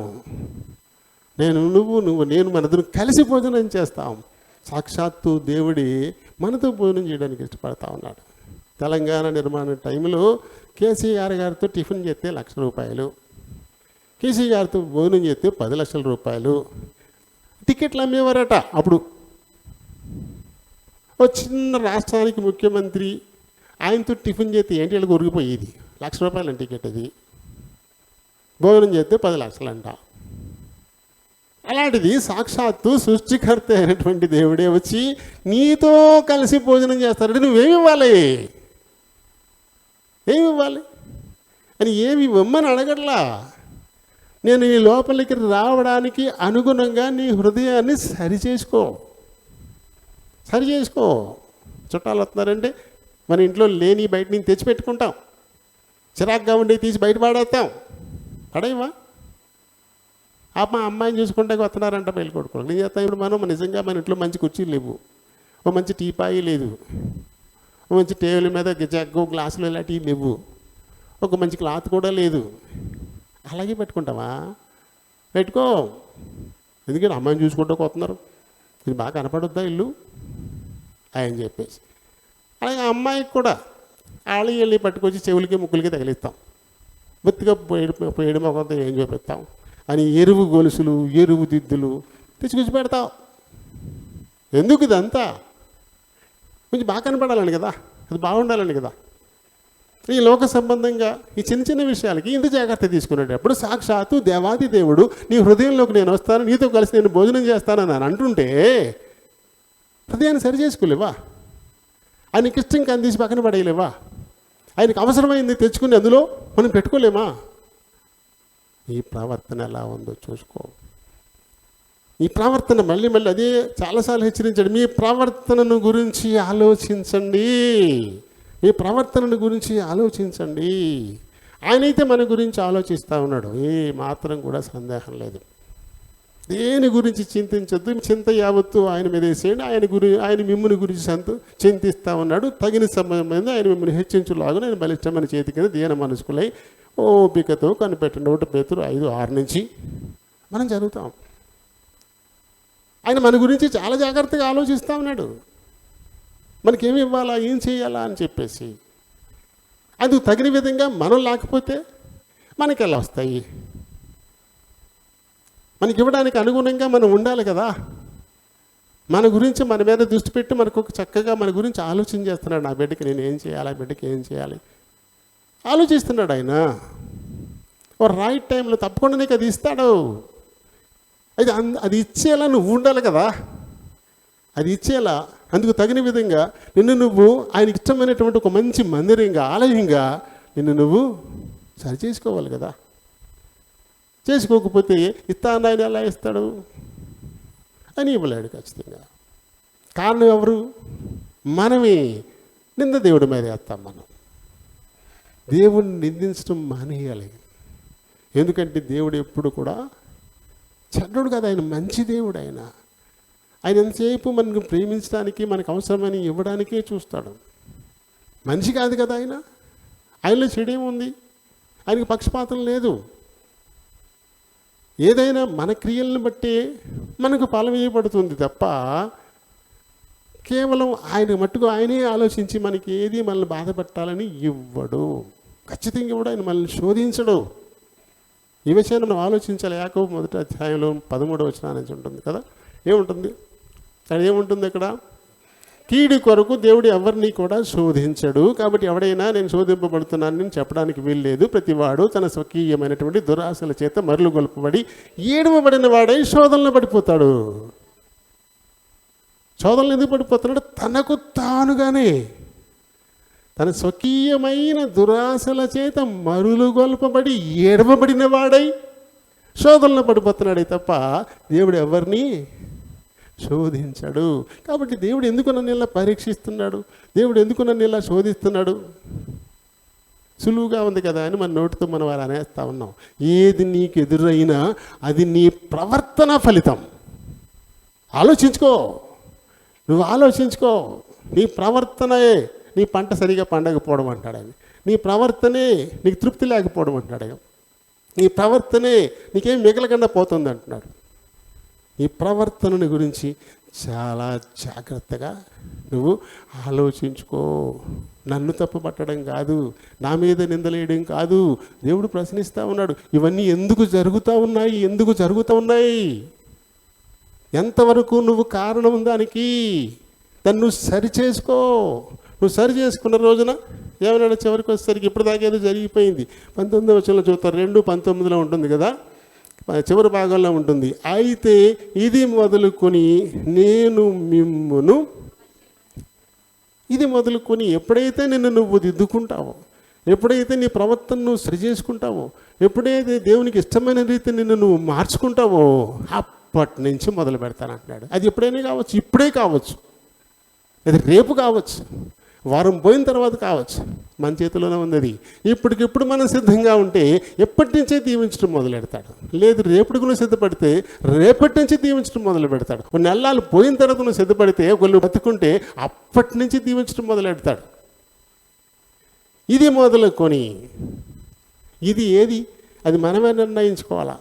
నువ్వు నేను మనిద్దరం కలిసి భోజనం చేస్తాం. సాక్షాత్తు దేవుడి మనతో భోజనం చేయడానికి ఇష్టపడతా ఉన్నాడు. తెలంగాణ నిర్మాణ టైంలో కేసీఆర్ గారితో టిఫిన్ చేస్తే ₹1,00,000, కేసీ గారితో భోజనం చేస్తే ₹10,00,000. టికెట్లు అమ్మేవారట అప్పుడు. ఓ చిన్న రాష్ట్రానికి ముఖ్యమంత్రి ఆయనతో టిఫిన్ చేస్తే ఏంటి వీళ్ళకి ఉరిగిపోయేది. ₹1,00,000 టికెట్ అది. భోజనం చేస్తే 10 లక్షలంట. అలాంటిది సాక్షాత్తు సృష్టికర్త అయినటువంటి దేవుడే వచ్చి నీతో కలిసి భోజనం చేస్తారంటే నువ్వేమి ఇవ్వాలి? ఏమి ఇవ్వాలి అని ఏమి ఇవ్వమని అడగట్లా. నేను నీ లోపలికి రావడానికి అనుగుణంగా నీ హృదయాన్ని సరిచేసుకో. చుట్టాలు వస్తున్నారంటే మన ఇంట్లో లేని బయట నుంచి తెచ్చి పెట్టుకుంటాం. చిరాగ్గా ఉండి తీసి బయట పడేస్తాం. పడేవా? మా అమ్మాయిని చూసుకుంటే వస్తున్నారంట పెళ్ళి కొడుకు. నేను చేస్తాను. ఇప్పుడు మనం నిజంగా మన ఇంట్లో మంచి కుర్చీలు లేవు, ఓ మంచి టీపాయి లేదు, ఓ మంచి టేబుల్ మీద జగ్గు గ్లాసులు ఇలాంటివి లేవు, ఒక మంచి క్లాత్ కూడా లేదు. అలాగే పెట్టుకుంటావా? పెట్టుకో. ఎందుకంటే అమ్మాయిని చూసుకుంటూ వస్తున్నారు, ఇది బాగా కనపడొద్దా ఇల్లు అని చెప్పేసి. అలాగే అమ్మాయికి కూడా ఆళ్ళు వెళ్ళి పట్టుకొచ్చి చెవులకి ముక్కులకి తగిలిస్తాం. బొత్తిగా పోయడం మొకంతో ఏం చూపిస్తాం అని ఎరువు గొలుసులు, ఎరువు దిద్దులు తెచ్చుకొచ్చి పెడతావు. ఎందుకు ఇదంతా? కొంచెం బాగా కనపడాలని కదా, అది బాగుండాలని కదా. ఈ లోక సంబంధంగా ఈ చిన్న చిన్న విషయాలకి ఇంత జాగ్రత్త తీసుకునేటప్పుడు సాక్షాత్తు దేవాది దేవుడు నీ హృదయంలోకి నేను వస్తాను, నీతో కలిసి నేను భోజనం చేస్తానని అని అంటుంటే హృదయాన్ని సరి చేసుకోలేవా? ఆయనకి ఇష్టం కానీ తీసి పక్కన పడేయలేవా? ఆయనకు అవసరమైంది తెచ్చుకుని అందులో మనం పెట్టుకోలేమా? ఈ ప్రవర్తన ఎలా ఉందో చూసుకో. ఈ ప్రవర్తన మళ్ళీ అదే చాలాసార్లు హెచ్చరించాడు. మీ ప్రవర్తనను గురించి ఆలోచించండి, మీ ప్రవర్తనను గురించి ఆలోచించండి. ఆయనైతే మన గురించి ఆలోచిస్తూ ఉన్నాడు, ఏ మాత్రం కూడా సందేహం లేదు. దేని గురించి చింతించద్దు, చింత యావత్తు ఆయన మీద వేసేయండి. ఆయన మిమ్మల్ని గురించి చింతిస్తూ ఉన్నాడు. తగిన సమయం మీద ఆయన మిమ్మల్ని హెచ్చించులాగా నేను బలిష్టమైన చేతి కింద దీన మనసుకులై ఓపికతో కనిపెట్టండి. 1 పేతురు 5:6 నుంచి మనం చదువుతాం. ఆయన మన గురించి చాలా జాగ్రత్తగా ఆలోచిస్తూ ఉన్నాడు. మనకేమి ఇవ్వాలా, ఏం చేయాలా అని చెప్పేసి. అందుకు తగిన విధంగా మనం లేకపోతే మనకి ఎలా వస్తాయి? మనకి ఇవ్వడానికి అనుగుణంగా మనం ఉండాలి కదా. మన గురించి మన మీద దృష్టి పెట్టి మనకు చక్కగా మన గురించి ఆలోచన చేస్తున్నాడు. నా బిడ్డకి నేను ఏం చేయాలి, ఆ బిడ్డకి ఏం చేయాలి ఆలోచిస్తున్నాడు ఆయన. ఓ రైట్ టైంలో తప్పకుండా నీకు అది ఇస్తాడు. అది ఇచ్చేలా నువ్వు ఉండాలి కదా, అది ఇచ్చేలా. అందుకు తగిన విధంగా నిన్ను నువ్వు ఆయనకి ఇష్టమైనటువంటి ఒక మంచి మందిరంగా, ఆలయంగా నిన్ను నువ్వు సరి చేసుకోవాలి కదా. చేసుకోకపోతే ఇస్తాను ఆయన ఎలా ఇస్తాడు అని ఇవ్వలేడు ఖచ్చితంగా. కారణం ఎవరు? మనమే. నింద దేవుడి మీద వేస్తాం మనం. దేవుడిని నిందించడం మానేయాలి. ఎందుకంటే దేవుడు ఎప్పుడు కూడా చెడ్డోడు కదా, ఆయన మంచి దేవుడు. ఆయన ఎంతసేపు మనకు ప్రేమించడానికి, మనకు అవసరమని ఇవ్వడానికే చూస్తాడు. మనిషి కాదు కదా ఆయన. ఆయనలో చెడేముంది? ఆయనకి పక్షపాతం లేదు. ఏదైనా మన క్రియలను బట్టి మనకు ఫలం ఇవ్వబడుతుంది తప్ప కేవలం ఆయన మట్టుకు ఆయనే ఆలోచించి మనకి ఏది మనల్ని బాధపెట్టాలని ఇవ్వడు. ఖచ్చితంగా ఇవ్వడు. ఆయన మనల్ని శోధించడు. ఈ విషయాన్ని మనం ఆలోచించాలి. యాకోబు 1వ అధ్యాయంలో 13వ వచనం నుంచి ఉంటుంది కదా. ఏముంటుంది అక్కడ? ఏముంటుంది అక్కడ? కీడు కొరకు దేవుడు ఎవరిని కూడా శోధించడు. కాబట్టి ఎవడైనా నేను శోధింపబడుతున్నానని చెప్పడానికి వీల్లేదు. ప్రతివాడు తన స్వకీయమైనటువంటి దురాశల చేత మరులు గొల్పబడి ఏడవబడిన వాడై శోధనలో పడిపోతాడు. శోధనలు ఎందుకు పడిపోతున్నాడు? తనకు తానుగానే తన స్వకీయమైన దురాశల చేత మరులు గొల్పబడి ఏడవబడిన వాడై శోధనలో పడిపోతున్నాడే తప్ప దేవుడు ఎవరిని శోధించాడు. కాబట్టి దేవుడు ఎందుకు నన్ను ఇలా పరీక్షిస్తున్నాడు, దేవుడు ఎందుకు నన్ను ఇలా శోధిస్తున్నాడు? సులువుగా ఉంది కదా అని మన నోటితో మనం అలా అనేస్తూ ఉన్నాం. ఏది నీకు ఎదురైనా అది నీ ప్రవర్తన ఫలితం. ఆలోచించుకో, నువ్వు ఆలోచించుకో. నీ ప్రవర్తనే నీ పంట సరిగా పండకపోవడం అంటాడు ఆయన. నీ ప్రవర్తనే నీకు తృప్తి లేకపోవడం అంటాడు ఆయన. నీ ప్రవర్తనే నీకేం మిగలకుండా పోతుంది అంటున్నాడు. ఈ ప్రవర్తనని గురించి చాలా జాగ్రత్తగా నువ్వు ఆలోచించుకో. నన్ను తప్పుపట్టడం కాదు, నా మీద నిందలేయడం కాదు. దేవుడు ప్రశ్నిస్తూ ఉన్నాడు, ఇవన్నీ ఎందుకు జరుగుతూ ఉన్నాయి, ఎందుకు జరుగుతూ ఉన్నాయి, ఎంతవరకు నువ్వు కారణం దానికి, దాన్ని నువ్వు సరిచేసుకో. నువ్వు సరి చేసుకున్న రోజున ఏమన్నాడు? చివరికి వచ్చేసరికి ఇప్పుడు దాకేదో జరిగిపోయింది. 19వ వచనంలో చూస్తారు, 2:19 ఉంటుంది కదా, చివరి భాగంలో ఉంటుంది. అయితే ఇది మొదలుకొని నేను మిమ్మును, ఇది మొదలుకొని ఎప్పుడైతే నిన్ను నువ్వు దిద్దుకుంటావో, ఎప్పుడైతే నీ ప్రవర్తన నువ్వు సరి చేసుకుంటావో, ఎప్పుడైతే దేవునికి ఇష్టమైన రీతి నిన్ను నువ్వు మార్చుకుంటావో అప్పటి నుంచి మొదలు పెడతానంటున్నాడు. అది ఎప్పుడైనా కావచ్చు, ఇప్పుడే కావచ్చు, అది రేపు కావచ్చు, వారం పోయిన తర్వాత కావచ్చు, మన చేతిలోనే ఉంది అది. ఇప్పటికిప్పుడు మనం సిద్ధంగా ఉంటే ఎప్పటి నుంచే దీవించడం మొదలు పెడతాడు. లేదు రేపటికి నువ్వు సిద్ధపడితే రేపటి నుంచి దీవించడం మొదలు పెడతాడు. కొన్ని నెలలు పోయిన తర్వాత నువ్వు సిద్ధపడితే, ఒకళ్ళు బతుకుంటే అప్పటి నుంచి దీవించడం మొదలు పెడతాడు. ఇది మొదలుకొని, ఇది ఏది అది మనమే నిర్ణయించుకోవాలా.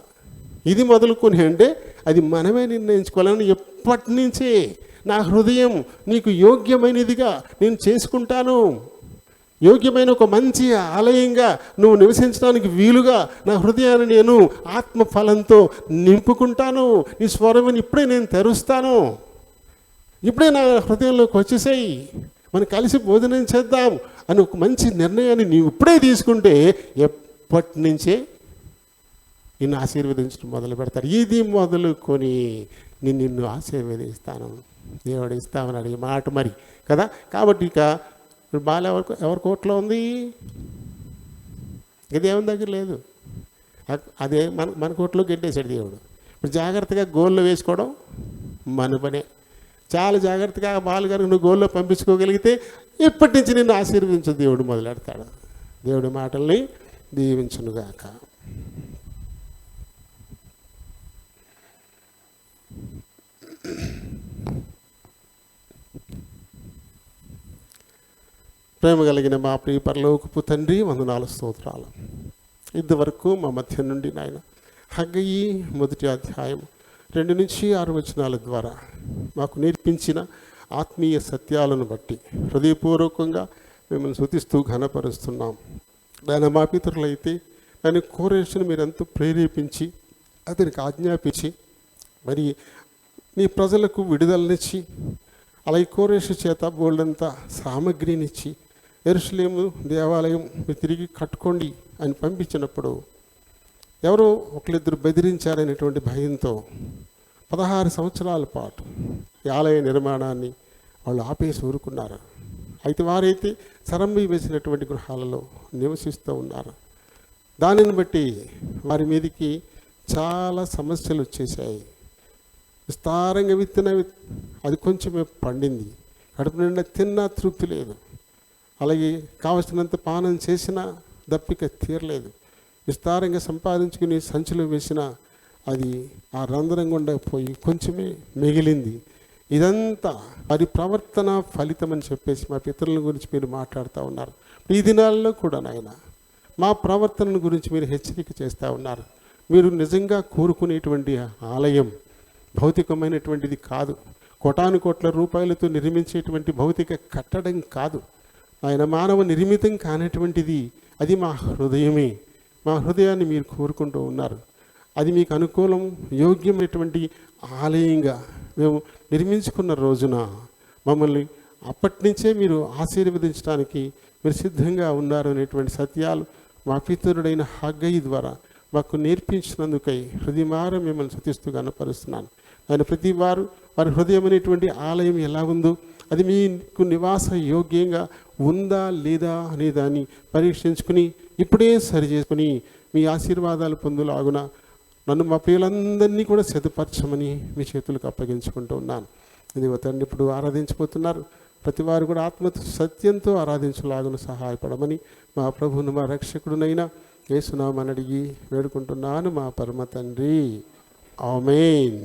ఇది మొదలుకొని అంటే అది మనమే నిర్ణయించుకోవాలని ఎప్పటి నుంచే నా హృదయం నీకు యోగ్యమైనదిగా నేను చేసుకుంటాను, యోగ్యమైన ఒక మంచి ఆలయంగా నువ్వు నివసించడానికి వీలుగా నా హృదయాన్ని నేను ఆత్మఫలంతో నింపుకుంటాను. నీ స్వరముని ఇప్పుడే నేను తెరుస్తాను, ఇప్పుడే నా హృదయంలోకి వచ్చేసేయి. మనం కలిసి భోజనం చేద్దాం అని ఒక మంచి నిర్ణయాన్ని నీవు ఇప్పుడే తీసుకుంటే ఎప్పటి నుంచే నిన్ను ఆశీర్వదించడం మొదలు పెడతారు. ఇది మొదలుకొని నిన్ను ఆశీర్వదిస్తాను, దేవుడు ఇస్తామని అడిగే మాట మరి కదా. కాబట్టి ఇక బాల ఎవరి కోట్లో ఉంది, ఇక దేవుని దగ్గర లేదు. అదే మన కోట్లో గెట్టేశాడు దేవుడు. ఇప్పుడు జాగ్రత్తగా గోల్లో వేసుకోవడం మన పనే. చాలా జాగ్రత్తగా బాలుగారు నువ్వు గోల్లో పంపించుకోగలిగితే ఇప్పటి నుంచి నిన్ను ఆశీర్వదించు దేవుడు మొదలెడతాడు. దేవుడి మాటల్ని దీవించునుగాక. ప్రేమ కలిగిన మా ప్రియ పరలోకపు తండ్రి, వందనాలు స్తోత్రాలు. ఇంతవరకు మా మధ్య నుండి నాయన హగ్గయి 1వ అధ్యాయం 2 నుంచి 6 వచనాల ద్వారా మాకు నేర్పించిన ఆత్మీయ సత్యాలను బట్టి హృదయపూర్వకంగా మిమ్మల్ని స్తుతిస్తూ ఘనపరుస్తున్నాం. ఆయన మా పితరులైతే ఆయన కోరేషను మీరెంతో ప్రేరేపించి అతనికి ఆజ్ఞాపించి మరి నీ ప్రజలకు విడుదలనిచ్చి అలాగే కోరేషు చేత బోల్డంత సామగ్రినిచ్చి యెరూషలేము దేవాలయం మీరు తిరిగి కట్టుకోండి అని పంపించినప్పుడు ఎవరో ఒకరిద్దరు బెదిరించారనేటువంటి భయంతో 16 సంవత్సరాల పాటు ఈ ఆలయ నిర్మాణాన్ని వాళ్ళు ఆపేసి ఊరుకున్నారు. అయితే వారైతే సరంబి వేసినటువంటి గృహాలలో నివసిస్తూ ఉన్నారు. దానిని బట్టి వారి మీదకి చాలా సమస్యలు వచ్చేసాయి. విస్తారంగా విత్తిన అది కొంచెమే పండింది, కడుపు నిండా తిన్నా తృప్తి లేదు, అలాగే కావలసినంత పానం చేసినా దప్పిక తీరలేదు. విస్తారంగా సంపాదించుకుని సంచులు వేసినా అది ఆ రంధ్రం గుండా పోయి కొంచెమే మిగిలింది. ఇదంతా వారి ప్రవర్తన ఫలితం అని చెప్పేసి మా పితరుల గురించి మీరు మాట్లాడుతూ ఉన్నారు. ఈ దినాల్లో కూడా నాయన మా ప్రవర్తన గురించి మీరు హెచ్చరిక చేస్తూ ఉన్నారు. మీరు నిజంగా కోరుకునేటువంటి ఆలయం భౌతికమైనటువంటిది కాదు, కోటాను కోట్ల రూపాయలతో నిర్మించేటువంటి భౌతిక కట్టడం కాదు, ఆయన మానవ నిర్మితం కానటువంటిది. అది మా హృదయమే. మా హృదయాన్ని మీరు కోరుకుంటూ ఉన్నారు. అది మీకు అనుకూలం యోగ్యమైనటువంటి ఆలయంగా మేము నిర్మించుకున్న రోజున మమ్మల్ని అప్పటి నుంచే మీరు ఆశీర్వదించడానికి మీరు సిద్ధంగా ఉన్నారు అనేటువంటి సత్యాలు మా పితరుడైన హగ్గయి ద్వారా మాకు నేర్పించినందుకై హృదయమార మిమ్మల్ని స్తుతిస్తూ కనపరుస్తున్నాను. ఆయన ప్రతి వారు వారి హృదయం అనేటువంటి ఆలయం ఎలా ఉందో అది మీకు నివాస యోగ్యంగా ఉందా లేదా అనే దాన్ని పరీక్షించుకుని ఇప్పుడే సరి చేసుకుని మీ ఆశీర్వాదాలు పొందులాగున నన్ను మా ప్రియులందరినీ కూడా సిద్ధపరచమని మీ చేతులకు అప్పగించుకుంటూ ఉన్నాను. ఇది తండ్రి ఇప్పుడు ఆరాధించిపోతున్నారు. ప్రతి వారు కూడా ఆత్మ సత్యంతో ఆరాధించలాగున సహాయపడమని మా ప్రభువును మా రక్షకుడునైనా యేసునామని అడిగి వేడుకుంటున్నాను మా పరమ తండ్రి. ఆమేన్.